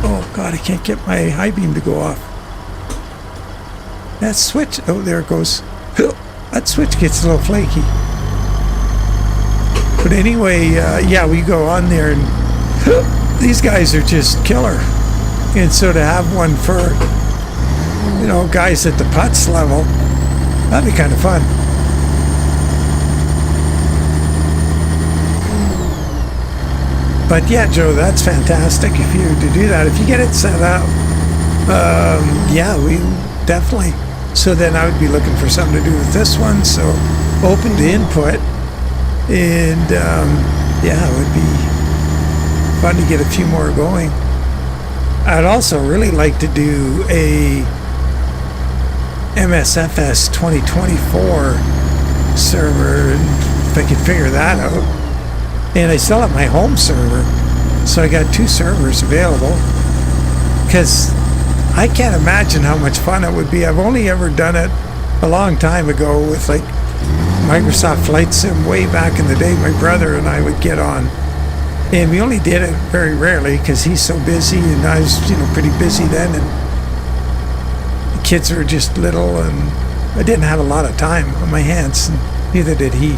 Oh God, I can't get my high beam to go off. That switch, oh, there it goes. That switch gets a little flaky. But anyway, yeah, we go on there, and these guys are just killer. And so to have one for, you know, guys at the putts level, that'd be kind of fun. But yeah, Joe, that's fantastic if you were to do that. If you get it set up, yeah, we definitely. So then I would be looking for something to do with this one. So open to input. And yeah, it would be fun to get a few more going. I'd also really like to do a MSFS 2024 server, if I could figure that out. And I still have my home server, so I got 2 servers available, because I can't imagine how much fun it would be. I've only ever done it a long time ago with like Microsoft Flight Sim way back in the day. My brother and I would get on, and we only did it very rarely because he's so busy and I was, you know, pretty busy then, and the kids were just little and I didn't have a lot of time on my hands, and neither did he.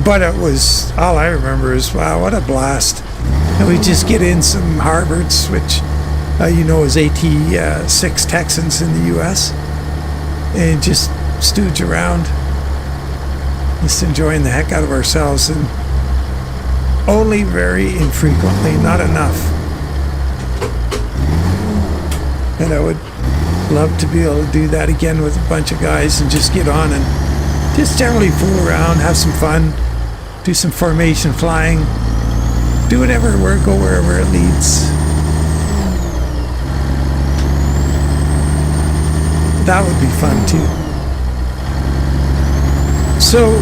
But it was, all I remember is, wow, what a blast. And we just get in some Harvards, which you know is AT6 Texans in the US, and just stooge around, just enjoying the heck out of ourselves, and only very infrequently, not enough. And I would love to be able to do that again with a bunch of guys and just get on and just generally fool around, have some fun, do some formation flying, do whatever, go wherever it leads. That would be fun too. So,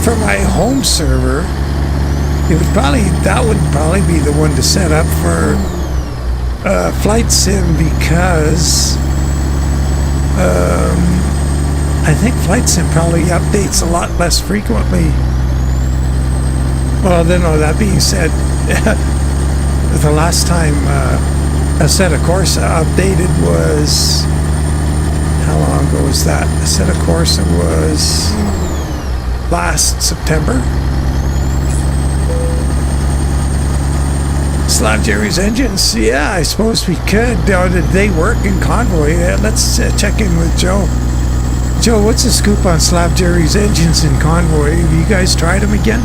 for my home server, that would probably be the one to set up for Flight Sim, because I think Flight Sim probably updates a lot less frequently. Well, then, that being said, the last time Assetto Corsa updated was, how long ago was that? Assetto Corsa was last September. Slav Jerry's engines, yeah, I suppose we could. Did they work in Convoy? Let's check in with Joe. Joe, what's the scoop on Slav Jerry's engines in Convoy? Have you guys tried them again?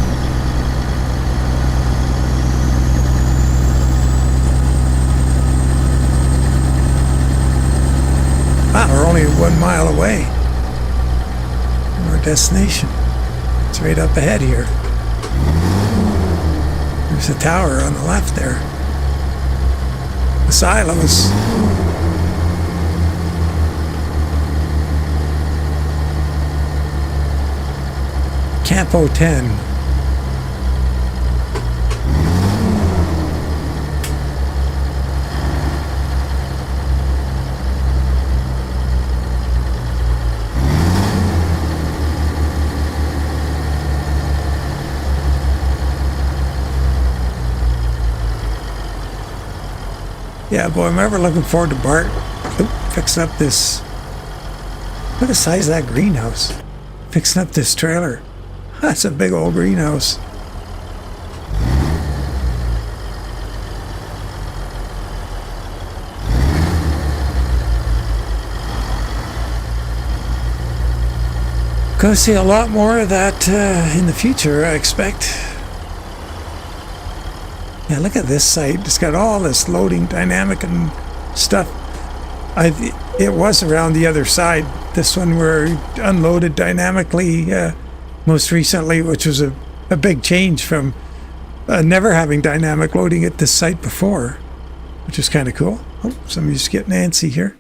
Wow, we're only 1 mile away from our destination. It's right up ahead here. There's a tower on the left there. The silos. Campo 10. Yeah, boy, I'm ever looking forward to Bart fixing up this. Look at the size of that greenhouse. Fixing up this trailer. That's a big old greenhouse. Gonna see a lot more of that in the future, I expect. Yeah, look at this site. It's got all this loading dynamic and stuff. It was around the other side. This one where unloaded dynamically most recently, which was a big change from never having dynamic loading at this site before, which is kind of cool. Oh, somebody's getting antsy here.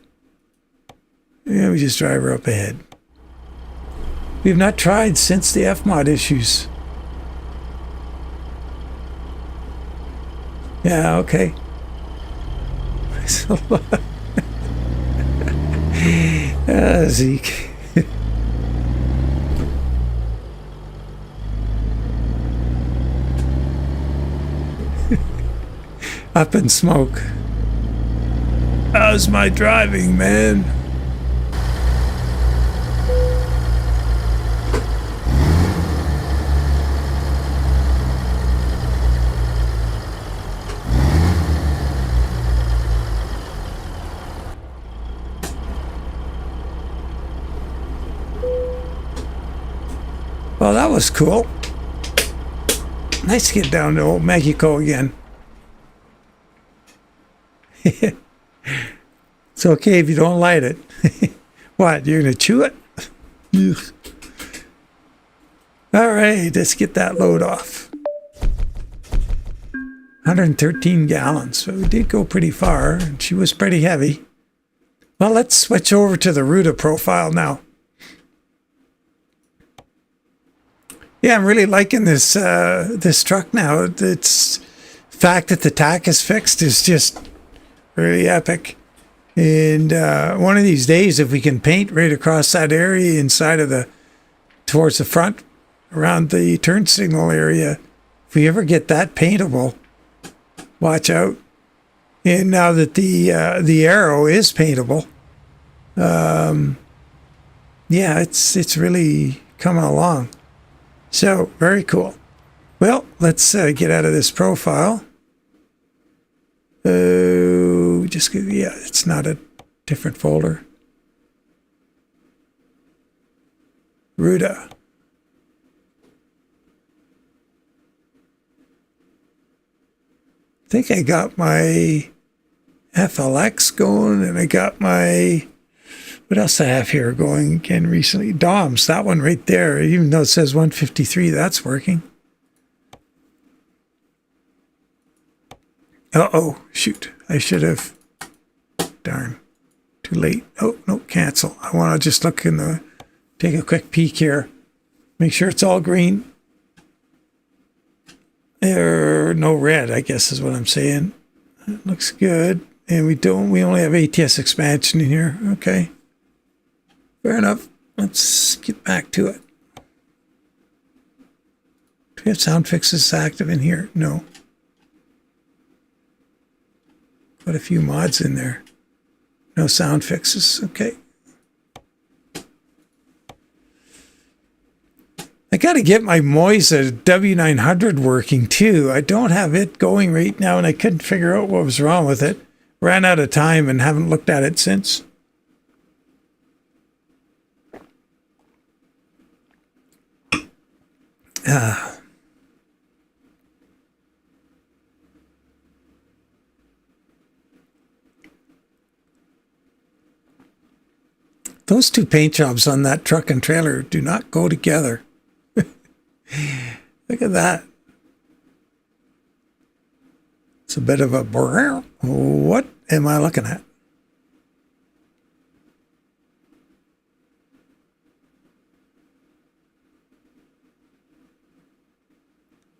Yeah, we just drive her up ahead. We have not tried since the FMOD issues. Yeah, okay. Zeke. Up in smoke. How's my driving, man? Well, that was cool. Nice to get down to old Mexico again. It's okay if you don't light it. What, you're going to chew it? All right, let's get that load off. 113 gallons. So we did go pretty far, and she was pretty heavy. Well, let's switch over to the Ruta profile now. Yeah, I'm really liking this this truck now. It's the fact that the tack is fixed is just really epic. And one of these days, if we can paint right across that area inside of the, towards the front, around the turn signal area, if we ever get that paintable, watch out. And now that the arrow is paintable, yeah, it's really coming along. So, very cool. Well, let's get out of this profile. Just, yeah, it's not a different folder. Ruta. I think I got my FLX going, and I got my... What else I have here going again recently? DOMS, that one right there. Even though it says 153, that's working. Uh-oh, shoot. I should have... Darn. Too late. Oh, no, cancel. I want to just look in the... Take a quick peek here. Make sure it's all green. No red, I guess is what I'm saying. It looks good. And we only have ATS expansion in here. Okay. Fair enough. Let's get back to it. Do we have sound fixes active in here? No. Got a few mods in there. No sound fixes. Okay. I got to get my Moisa W900 working too. I don't have it going right now, and I couldn't figure out what was wrong with it. Ran out of time and haven't looked at it since. Those two paint jobs on that truck and trailer do not go together. Look at that. It's a bit of a... What am I looking at?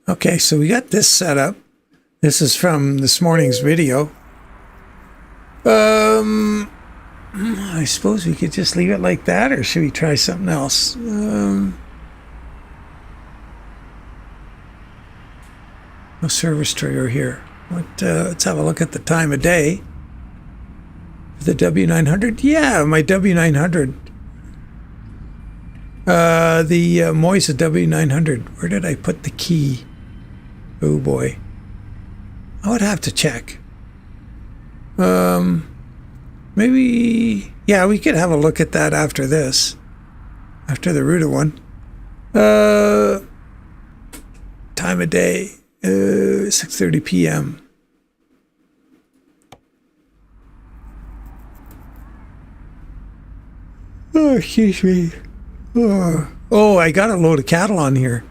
Okay, so we got this set up. This is from this morning's video. I suppose we could just leave it like that, or should we try something else? No service trigger here. Let's have a look at the time of day. The W900? Yeah, my W900. The Moisa W900. Where did I put the key? Oh boy. I would have to check. Maybe... Yeah, we could have a look at that after this. After the Ruta one. Time of day. 6:30 p.m. Oh, excuse me. Oh, I got a load of cattle on here.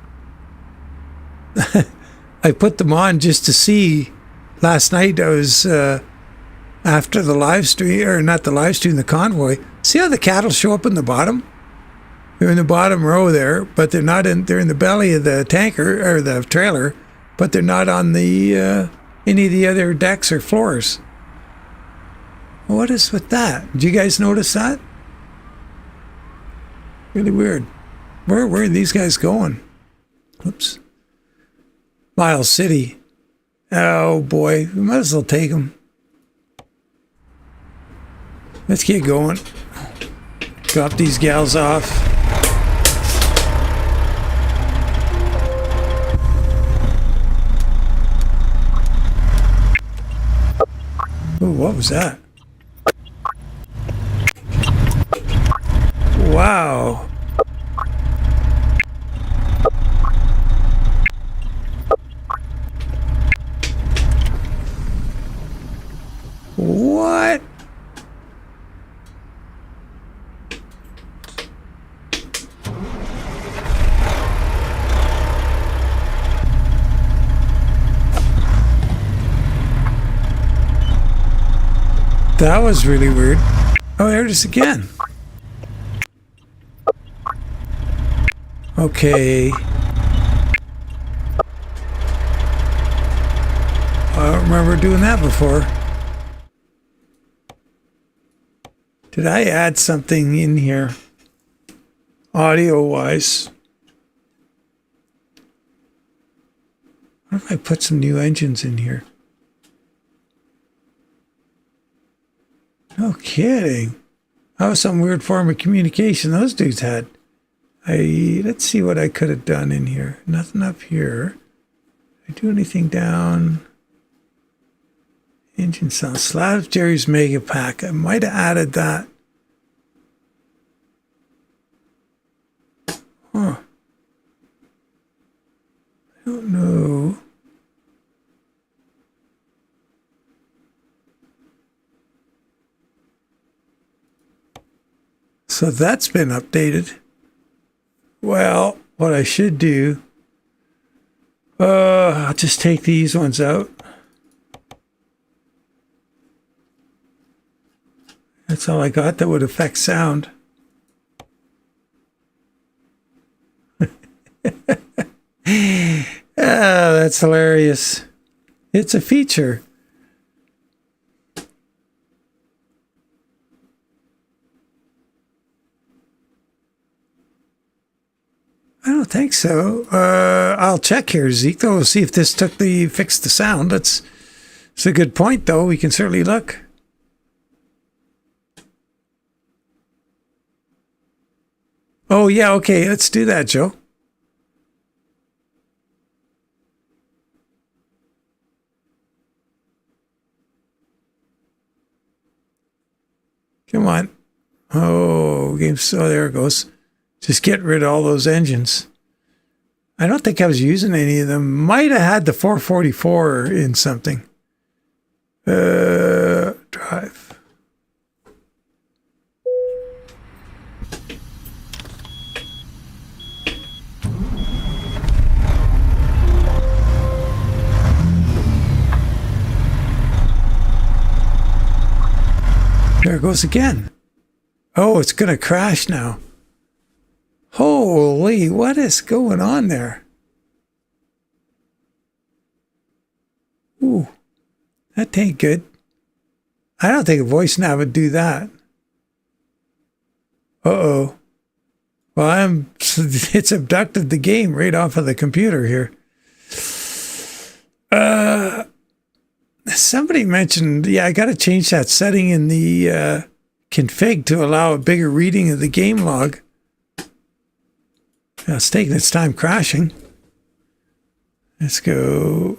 I put them on just to see. Last night I was after the live stream, or not the live stream, the convoy. See how the cattle show up in the bottom? They're in the bottom row there, but they're not in. They're in the belly of the tanker or the trailer, but they're not on the any of the other decks or floors. What is with that? Did you guys notice that? Really weird. Where are these guys going? Oops. Miles City. Oh boy, we might as well take them. Let's get going. Drop these gals off. Oh, what was that? Wow. That was really weird. Oh, there it is again. Okay. I don't remember doing that before. Did I add something in here? Audio-wise. What if I put some new engines in here? No kidding. That was some weird form of communication those dudes had. Let's see what I could have done in here. Nothing up here. Did I do anything down? Engine sound. Slab Jerry's Mega Pack. I might have added that. Huh. I don't know. So that's been updated. Well, what I should do, I'll just take these ones out. That's all I got that would affect sound. That's hilarious. It's a feature. I don't think so. I'll check here, Zeke, though. We'll see if this fixed the sound. It's a good point, though. We can certainly look. Oh, yeah, okay. Let's do that, Joe. Come on. Oh, there it goes. Just get rid of all those engines. I don't think I was using any of them. Might have had the 444 in something. Drive. There it goes again. Oh, it's going to crash now. Holy, what is going on there? Ooh, that ain't good. I don't think a voice nav would do that. Uh-oh. Well, it's abducted the game right off of the computer here. Somebody mentioned, yeah, I got to change that setting in the config to allow a bigger reading of the game log. Now it's taking its time crashing. Let's go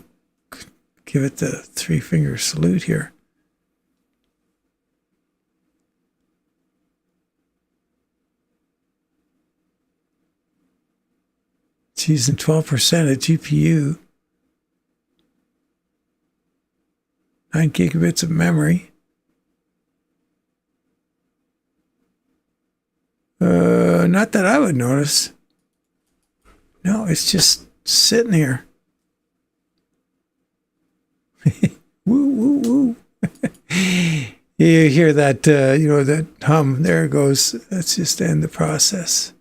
give it the 3-finger salute here. It's using 12% of GPU. 9 gigabits of memory. Not that I would notice. No, it's just sitting here. Woo, woo, woo. You hear that, that hum. There it goes. Let's just end the process.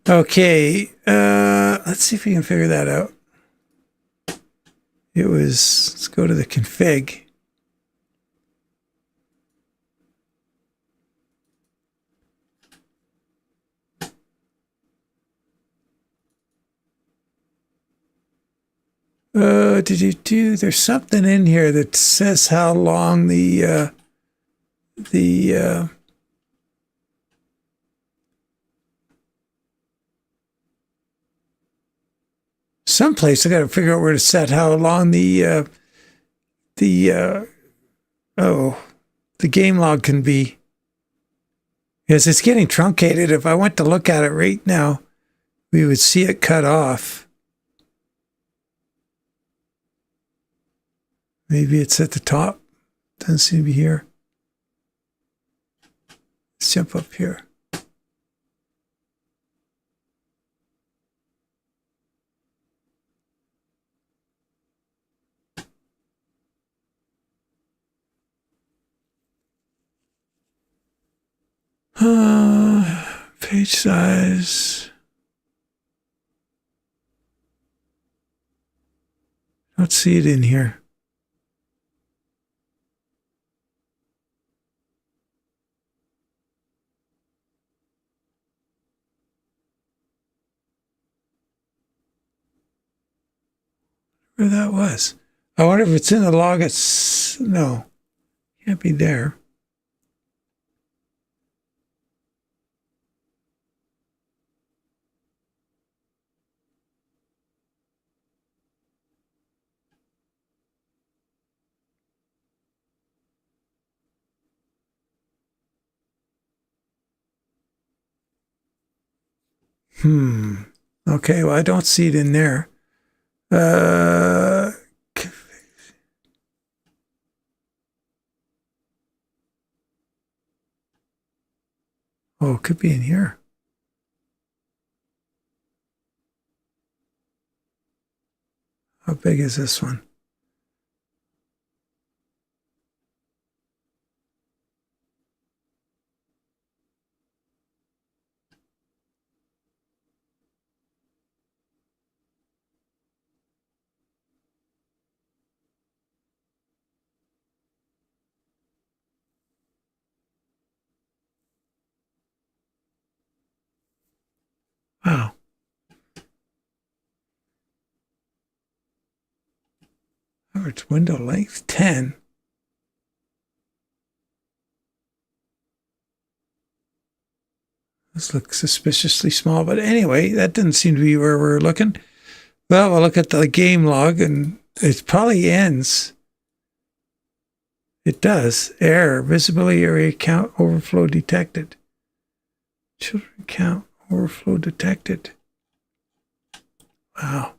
Okay. Let's see if we can figure that out. Let's go to the config. There's something in here that says how long the someplace I got to figure out where to set how long the game log can be. Because it's getting truncated. If I went to look at it right now, we would see it cut off. Maybe it's at the top. Doesn't seem to be here. Let's jump up here. Page size. Don't see it in here. Where that was. I wonder if it's in the log. No, can't be there. Okay, well, I don't see it in there. Oh, it could be in here. How big is this one? Wow. Average window length, 10. This looks suspiciously small, but anyway, that didn't seem to be where we're looking. Well, we'll look at the game log, and it probably ends. It does. Error. Visibility area count overflow detected. Children count overflow detected. Wow.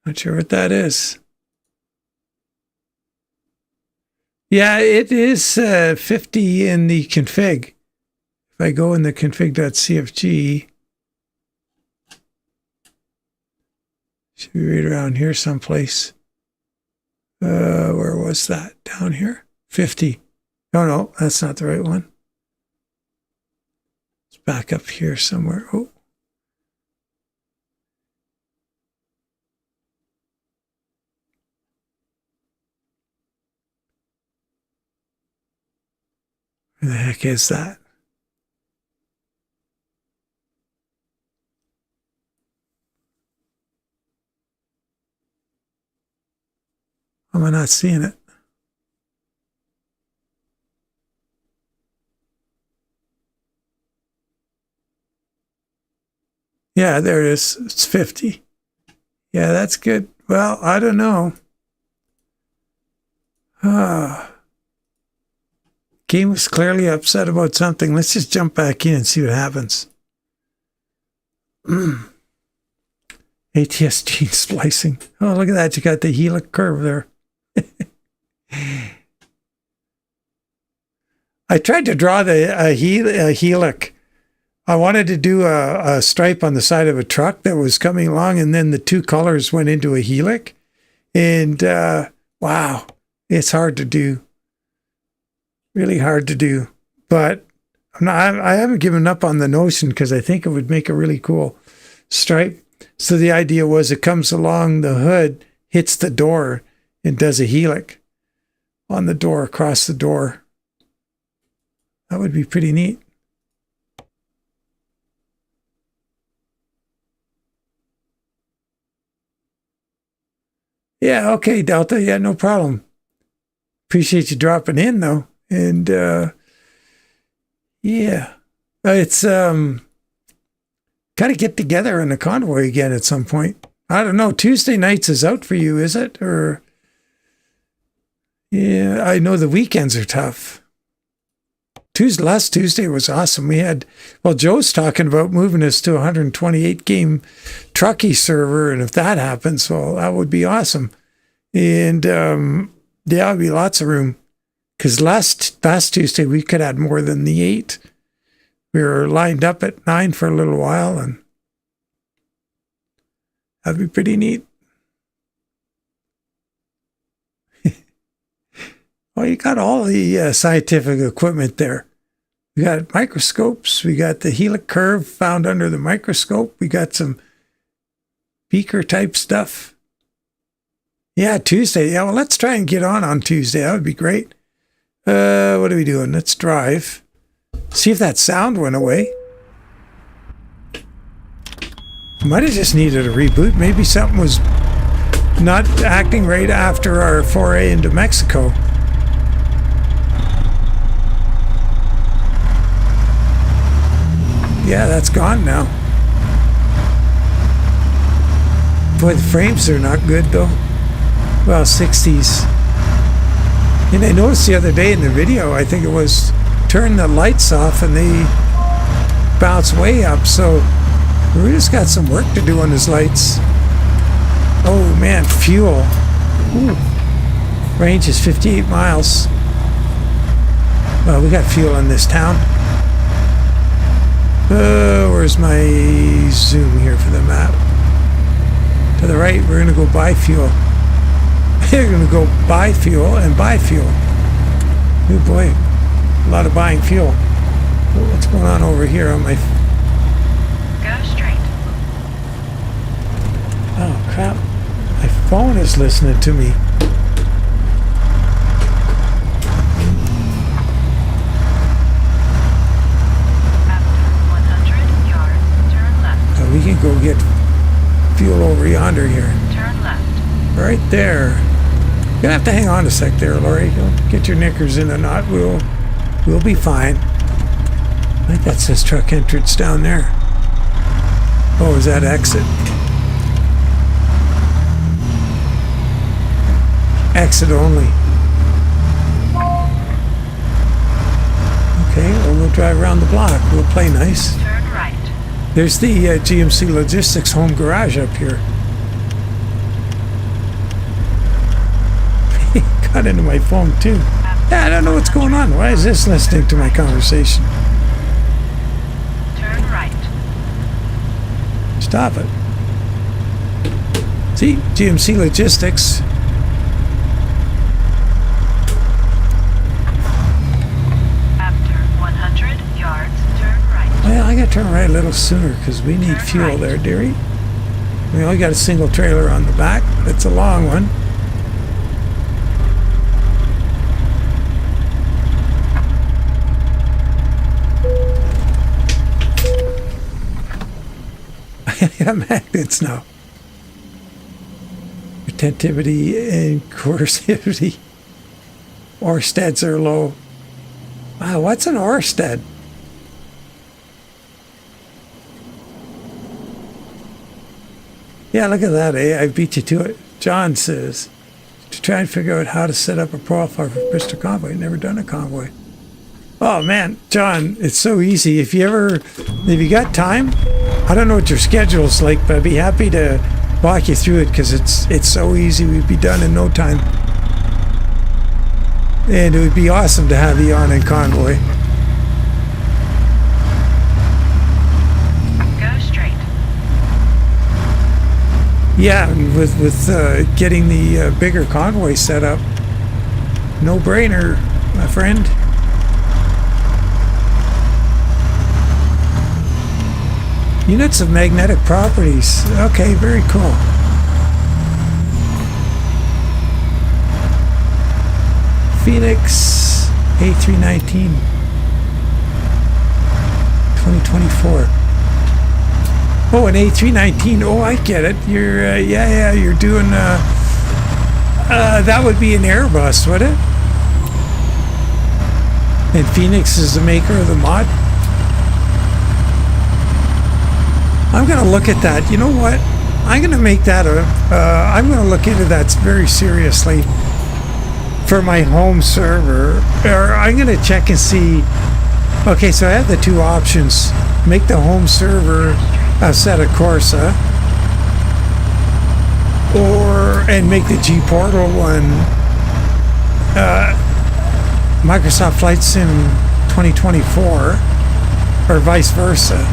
Not sure what that is. Yeah, it is 50 in the config. If I go in the config.cfg, should be right around here someplace. Where was that? Down here? 50. No, that's not the right one. It's back up here somewhere. Oh. Where the heck is that? Am I not seeing it? Yeah, there it is. It's 50. Yeah, that's good. Well, I don't know. Game was clearly upset about something. Let's just jump back in and see what happens. ATS gene splicing. Oh, look at that. You got the helix curve there. I tried to draw a helix. I wanted to do a stripe on the side of a truck that was coming along, and then the two colors went into a helix. And wow, it's hard to do. Really hard to do. But I haven't given up on the notion because I think it would make a really cool stripe. So the idea was it comes along the hood, hits the door, and does a helix on the door, across the door. That would be pretty neat. Yeah, okay, Delta. Yeah, no problem. Appreciate you dropping in, though. And yeah, it's got to get together in the convoy again at some point. I don't know. Tuesday nights is out for you, is it? Or yeah, I know the weekends are tough. Last Tuesday was awesome. We had, well, Joe's talking about moving us to a 128 game truckee server, and if that happens, well, that would be awesome. And yeah, it'd be lots of room. Because last Tuesday we could add more than the 8. We were lined up at 9 for a little while, and that'd be pretty neat. Well, you got all the scientific equipment there. We got microscopes. We got the helix curve found under the microscope. We got some beaker type stuff. Yeah, Tuesday. Yeah, well, let's try and get on Tuesday. That would be great. What are we doing? Let's drive. See if that sound went away. Might have just needed a reboot. Maybe something was not acting right after our foray into Mexico. Yeah, that's gone now. Boy, the frames are not good though. Well, 60s. And I noticed the other day in the video, I think it was turn the lights off and they bounce way up. So we just got some work to do on his lights. Oh man, fuel. Ooh. Range is 58 miles. Well, we got fuel in this town. Where's my zoom here for the map? To the right, we're going to go buy fuel. We're going to go buy fuel and buy fuel. Oh boy, a lot of buying fuel. What's going on over here on my... Go straight. Oh crap, my phone is listening to me. We can go get fuel over yonder here. Turn left. Right there. You're gonna have to hang on a sec there, Lori. Don't get your knickers in a knot. We'll be fine. I think that says truck entrance down there. Oh, is that exit? Exit only. Okay, well, we'll drive around the block. We'll play nice. Turn right. There's the GMC Logistics home garage up here. Got into my phone too. Yeah, I don't know what's going on. Why is this listening to my conversation? Turn right. Stop it. See, GMC Logistics. After 100 yards, turn right. Well, I got to turn right a little sooner because we need fuel there, dearie. We only got a single trailer on the back. It's a long one. I got magnets now. Retentivity and coercivity. Orsteds are low. Wow, what's an Orsted? Yeah, look at that, eh? I beat you to it. John says, to try and figure out how to set up a profile for Bristol Convoy. Never done a convoy. Oh man, John, it's so easy. If you got time, I don't know what your schedule's like, but I'd be happy to walk you through it because it's so easy. We'd be done in no time. And it would be awesome to have you on in convoy. Go straight. Yeah, and with getting the bigger convoy set up, no brainer, my friend. Units of magnetic properties. Okay, very cool. Phoenix A319 2024. Oh, an A319. Oh, I get it. You're you're doing that would be an Airbus, would it? And Phoenix is the maker of the mod. I'm gonna look at that. You know what? I'm gonna make that I'm gonna look into that very seriously for my home server. Or I'm gonna check and see. Okay, so I have the two options: make the home server a set of Corsa, and make the G Portal one Microsoft Flight Sim 2024, or vice versa.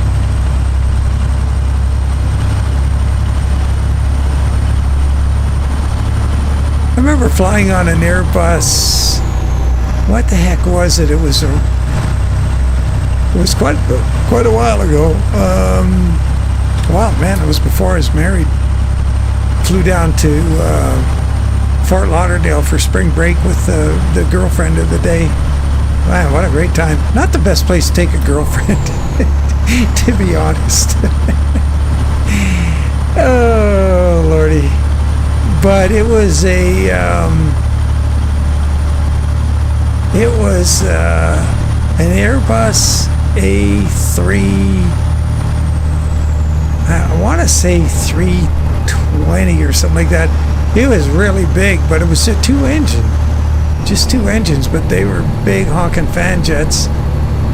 I remember flying on an Airbus. What the heck was it? It was It was quite a while ago. Wow, man, it was before I was married. Flew down to Fort Lauderdale for spring break with the girlfriend of the day. Wow, what a great time. Not the best place to take a girlfriend, to be honest. Oh, Lordy. But it was an Airbus A3, I want to say 320 or something like that. It was really big, but it was a just two engines, but they were big honking fan jets.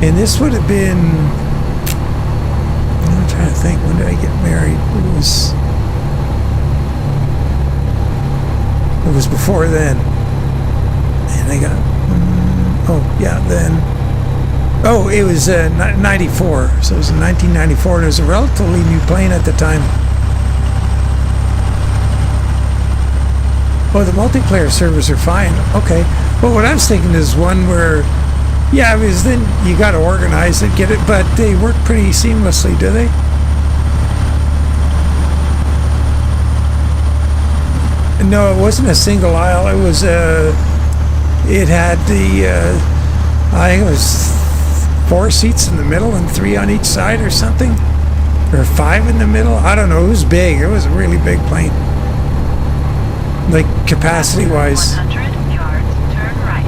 And this would have been, I'm trying to think, when did I get married? It was before then. And I got, then. Oh, it was 94. So it was in 1994. And it was a relatively new plane at the time. Oh, the multiplayer servers are fine. Okay. Well, what I was thinking is one where, yeah, because then you got to organize it, get it, but they work pretty seamlessly, do they? No, it wasn't a single aisle. It was it had I think it was 4 seats in the middle and 3 on each side or something, or 5 in the middle. I don't know. It was big. It was a really big plane, like capacity wise. 100 yards, turn right.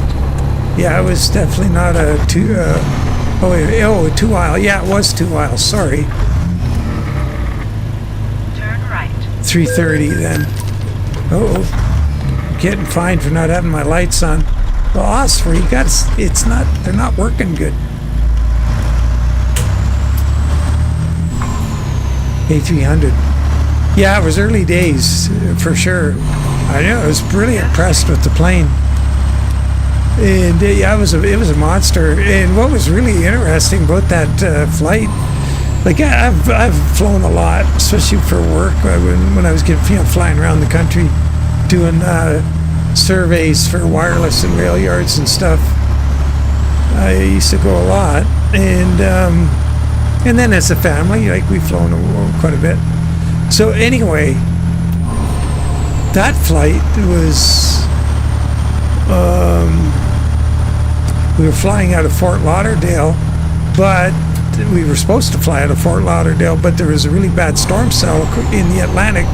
Yeah, it was definitely not a 2 aisle. Yeah, it was 2 aisles. Sorry. Turn right. 330 then. Oh, getting fined for not having my lights on. Well, Oscar, you got they're not working good. A300. Yeah, it was early days for sure. I know, I was really impressed with the plane. And yeah, it was a monster. And what was really interesting about that flight, like I've flown a lot, especially for work. When I was flying around the country, doing surveys for wireless and rail yards and stuff. I used to go a lot, and then as a family, like we've flown quite a bit. So anyway, that flight was. We were flying out of Fort Lauderdale, but we were supposed to fly out of Fort Lauderdale, but there was a really bad storm cell in the Atlantic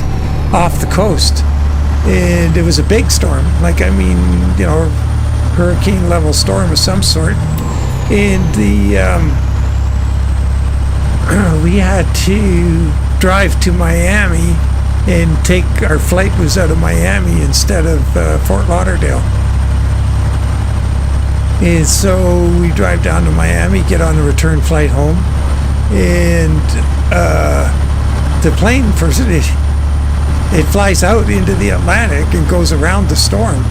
off the coast. And it was a big storm, hurricane level storm of some sort. And we had to drive to Miami and our flight was out of Miami instead of Fort Lauderdale. And so we drive down to Miami, get on the return flight home, and the plane it flies out into the Atlantic and goes around the storm.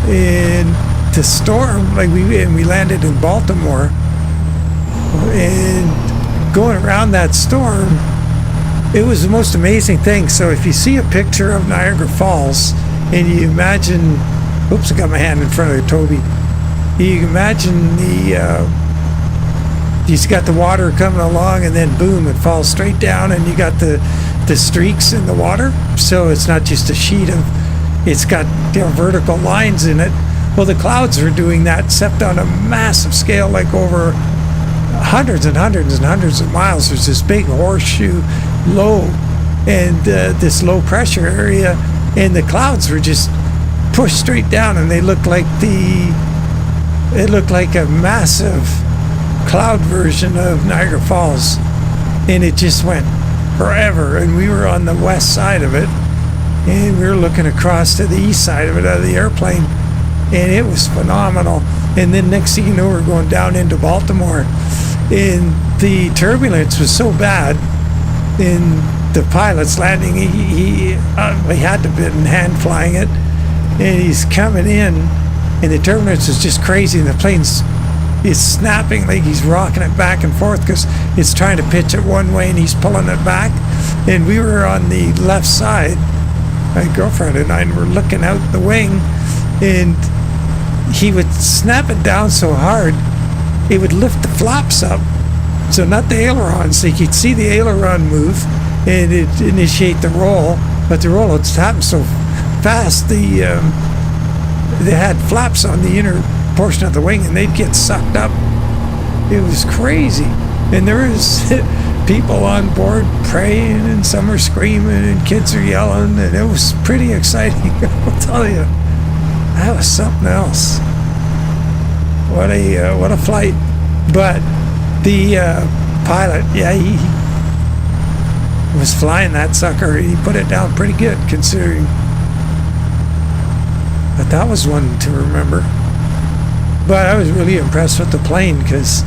And the storm, we landed in Baltimore, and going around that storm, it was the most amazing thing. So if you see a picture of Niagara Falls and you imagine, oops, I got my hand in front of Toby. You can imagine you've got the water coming along, and then boom, it falls straight down, and you got the streaks in the water. So it's not just a sheet of, it's got vertical lines in it. Well, the clouds are doing that, except on a massive scale, like over hundreds and hundreds and hundreds of miles. There's this big horseshoe low, and this low pressure area, and the clouds were just pushed straight down, and they looked like it looked like a massive cloud version of Niagara Falls, and it just went forever. And we were on the west side of it, and we were looking across to the east side of it out of the airplane, and it was phenomenal. And then next thing you know, we're going down into Baltimore, and the turbulence was so bad, and the pilot's landing, he had to be hand flying it, and he's coming in, and the turbulence is just crazy, and the plane's snapping, like he's rocking it back and forth because it's trying to pitch it one way and he's pulling it back. And we were on the left side, my girlfriend and I were looking out the wing, and he would snap it down so hard it would lift the flaps up. So not the aileron, so you could see the aileron move and it initiate the roll, but the roll, it's happened so fast, they had flaps on the inner portion of the wing and they'd get sucked up. It was crazy. And there was people on board praying and some are screaming and kids are yelling and it was pretty exciting. I'll tell you, that was something else. What a flight. But the pilot, yeah, he was flying that sucker. He put it down pretty good considering. But that was one to remember. But I was really impressed with the plane because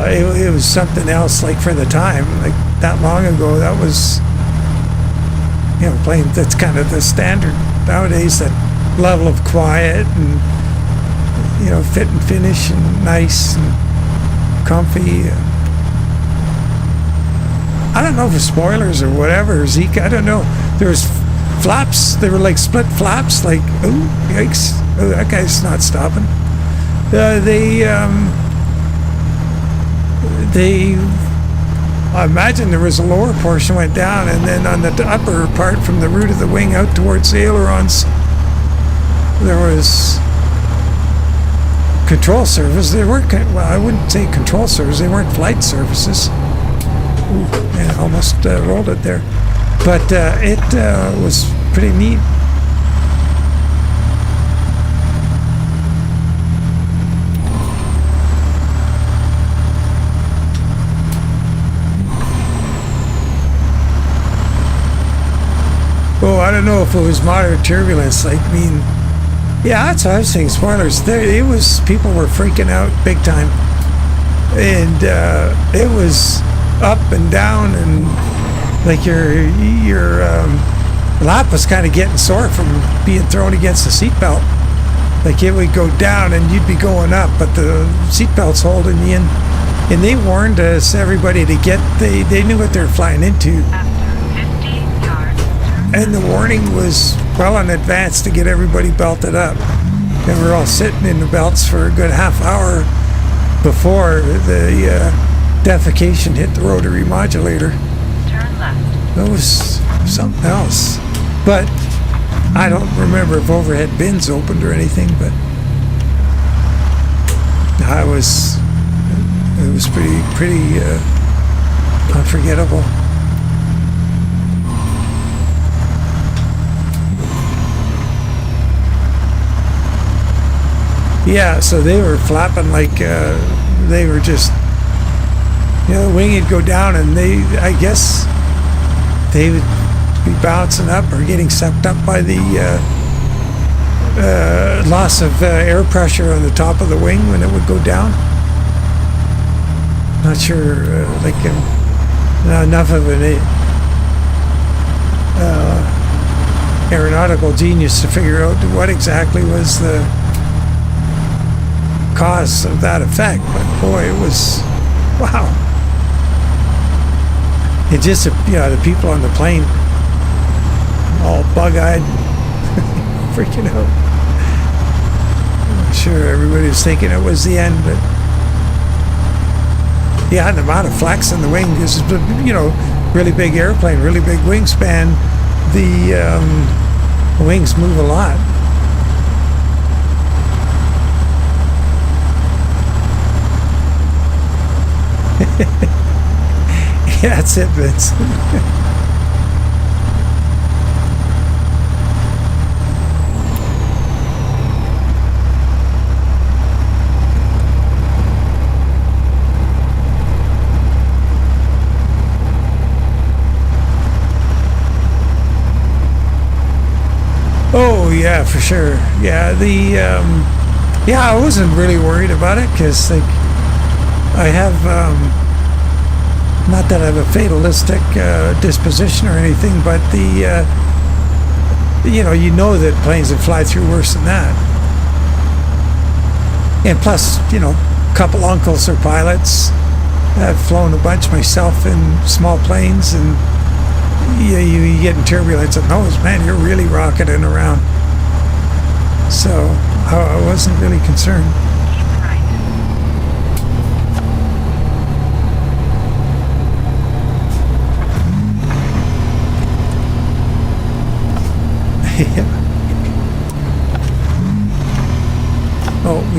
it was something else, like for the time, like that long ago, that was, you know, plane that's kind of the standard nowadays, that level of quiet and, you know, fit and finish and nice and comfy. I don't know if it's spoilers or whatever, Zeke, I don't know. There was flaps, they were like split flaps, like, oh, yikes, oh, that guy's not stopping. I imagine there was a lower portion went down, and then on the upper part from the root of the wing out towards the ailerons, there was control surface. They weren't, well, I wouldn't say control surface, they weren't flight surfaces. Ooh, man, I almost rolled it there. But it was pretty neat. Oh, I don't know if it was moderate turbulence. Like, I mean, yeah, that's what I was saying. Spoilers. It was, people were freaking out big time, and it was up and down, and like your lap was kind of getting sore from being thrown against the seatbelt. Like it would go down and you'd be going up, but the seatbelt's holding you in. And they warned us, everybody, to get, they knew what they were flying into. And the warning was well in advance to get everybody belted up. And we're all sitting in the belts for a good half hour before the defecation hit the rotary modulator. Turn left. That was something else. But I don't remember if overhead bins opened or anything, but it was pretty unforgettable. Yeah, so they were flapping like they were just, you know, the wing would go down and I guess they would be bouncing up or getting sucked up by the loss of air pressure on the top of the wing when it would go down. Not sure, not enough of an aeronautical genius to figure out what exactly was the cause of that effect, but boy, it was, wow. It just, you know, the people on the plane all bug-eyed, freaking out. I'm sure everybody was thinking it was the end, but yeah, the amount of flex in the wing is, you know, really big airplane, really big wingspan. The wings move a lot. Yeah, that's it, Vince. Oh yeah, for sure. Yeah, yeah, I wasn't really worried about it because, like, I have, not that I have a fatalistic disposition or anything, but you know that planes that fly through worse than that. And plus, you know, a couple uncles are pilots. I've flown a bunch myself in small planes, and you get in turbulence and those, man, you're really rocketing around. So I wasn't really concerned. Keep right.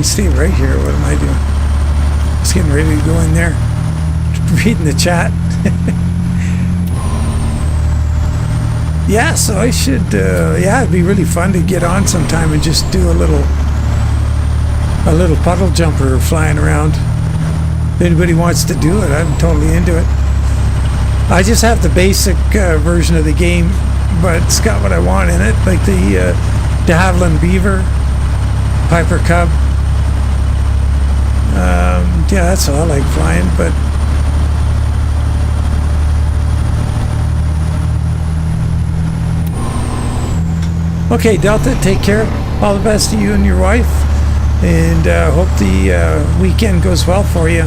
stay right here. What am I doing? Just getting ready to go in there. Reading the chat. Yeah, so I should, yeah, it'd be really fun to get on sometime and just do a little puddle jumper flying around. If anybody wants to do it, I'm totally into it. I just have the basic version of the game, but it's got what I want in it, like the de Havilland Beaver, Piper Cub. Yeah, that's all I like flying, but okay, Delta, take care. All the best to you and your wife, and hope the weekend goes well for you.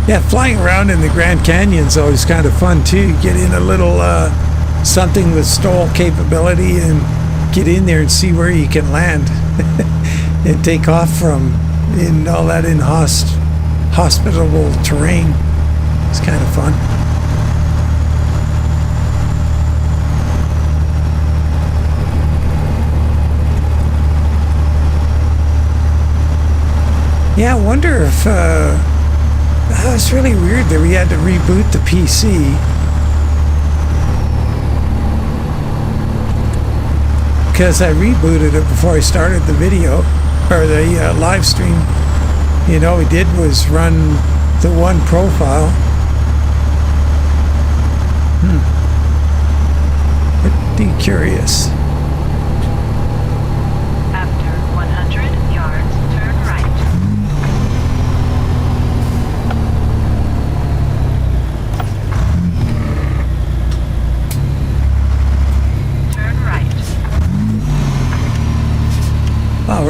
Yeah, flying around in the Grand Canyon's always kind of fun too. Get in a little something with stall capability and get in there and see where you can land and take off from in all that inhospitable terrain. It's kind of fun. Yeah, I wonder if it's really weird that we had to reboot the PC. Because I rebooted it before I started the video, or the live stream. You know, we did was run the one profile. Pretty curious. After 100 yards, turn right. Turn right. Oh,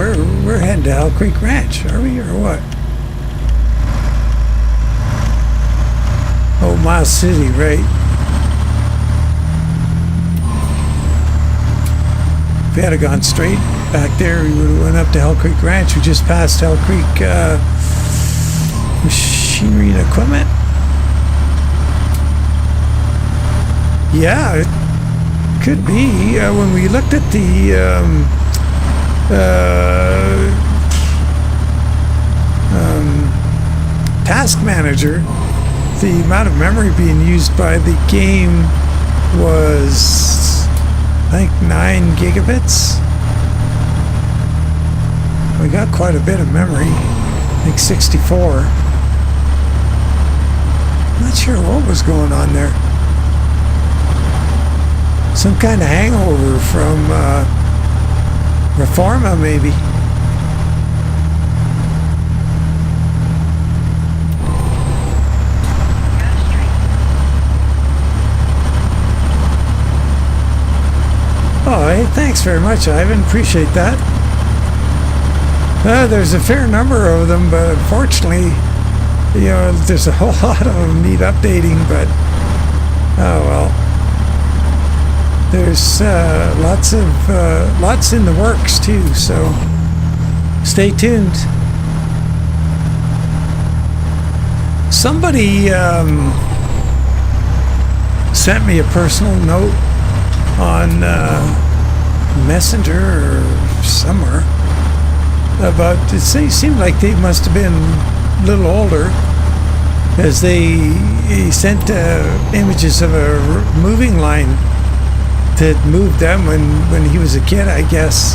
we're heading to Hell Creek Ranch, are we, or what? Oh, Miles City, right? If we had gone straight back there, we would have went up to Hell Creek Ranch. We just passed Hell Creek Machinery and Equipment. Yeah, it could be. When we looked at the task manager, the amount of memory being used by the game was, I think, 9 gigabits. We got quite a bit of memory. I think 64. Not sure what was going on there. Some kind of hangover from Reforma, maybe. Oh, hey, thanks very much, Ivan. Appreciate that. There's a fair number of them, but unfortunately, you know, there's a whole lot of them need updating, but oh well. There's lots in the works too, so stay tuned. Somebody sent me a personal note on Messenger or somewhere about, it seemed like they must have been a little older, as he sent images of a moving line that moved them when he was a kid, I guess,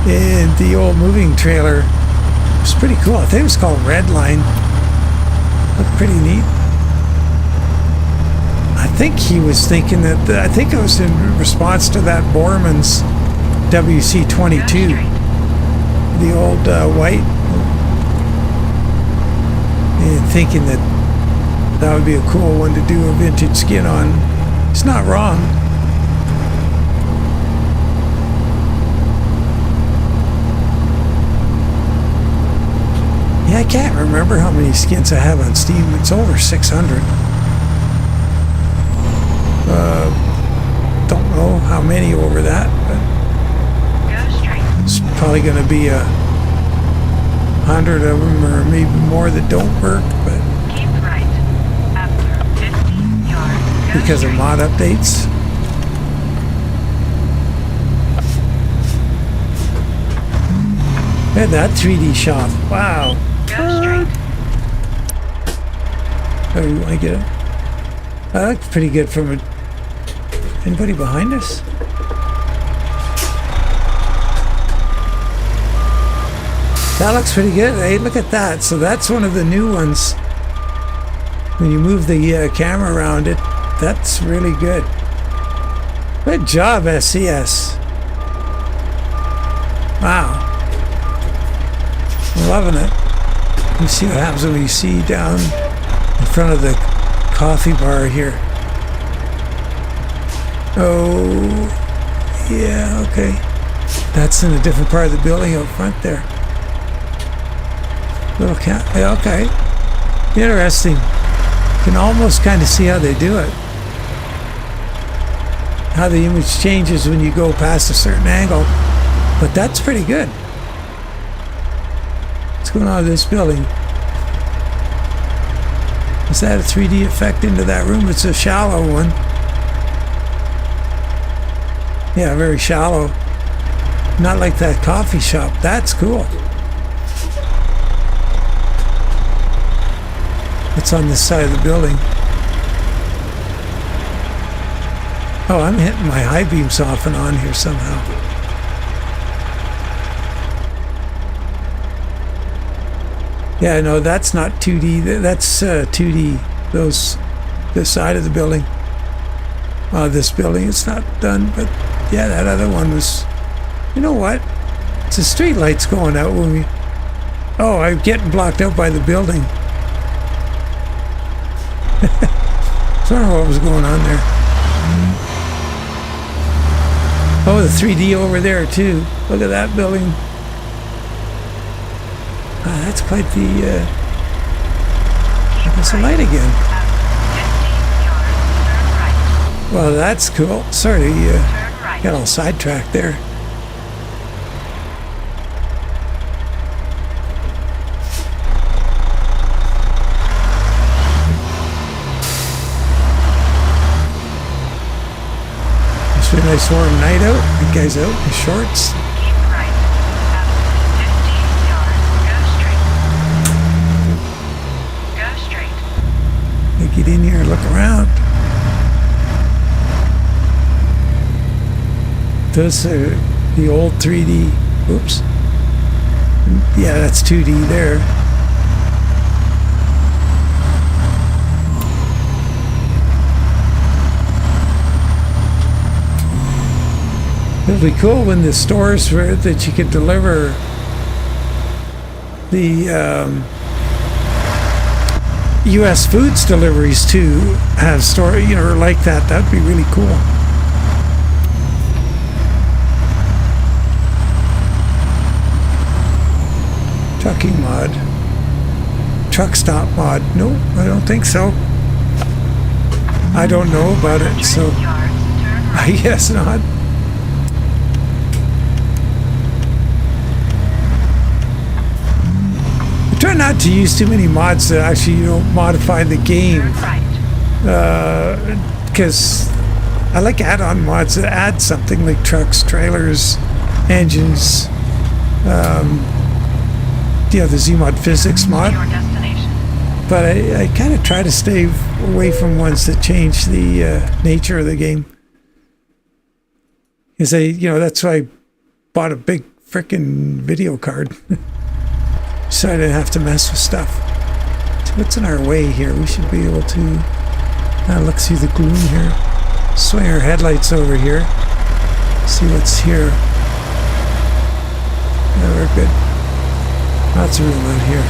and the old moving trailer. It was pretty cool. I think it was called Red Line. Looked pretty neat. I think he was thinking that, I think it was in response to that Borman's WC-22, the old white, and thinking that that would be a cool one to do a vintage skin on. It's not wrong. Yeah, I can't remember how many skins I have on Steam. It's over 600. Don't know how many over that, but Go straight. it's probably going to be 100 of them or maybe more that don't work, but Keep right. After 50 yards, go because of straight. mod updates. Look at that 3D shop. Wow. Go straight. Oh, you want to get it? That looks pretty good from a... Anybody behind us? That looks pretty good. Hey, look at that. So that's one of the new ones. When you move the camera around it, that's really good. Good job, SCS. Wow. I'm loving it. You see what happens when you see down in front of the coffee bar here. Oh, yeah, okay. That's in a different part of the building out front there. Little cat. Yeah, okay. Interesting. You can almost kind of see how they do it. How the image changes when you go past a certain angle. But that's pretty good. What's going on with this building? Is that a 3D effect into that room? It's a shallow one. Yeah, very shallow. Not like that coffee shop. That's cool. It's on this side of the building. Oh, I'm hitting my high beams off and on here somehow. Yeah, no, that's not 2D. That's 2D. This side of the building. This building, it's not done, but yeah, that other one was... You know what? It's the street lights going out when we... Oh, I'm getting blocked out by the building. I don't know what was going on there. Oh, the 3D over there too. Look at that building. That's quite the... There's a light again. Well, that's cool. Sorry, got all sidetracked there. It's a nice warm night out. You guys out in shorts. Keep right. After 50 yards, go straight. Go straight. They get in here and look around. Those are the old 3D. Oops. Yeah, that's 2D there. It'll be cool when the stores where that you could deliver the U.S. foods deliveries to have store, you know, like that. That'd be really cool. Trucking mod. Truck stop mod. No, I don't think so. I don't know about it, so 100 yards, turn right. I guess not. I try not to use too many mods that actually, you know, modify the game. Turn right. Because I like add-on mods that add something like trucks, trailers, engines. You know, the Zmod physics mod. Your destination. But I kind of try to stay away from ones that change the nature of the game. Because you know, that's why I bought a big frickin' video card. So I didn't have to mess with stuff. So what's in our way here? We should be able to look through the gloom here. Swing our headlights over here. See what's here. Yeah, we're good. Lots of room out here.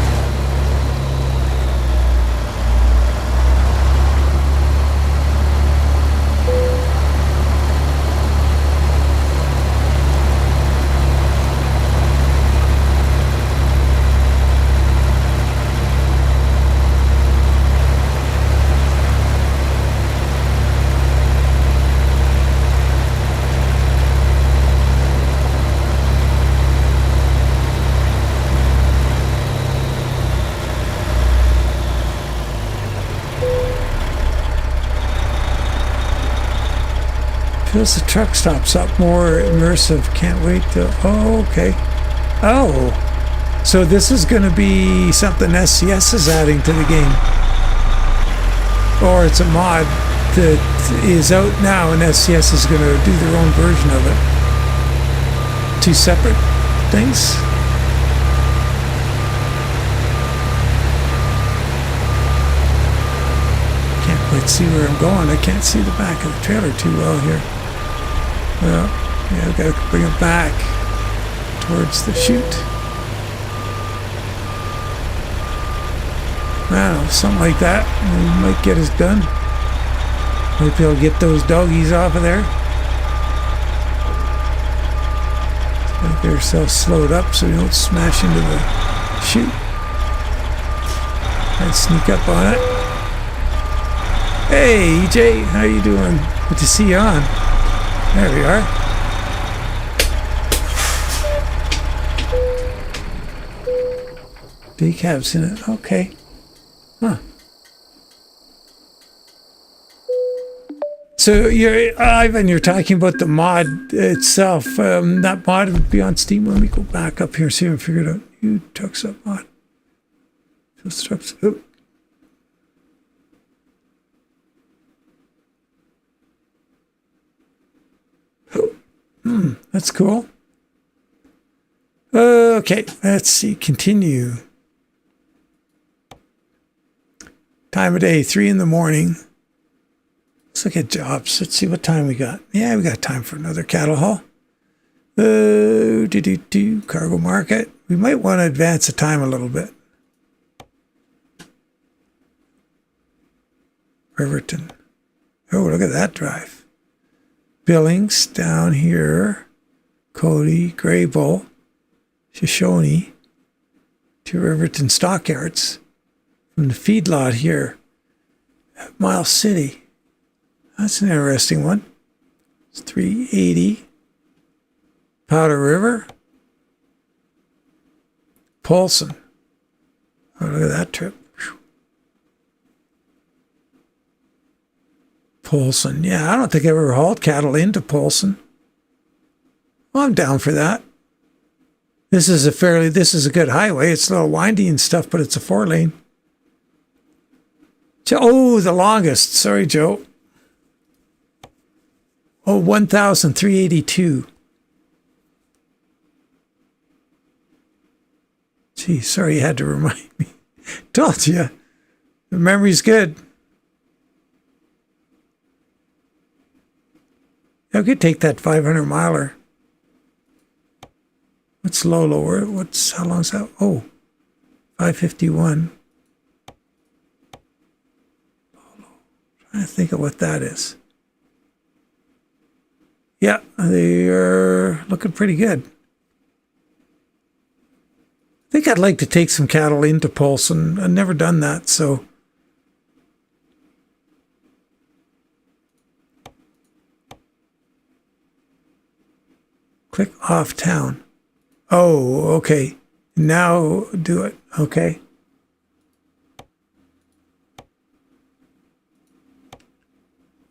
Fills the truck stops up more immersive. Can't wait to... Oh, okay. Oh. So this is going to be something SCS is adding to the game. Or it's a mod that is out now and SCS is going to do their own version of it. Two separate things. Can't quite see where I'm going. I can't see the back of the trailer too well here. Well, yeah, I've got to bring it back towards the chute. I don't know, something like that. We might get us done. Might be able to get those doggies off of there. Let's get ourselves slowed up so we don't smash into the chute. I'd sneak up on it. Hey, EJ, how you doing? Good to see you on. There we are. Decab's in it. Okay. Huh. So Ivan, you're talking about the mod itself. That mod would be on Steam. Let me go back up here and see if I figure it out. You trucks up mod. Trucks. Oh. That's cool. Okay, let's see. Continue. Time of day, 3 in the morning. Let's look at jobs. Let's see what time we got. Yeah, we got time for another cattle haul. Cargo market. We might want to advance the time a little bit. Riverton. Oh, look at that drive. Billings down here. Cody, Greybull, Shoshone to Riverton Stockyards. From the feedlot here at Miles City. That's an interesting one. It's 380. Powder River. Polson. Oh, look at that trip. Whew. Polson. Yeah, I don't think I've ever hauled cattle into Polson. Well, I'm down for that. This is a good highway. It's a little windy and stuff, but it's a 4-lane. Oh, the longest. Sorry, Joe. Oh, 1,382. Gee, sorry you had to remind me. Told you. The memory's good. I could take that 500-miler. What's Lolo? How long's that? Oh, 551. Trying to think of what that is. Yeah, they are looking pretty good. I think I'd like to take some cattle into Polson. I've never done that, so. Click off town. Oh, okay. Now do it. Okay.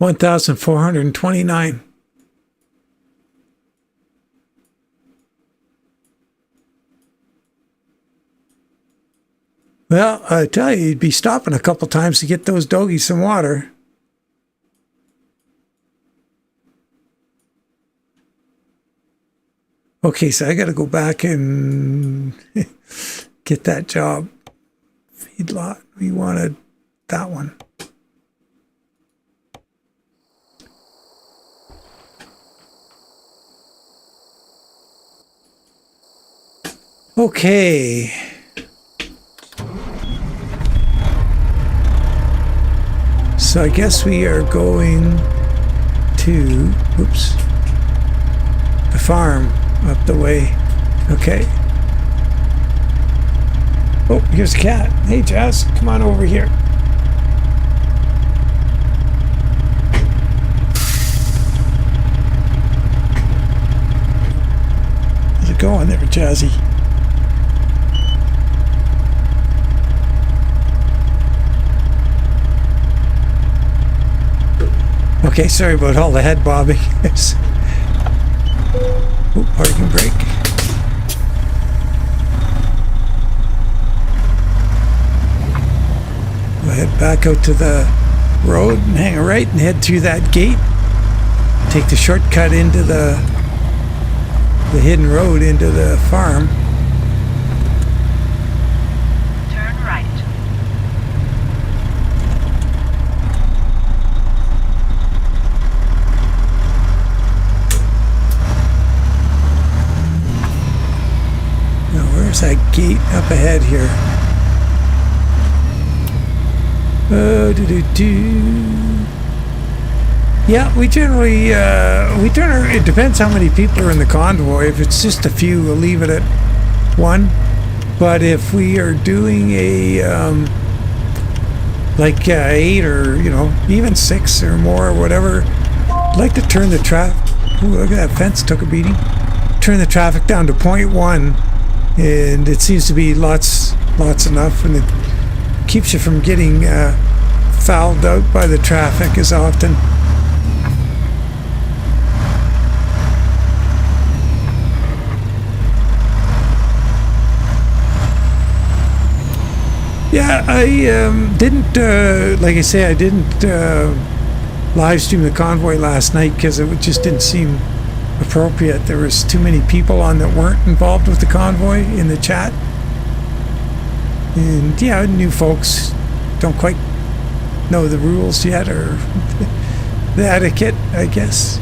$1,429. Well, I tell you, you'd be stopping a couple times to get those doggies some water. Okay, so I got to go back and get that job. Feedlot. We wanted that one. Okay. So I guess we are going to, the farm up the way. Okay. Oh, here's a cat. Hey, Jazz, come on over here. How's it going there, Jazzy? Okay, sorry about all the head bobbing. Oop, parking brake. We'll head back out to the road and hang a right and head through that gate. Take the shortcut into the hidden road into the farm. Turn right. Now, where's that gate up ahead here? Oh, yeah, we generally it depends how many people are in the convoy. If it's just a few, we'll leave it at 1. But if we are doing a like 8 or even 6 or more or whatever, I'd like to turn the traffic. Look at that fence, took a beating. Turn the traffic down to 0.1, and it seems to be lots enough, and it keeps you from getting fouled out by the traffic as often. Yeah, I didn't, like I say, I didn't live stream the convoy last night because it just didn't seem appropriate. There was too many people on that weren't involved with the convoy in the chat. And yeah, new folks don't quite know the rules yet, or the etiquette, I guess.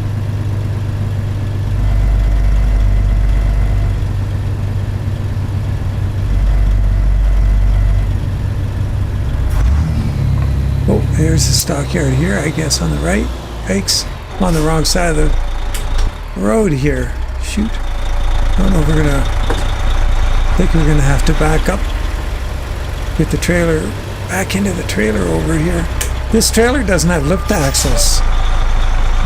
Oh, there's the stockyard here, I guess, on the right. Yikes. I'm on the wrong side of the road here. Shoot. I don't know if we're gonna... I think we're gonna have to back up. Get the trailer back into the trailer over here. This trailer doesn't have lift axles.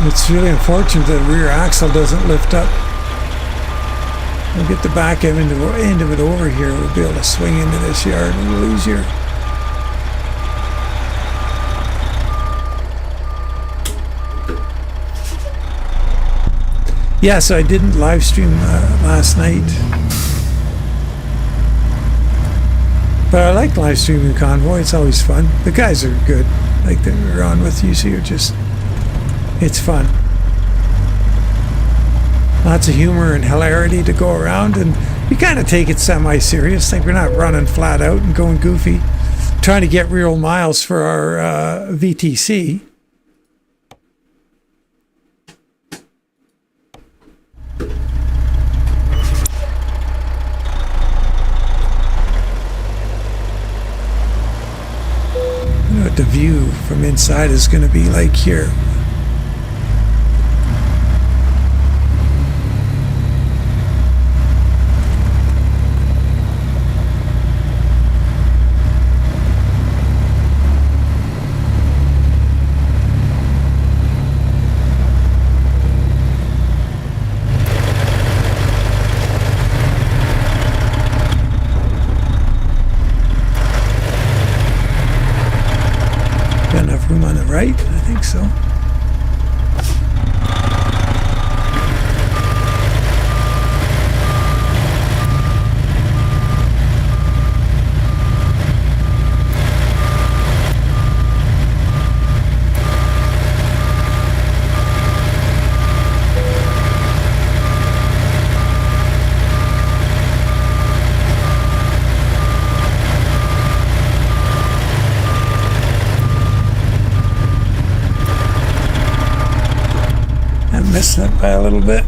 It's really unfortunate that the rear axle doesn't lift up. We'll get the back end of it over here. We'll be able to swing into this yard a little easier. Yeah, so I didn't live stream last night. But I like live streaming the convoy. It's always fun. The guys are good. Like they're on with you, so you're just... It's fun. Lots of humor and hilarity to go around, and we kind of take it semi-serious. Like we're not running flat out and going goofy. Trying to get real miles for our VTC. What the view from inside is going to be like here. Room on the right? I think so. Missing it by a little bit.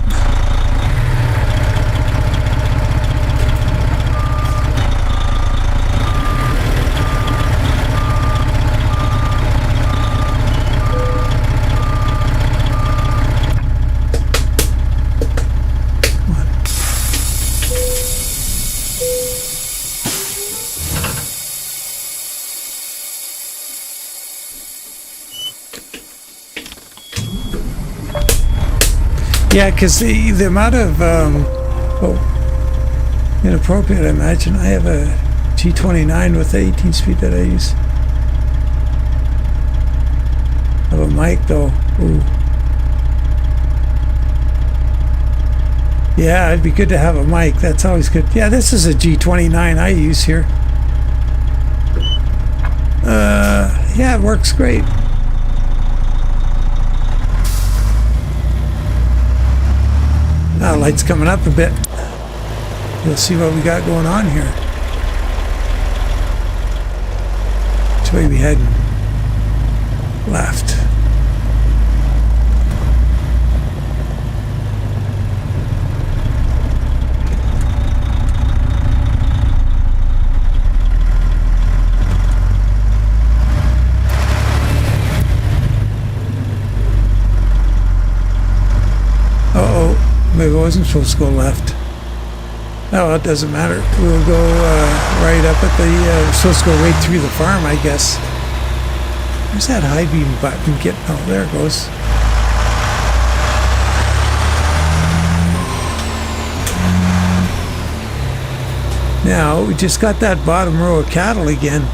Yeah, because the amount of inappropriate, I imagine. I have a G29 with the 18 speed that I use. Have a mic though. Ooh. Yeah, it'd be good to have a mic. That's always good. Yeah, this is a G29 I use here. Yeah, it works great. Now the light's coming up a bit. We'll see what we got going on here. Which way we heading? Left. Maybe I wasn't supposed to go left. Oh, it doesn't matter. We'll go right up at the... we're supposed to go right through the farm, I guess. Where's that high beam button getting? Oh, there it goes. Now, we just got that bottom row of cattle again.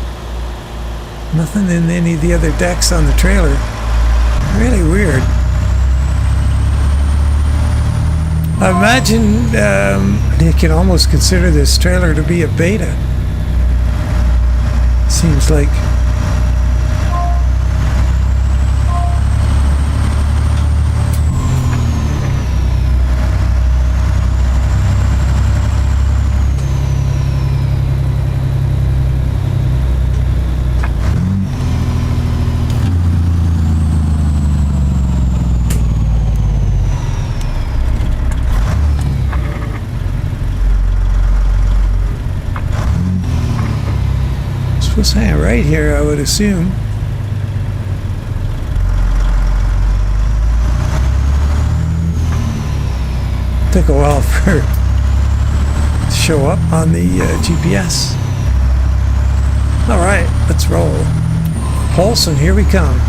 Nothing in any of the other decks on the trailer. Really weird. I imagine they can almost consider this trailer to be a beta. Seems like. Supposed to hang right here, I would assume. Took a while for it to show up on the GPS. All right, let's roll. Pulse, and here we come.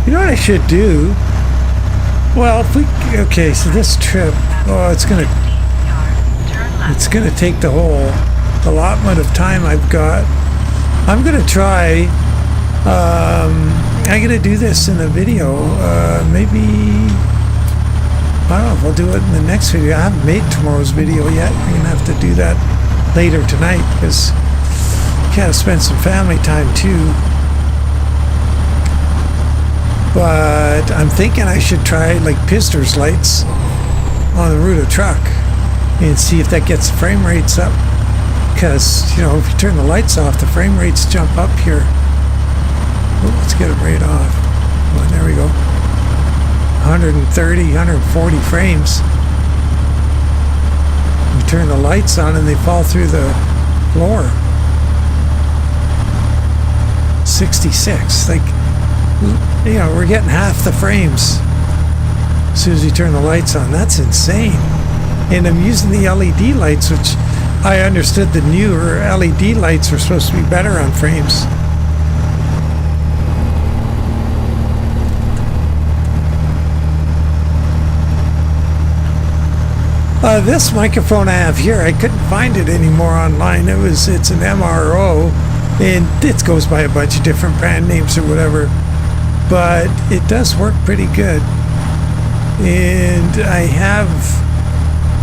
You know what I should do? Well, if we... Okay, so this trip... Oh, it's gonna take the whole allotment of time I've got. I'm gonna try... I'm gonna do this in a video. Maybe... I don't know if I'll do it in the next video. I haven't made tomorrow's video yet. I'm gonna have to do that later tonight because I gotta spend some family time too. But I'm thinking I should try like Pister's lights on the Ruta truck and see if that gets the frame rates up. Because, you know, if you turn the lights off, the frame rates jump up here. Oh, let's get them right off. Oh, there we go. 130, 140 frames. You turn the lights on and they fall through the floor. 66. Like, you know, we're getting half the frames as soon as you turn the lights on. That's insane. And I'm using the LED lights, which I understood the newer LED lights were supposed to be better on frames. This microphone I have here, I couldn't find it anymore online. It's an MRO, and it goes by a bunch of different brand names or whatever. But it does work pretty good. And I have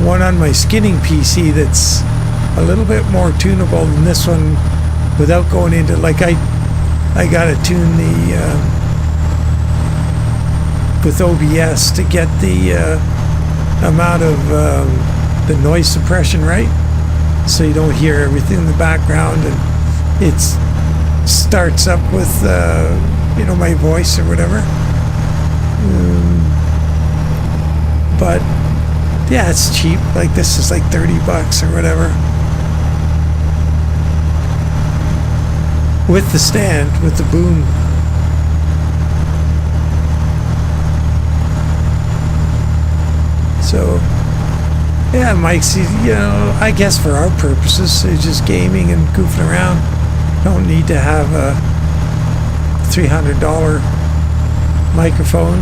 one on my skinning PC that's a little bit more tunable than this one without going into, like, I gotta tune the with OBS to get the amount of the noise suppression right, so you don't hear everything in the background, and it starts up with you know, my voice or whatever. But yeah, it's cheap. Like, this is like $30 or whatever with the stand, with the boom. So Yeah, mics, you know, I guess for our purposes, it's just gaming and goofing around. Don't need to have a $300 microphone,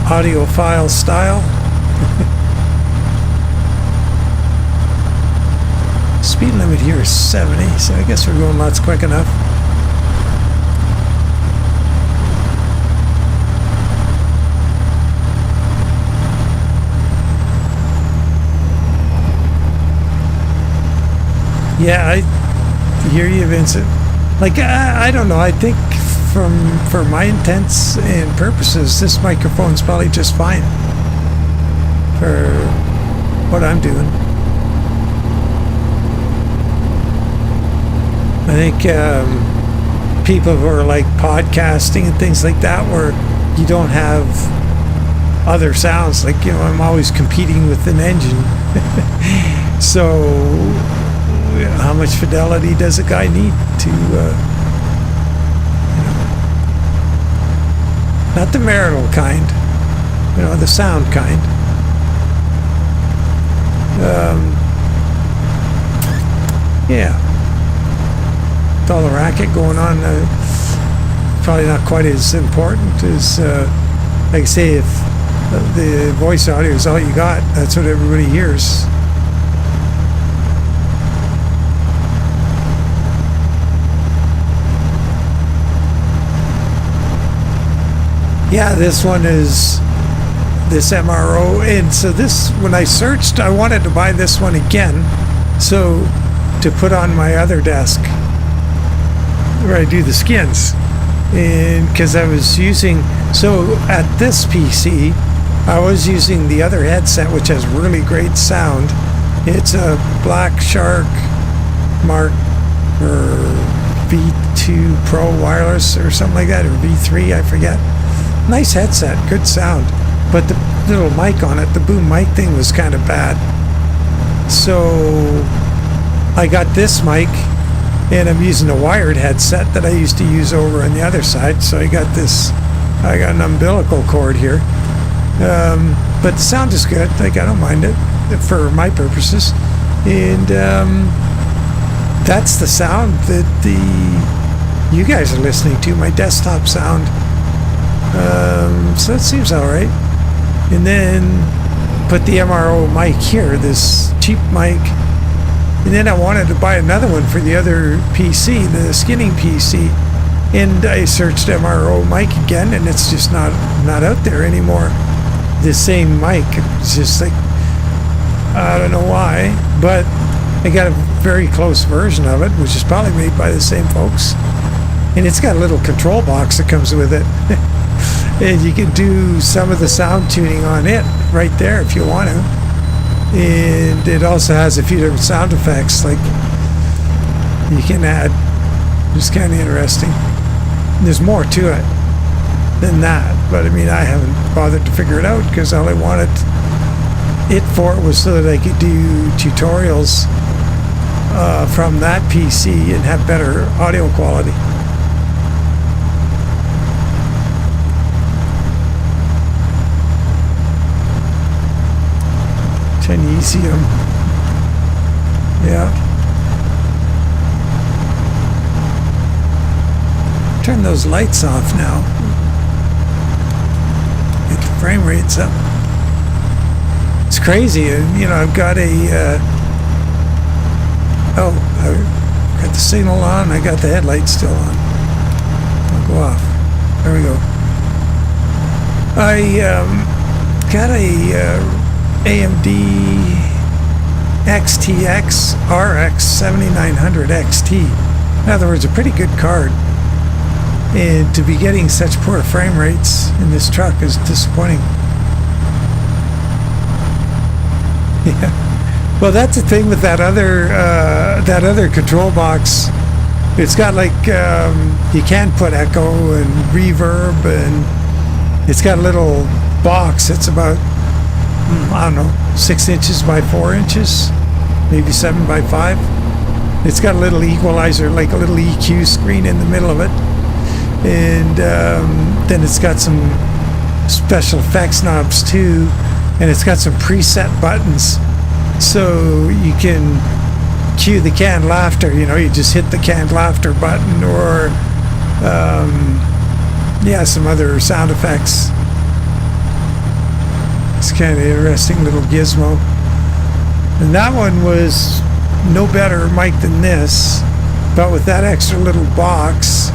audiophile style. Speed limit here is 70, so I guess we're going lots quick enough. Yeah, I hear you, Vincent. Like, I don't know. I think for my intents and purposes, this microphone's probably just fine for what I'm doing. I think people who are like podcasting and things like that, where you don't have other sounds, like, you know, I'm always competing with an engine. So how much fidelity does a guy need to, you know, not the marital kind, you know, the sound kind. Yeah. With all the racket going on, probably not quite as important as, like I say, if the voice audio is all you got, that's what everybody hears. Yeah, this one is this MRO, and so this, when I searched, I wanted to buy this one again, so to put on my other desk where I do the skins, and because I was using, so at this PC I was using the other headset, which has really great sound. It's a Black Shark Mark or V2 Pro wireless or something like that, or V3, I forget. Nice headset, good sound, but the little mic on it, the boom mic thing, was kind of bad. So I got this mic, and I'm using a wired headset that I used to use over on the other side. So I got an umbilical cord here, but the sound is good. Like, I don't mind it for my purposes, and that's the sound that you guys are listening to, my desktop sound. So that seems all right. And then put the MRO mic here, this cheap mic. And then I wanted to buy another one for the other PC, the skinning PC. And I searched MRO mic again, and it's just not out there anymore. The same mic. It's just like, I don't know why, but I got a very close version of it, which is probably made by the same folks. And it's got a little control box that comes with it. And you can do some of the sound tuning on it right there if you want to. And it also has a few different sound effects, like you can add. It's kind of interesting. There's more to it than that, but I mean, I haven't bothered to figure it out, because all I wanted it for was so that I could do tutorials from that PC and have better audio quality. Magnesium. Yeah. Turn those lights off now. Get the frame rates up. It's crazy. You know, I've got I got the signal on. I got the headlights still on. I'll go off. There we go. I got a AMD XTX RX 7900 XT. In other words, a pretty good card. And to be getting such poor frame rates in this truck is disappointing. Yeah. Well, that's the thing with that other control box. It's got like you can put echo and reverb, and it's got a little box. It's about I don't know, 6 inches by 4 inches, maybe 7 by 5. It's got a little equalizer, like a little EQ screen in the middle of it, and then it's got some special effects knobs too, and it's got some preset buttons, so you can cue the canned laughter. You know, you just hit the canned laughter button, or yeah, some other sound effects. It's kind of interesting little gizmo. And that one was no better mic than this, but with that extra little box,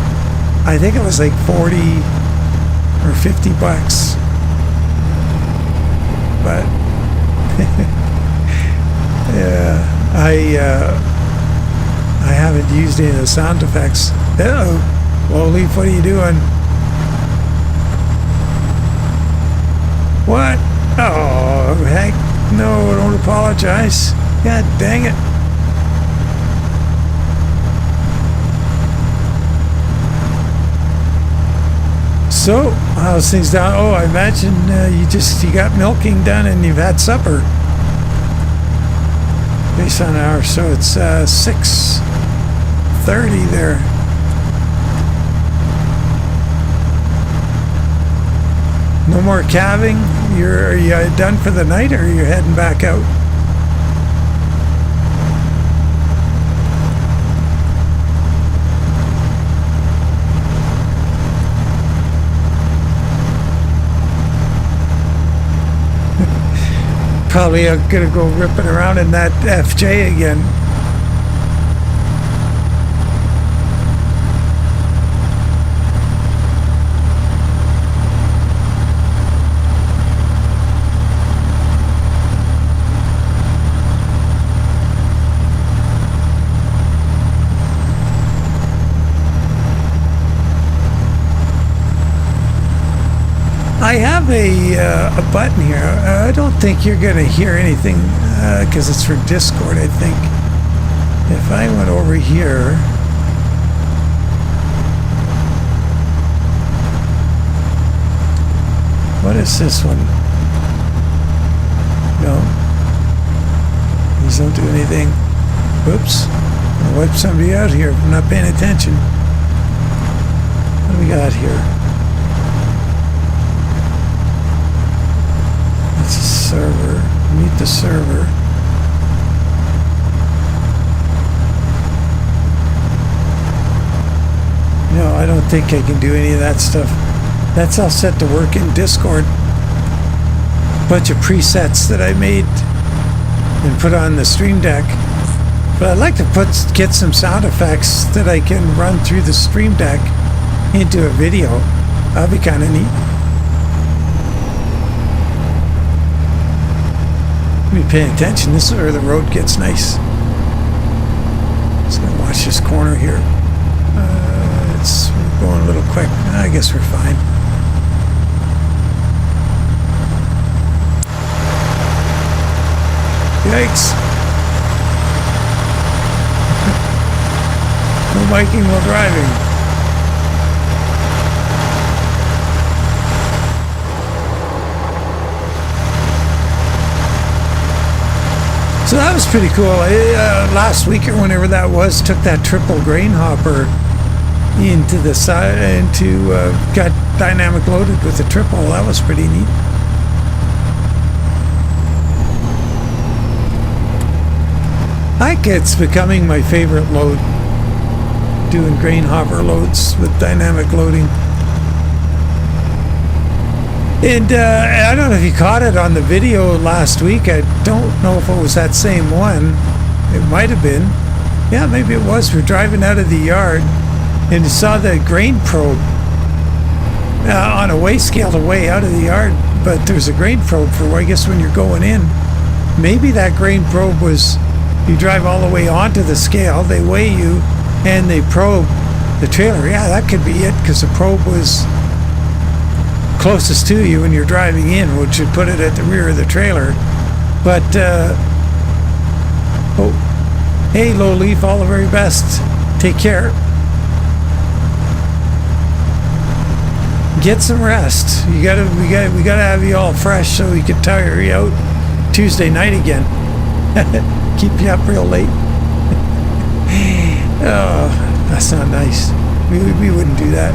I think it was like 40 or 50 bucks. But yeah, I haven't used any of the sound effects. Uh-oh. Well, Leaf, what are you doing? What? Oh, heck no, don't apologize. God dang it. So, how's things down? Oh, I imagine you got milking done and you've had supper. Based on hours, so it's 6:30 there. No more calving? Are you done for the night, or are you heading back out? Probably gonna go ripping around in that FJ again. I have a button here. I don't think you're going to hear anything because it's for Discord, I think. If I went over here... What is this one? No. These don't do anything. Whoops. I'll wipe somebody out here if I'm not paying attention. What do we got here? It's a server. Meet the server. No, I don't think I can do any of that stuff. That's all set to work in Discord. Bunch of presets that I made and put on the Stream Deck. But I'd like to get some sound effects that I can run through the Stream Deck into a video. That'd be kind of neat. Be paying attention. This is where the road gets nice. Just gonna watch this corner here. It's going a little quick. I guess we're fine. Yikes! No biking while driving. So that was pretty cool. Last week or whenever that was, took that triple grain hopper into the side, got dynamic loaded with the triple. That was pretty neat. I think it's becoming my favorite load, doing grain hopper loads with dynamic loading. And I don't know if you caught it on the video last week. I don't know if it was that same one. It might have been. Yeah, maybe it was. We're driving out of the yard and you saw the grain probe on a weigh scale to weigh out of the yard. But there's a grain probe for, I guess, when you're going in. Maybe that grain probe was, you drive all the way onto the scale, they weigh you, and they probe the trailer. Yeah, that could be it, because the probe was closest to you when you're driving in, which would put it at the rear of the trailer. But oh, hey, Low Leaf, all the very best. Take care. Get some rest. We gotta have you all fresh so we can tire you out Tuesday night again. Keep you up real late. Oh, that's not nice. We wouldn't do that.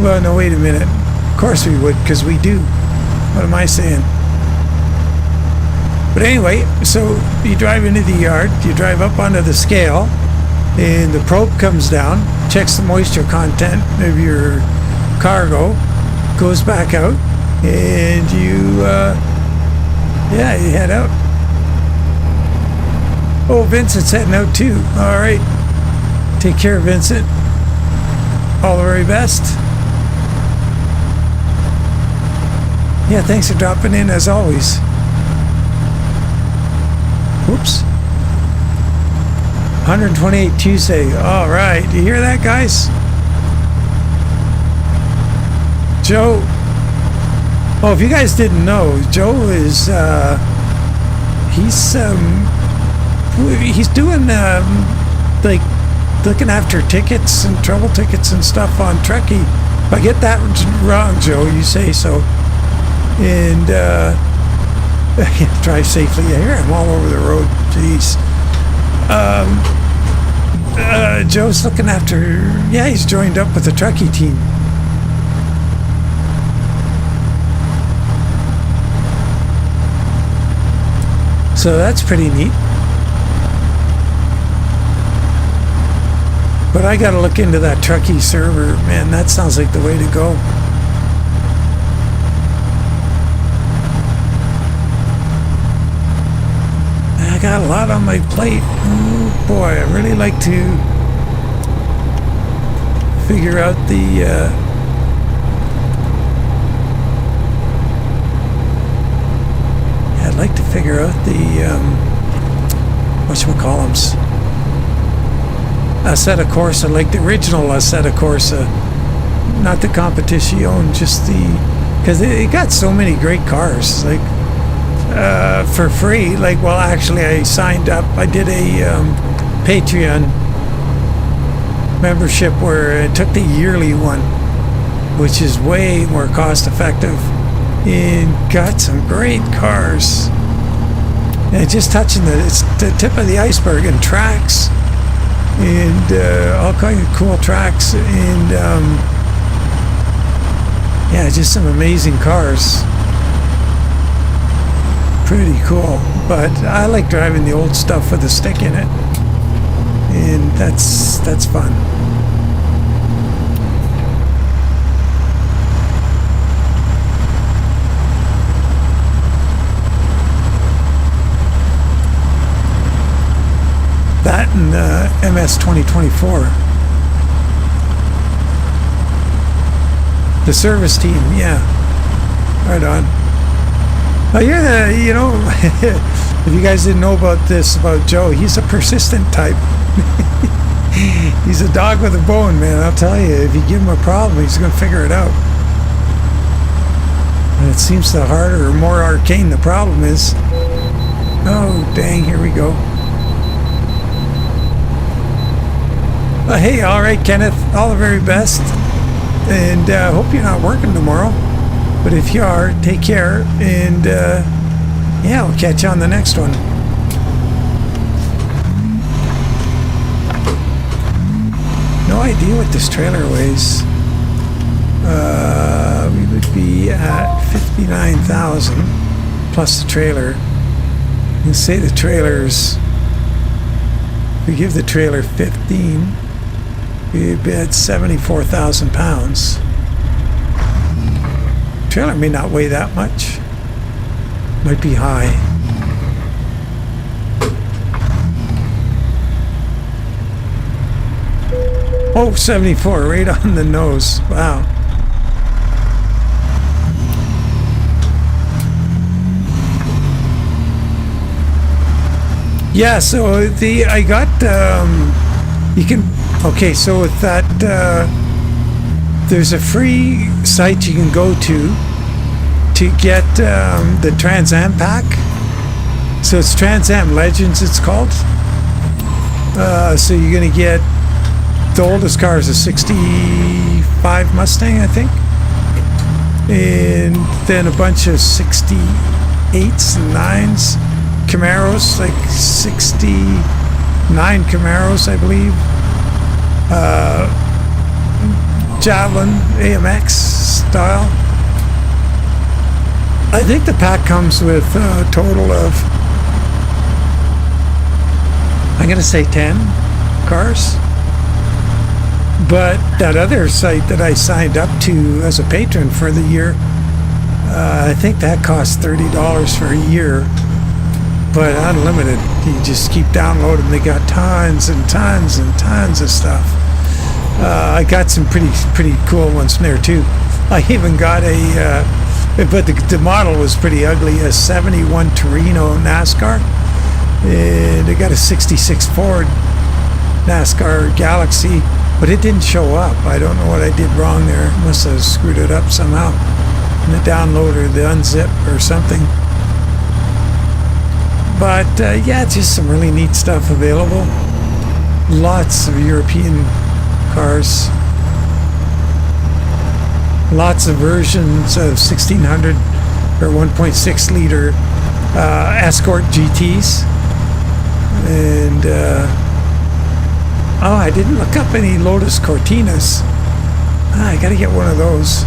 Well, no, wait a minute. Of course we would, because we do. What am I saying? But anyway, so you drive into the yard, you drive up onto the scale, and the probe comes down, checks the moisture content of your cargo, goes back out, and you head out. Oh, Vincent's heading out too. All right. Take care, Vincent. All the very best. Yeah, thanks for dropping in as always. Whoops. 128 Tuesday. All right. You hear that, guys? Joe. Oh, if you guys didn't know, Joe is he's doing like looking after tickets and trouble tickets and stuff on Trekkie. If I get that wrong, Joe, you say so. And drive safely. Yeah, here I'm all over the road. Jeez. Joe's looking after. Yeah, he's joined up with the Trekkie team. So that's pretty neat. But I got to look into that Trekkie server. Man, that sounds like the way to go. I got a lot on my plate. Oh boy, I really like to figure out the I'd like to figure out the whatchamacallums. Assetto Corsa, like the original Assetto Corsa, not the Competition, just the, because it got so many great cars, like for free. Like, well, actually, I signed up. I did a Patreon membership where I took the yearly one, which is way more cost effective, and got some great cars. And just touching it's the tip of the iceberg, and tracks, and all kinds of cool tracks, and yeah, just some amazing cars. Pretty cool. But I like driving the old stuff with a stick in it, and that's fun. That and MS 2024. The service team, yeah. Right on. Oh, you're the, you know, if you guys didn't know about this, about Joe, he's a persistent type. He's a dog with a bone, man. I'll tell you, if you give him a problem, he's going to figure it out. And it seems the harder or more arcane the problem is. Oh, dang, here we go. Hey, all right, Kenneth, all the very best, and hope you're not working tomorrow, but if you are, take care, and yeah, we'll catch you on the next one. No idea what this trailer weighs. We would be at 59,000 plus the trailer. You say the trailer's, we give the trailer 15. We'd be at 74,000 pounds. Trailer may not weigh that much. Might be high. Oh, 74, right on the nose. Wow. Yeah, so I got, you can, okay, so with that, there's a free site you can go to get the Trans Am pack. So it's Trans Am Legends, it's called. So you're going to get, the oldest car is a 65 Mustang, I think. And then a bunch of 68s and 9s. Camaros, like 69 Camaros, I believe. Javelin AMX style. I think the pack comes with a total of, I'm going to say 10 cars. But that other site that I signed up to as a patron for the year, I think that costs $30 for a year, but unlimited. You just keep downloading. They got tons and tons and tons of stuff. I got some pretty cool ones from there too. I even got but the model was pretty ugly, a 71 Torino NASCAR, and I got a 66 Ford NASCAR Galaxy, but it didn't show up. I don't know what I did wrong there. Must have screwed it up somehow in the download or the unzip or something. But yeah, just some really neat stuff available. Lots of European cars. Lots of versions of 1600 or 1.6 liter Escort GTs. And oh, I didn't look up any Lotus Cortinas. I gotta get one of those.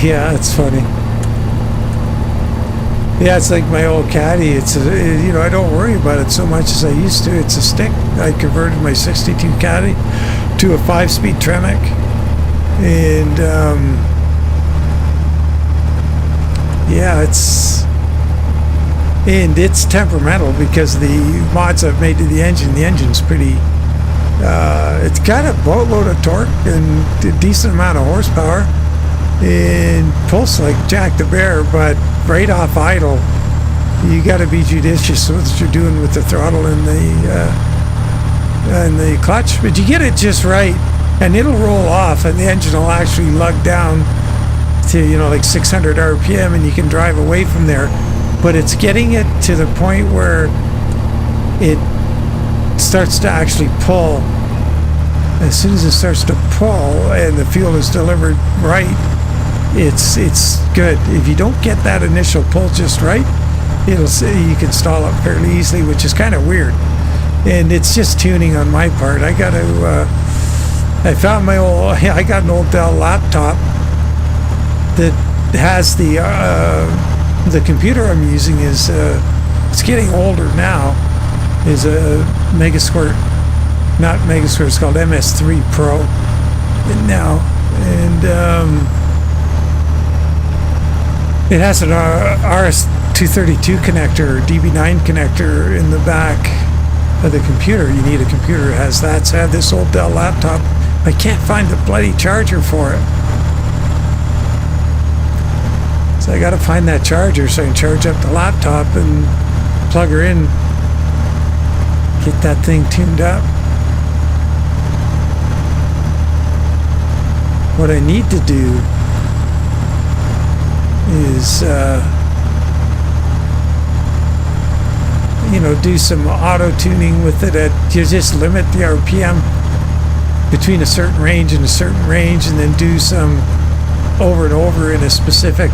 Yeah, it's funny. Yeah, it's like my old Caddy. It's I don't worry about it so much as I used to. It's a stick. I converted my 62 Caddy to a 5-speed Tremec, and yeah, it's temperamental because the mods I've made to the engine. The engine's pretty. It's got a boatload of torque and a decent amount of horsepower. And pulse like Jack the Bear, but right off idle, you got to be judicious with what you're doing with the throttle and the clutch. But you get it just right, and it'll roll off, and the engine will actually lug down to like 600 RPM, and you can drive away from there. But it's getting it to the point where it starts to actually pull. As soon as it starts to pull, and the fuel is delivered right. It's good. If you don't get that initial pull just right, you can stall it fairly easily, which is kind of weird. And it's just tuning on my part. I got I got an old Dell laptop that has the computer I'm using is it's getting older now. Is a Megasquirt, not Megasquirt. It's called MS3 Pro now, and it has an RS-232 connector, or DB9 connector in the back of the computer. You need a computer that has that. So I have this old Dell laptop. I can't find the bloody charger for it. So I got to find that charger so I can charge up the laptop and plug her in, get that thing tuned up. What I need to do is do some auto tuning with it. You just limit the RPM between a certain range and a certain range, and then do some over and over in a specific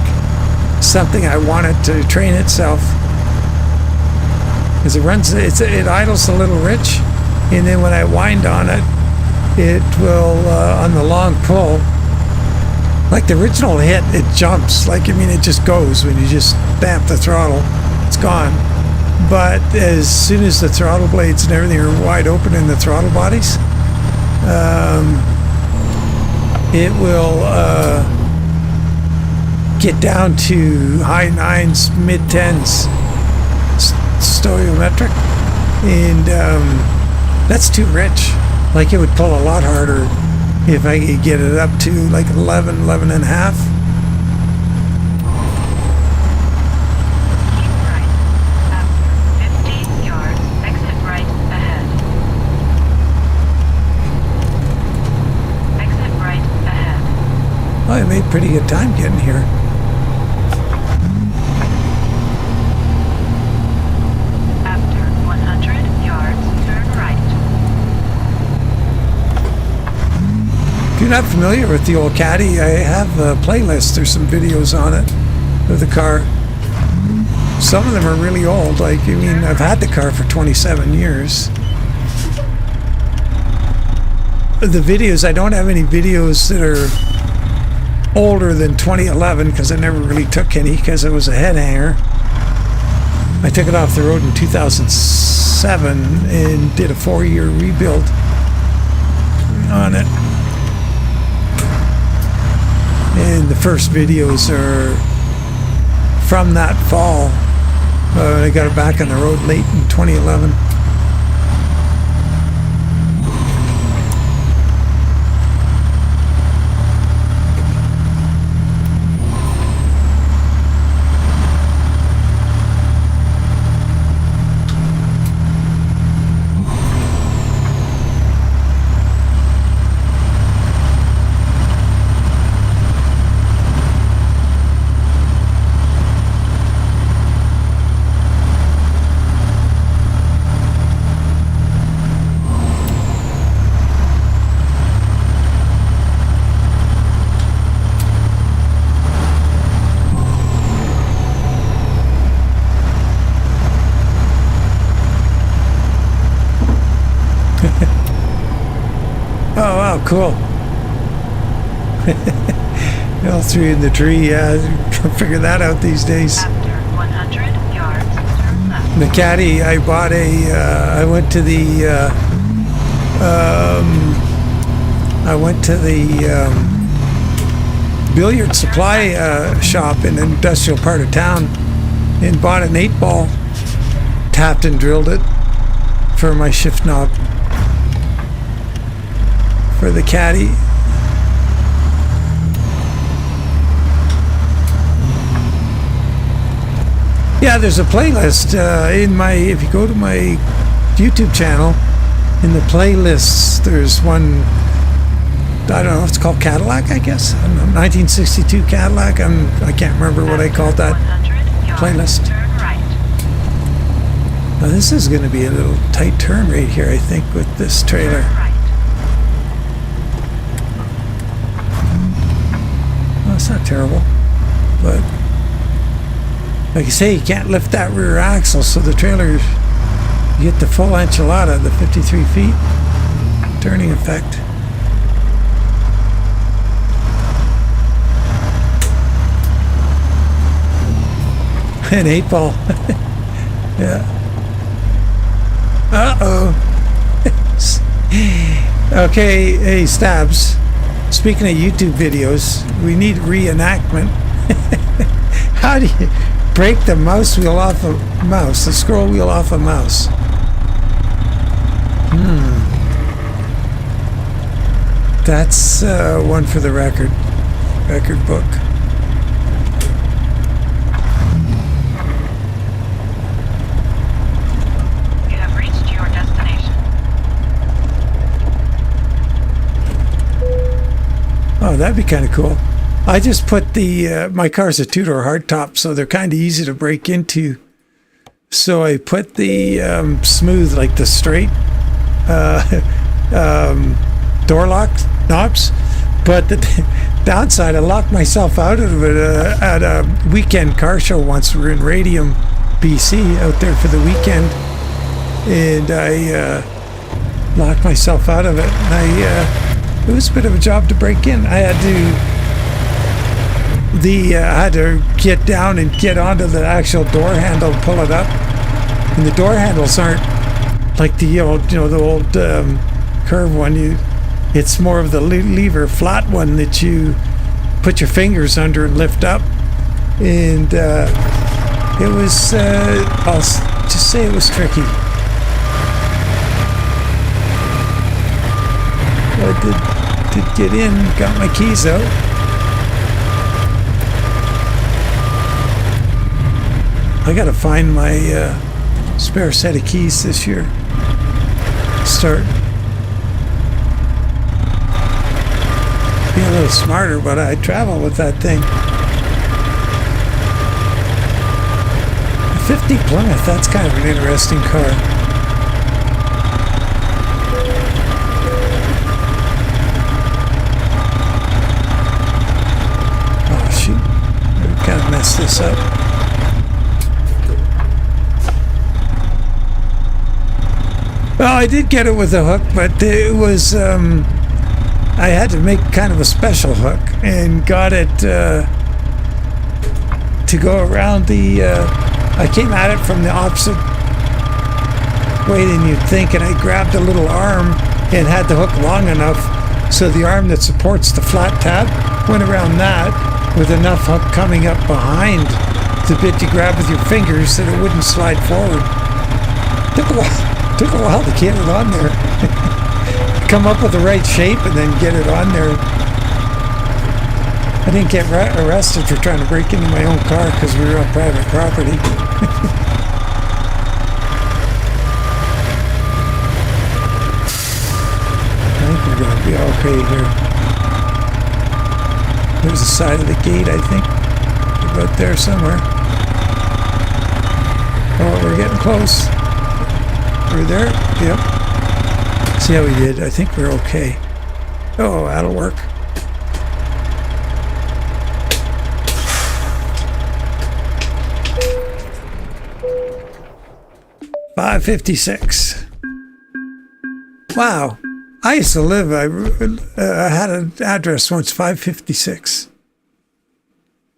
something I want it to train itself. As it idles a little rich, and then when I wind on it, it will on the long pull. Like the original hit, it jumps. It just goes when you just stamp the throttle. It's gone. But as soon as the throttle blades and everything are wide open in the throttle bodies, it will get down to high 9s, mid 10s stoichiometric, and that's too rich. It would pull a lot harder if I could get it up to 11 and a half. Keep right. After 15 yards, exit right ahead. Exit right ahead. I made pretty good time getting here. After 100 yards, turn right. If you're not familiar with the old Caddy, I have a playlist. There's some videos on it of the car. Some of them are really old. Like, I mean, I've had the car for 27 years. The videos, I don't have any videos that are older than 2011 because I never really took any because it was a head hanger. I took it off the road in 2007 and did a 4-year rebuild on it. And the first videos are from that fall. I got it back on the road late in 2011. Oh, wow, cool. All three in the tree, yeah. Figure that out these days. After 100 yards, turn left. The Caddy, I bought I went to the, billiard supply shop in an industrial part of town and bought an 8-ball, tapped and drilled it for my shift knob. For the Caddy. Yeah, there's a playlist in my, if you go to my YouTube channel, in the playlists, there's one, I don't know, it's called Cadillac, I guess. I don't know, 1962 Cadillac. I can't remember what I called that playlist. Turn right. Now this is going to be a little tight turn right here, I think, with this trailer. Turn right. It's not terrible, but like I say, you can't lift that rear axle, so the trailer, you get the full enchilada, the 53 feet turning effect. An 8-ball. Yeah. Uh-oh. Okay, hey, Stabs. Speaking of YouTube videos, we need reenactment. How do you break the mouse wheel off a mouse, the scroll wheel off a mouse? That's one for the record book. You have reached your destination. Oh, that'd be kind of cool. I just put the, my car's a two-door hardtop, so they're kind of easy to break into. So I put the smooth, like the straight door lock knobs. But the downside, I locked myself out of it at a weekend car show once. We were in Radium, BC, out there for the weekend. And I locked myself out of it. And it was a bit of a job to break in. I had to get down and get onto the actual door handle and pull it up. And the door handles aren't like the old, the old curve one. It's more of the lever flat one that you put your fingers under and lift up. And it was, I'll just say it was tricky. I did get in, got my keys out. I gotta find my spare set of keys this year. Start being a little smarter, but I travel with that thing. 50 Plymouth, that's kind of an interesting car. Oh shoot, we kind of messed this up. Well, I did get it with a hook, but it was, I had to make kind of a special hook and got it to go around the, I came at it from the opposite way than you'd think, and I grabbed a little arm and had the hook long enough so the arm that supports the flat tab went around that with enough hook coming up behind the bit you grab with your fingers that it wouldn't slide forward. Took a while to get it on there. Come up with the right shape and then get it on there. I didn't get arrested for trying to break into my own car because we were on private property. I think we're going to be okay here. There's the side of the gate, I think. About there somewhere. Oh, we're getting close. We're there? Yep. See how we did? I think we're okay. Oh, that'll work. $5.56. Wow. I used to live, I had an address once, 556.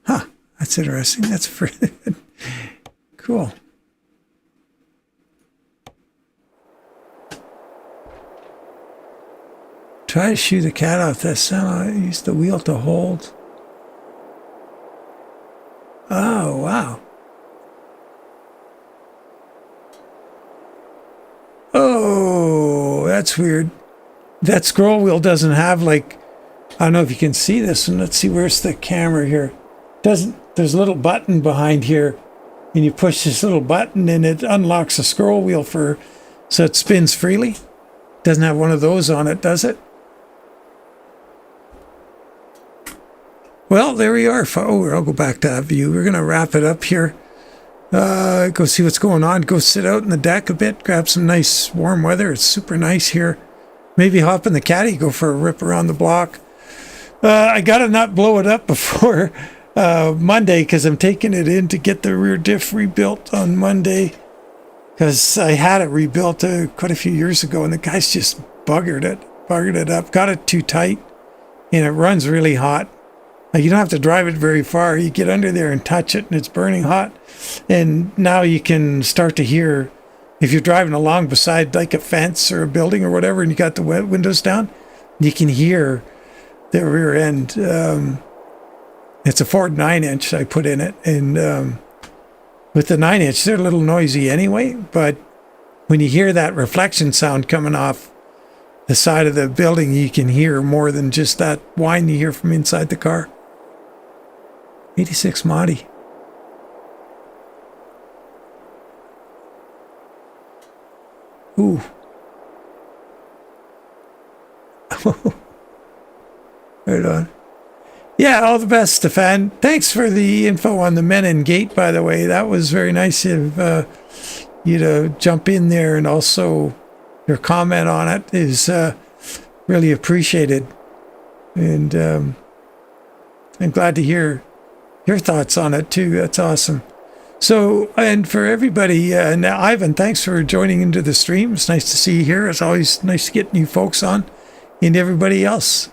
Huh. That's interesting. That's pretty cool. Try to shoot a cat off that sound. I used the wheel to hold. Oh, wow. Oh, that's weird. That scroll wheel doesn't have, like, I don't know if you can see this, and let's see, where's the camera here? There's a little button behind here, and you push this little button and it unlocks a scroll wheel so it spins freely. Doesn't have one of those on it, does it? Well, there we are. Oh, I'll go back to that view. We're going to wrap it up here. Go see what's going on. Go sit out in the deck a bit. Grab some nice warm weather. It's super nice here. Maybe hop in the caddy. Go for a rip around the block. I got to not blow it up before Monday because I'm taking it in to get the rear diff rebuilt on Monday. Because I had it rebuilt quite a few years ago and the guys just buggered it up. Got it too tight and it runs really hot. You don't have to drive it very far. You get under there and touch it and it's burning hot. And now you can start to hear, if you're driving along beside like a fence or a building or whatever and you got the windows down, you can hear the rear end. It's a Ford 9-inch I put in it. And with the 9-inch, they're a little noisy anyway. But when you hear that reflection sound coming off the side of the building, you can hear more than just that whine you hear from inside the car. 86 Monty. Ooh. Right on. Yeah, all the best, Stefan. Thanks for the info on the Menin Gate, by the way. That was very nice of you to jump in there, and also your comment on it is really appreciated. And I'm glad to hear your thoughts on it too. That's awesome. So, and for everybody, now Ivan, thanks for joining into the stream. It's nice to see you here. It's always nice to get new folks on. And everybody else,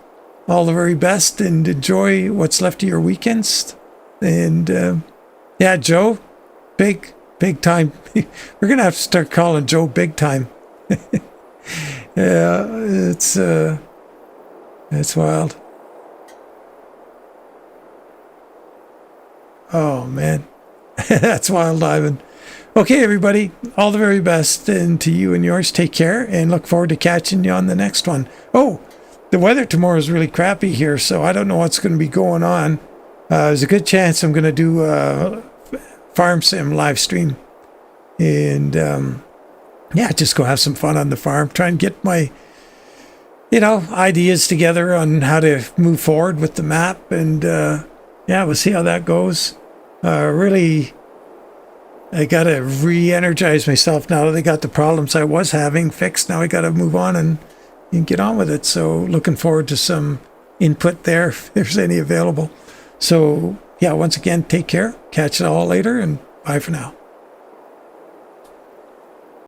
all the very best, and enjoy what's left of your weekends. And yeah, Joe, big time. We're gonna have to start calling Joe Big Time. Yeah, it's wild. Oh man, that's wild, Ivan. Okay, everybody, all the very best, and to you and yours, take care, and look forward to catching you on the next one. Oh, the weather tomorrow is really crappy here, so I don't know what's going to be going on. There's a good chance I'm going to do a farm sim live stream, and yeah, just go have some fun on the farm. Try and get my ideas together on how to move forward with the map. And yeah, we'll see how that goes. Really, I got to re-energize myself now that I got the problems I was having fixed. Now I got to move on and get on with it. So looking forward to some input there if there's any available. So yeah, once again, take care. Catch it all later, and bye for now.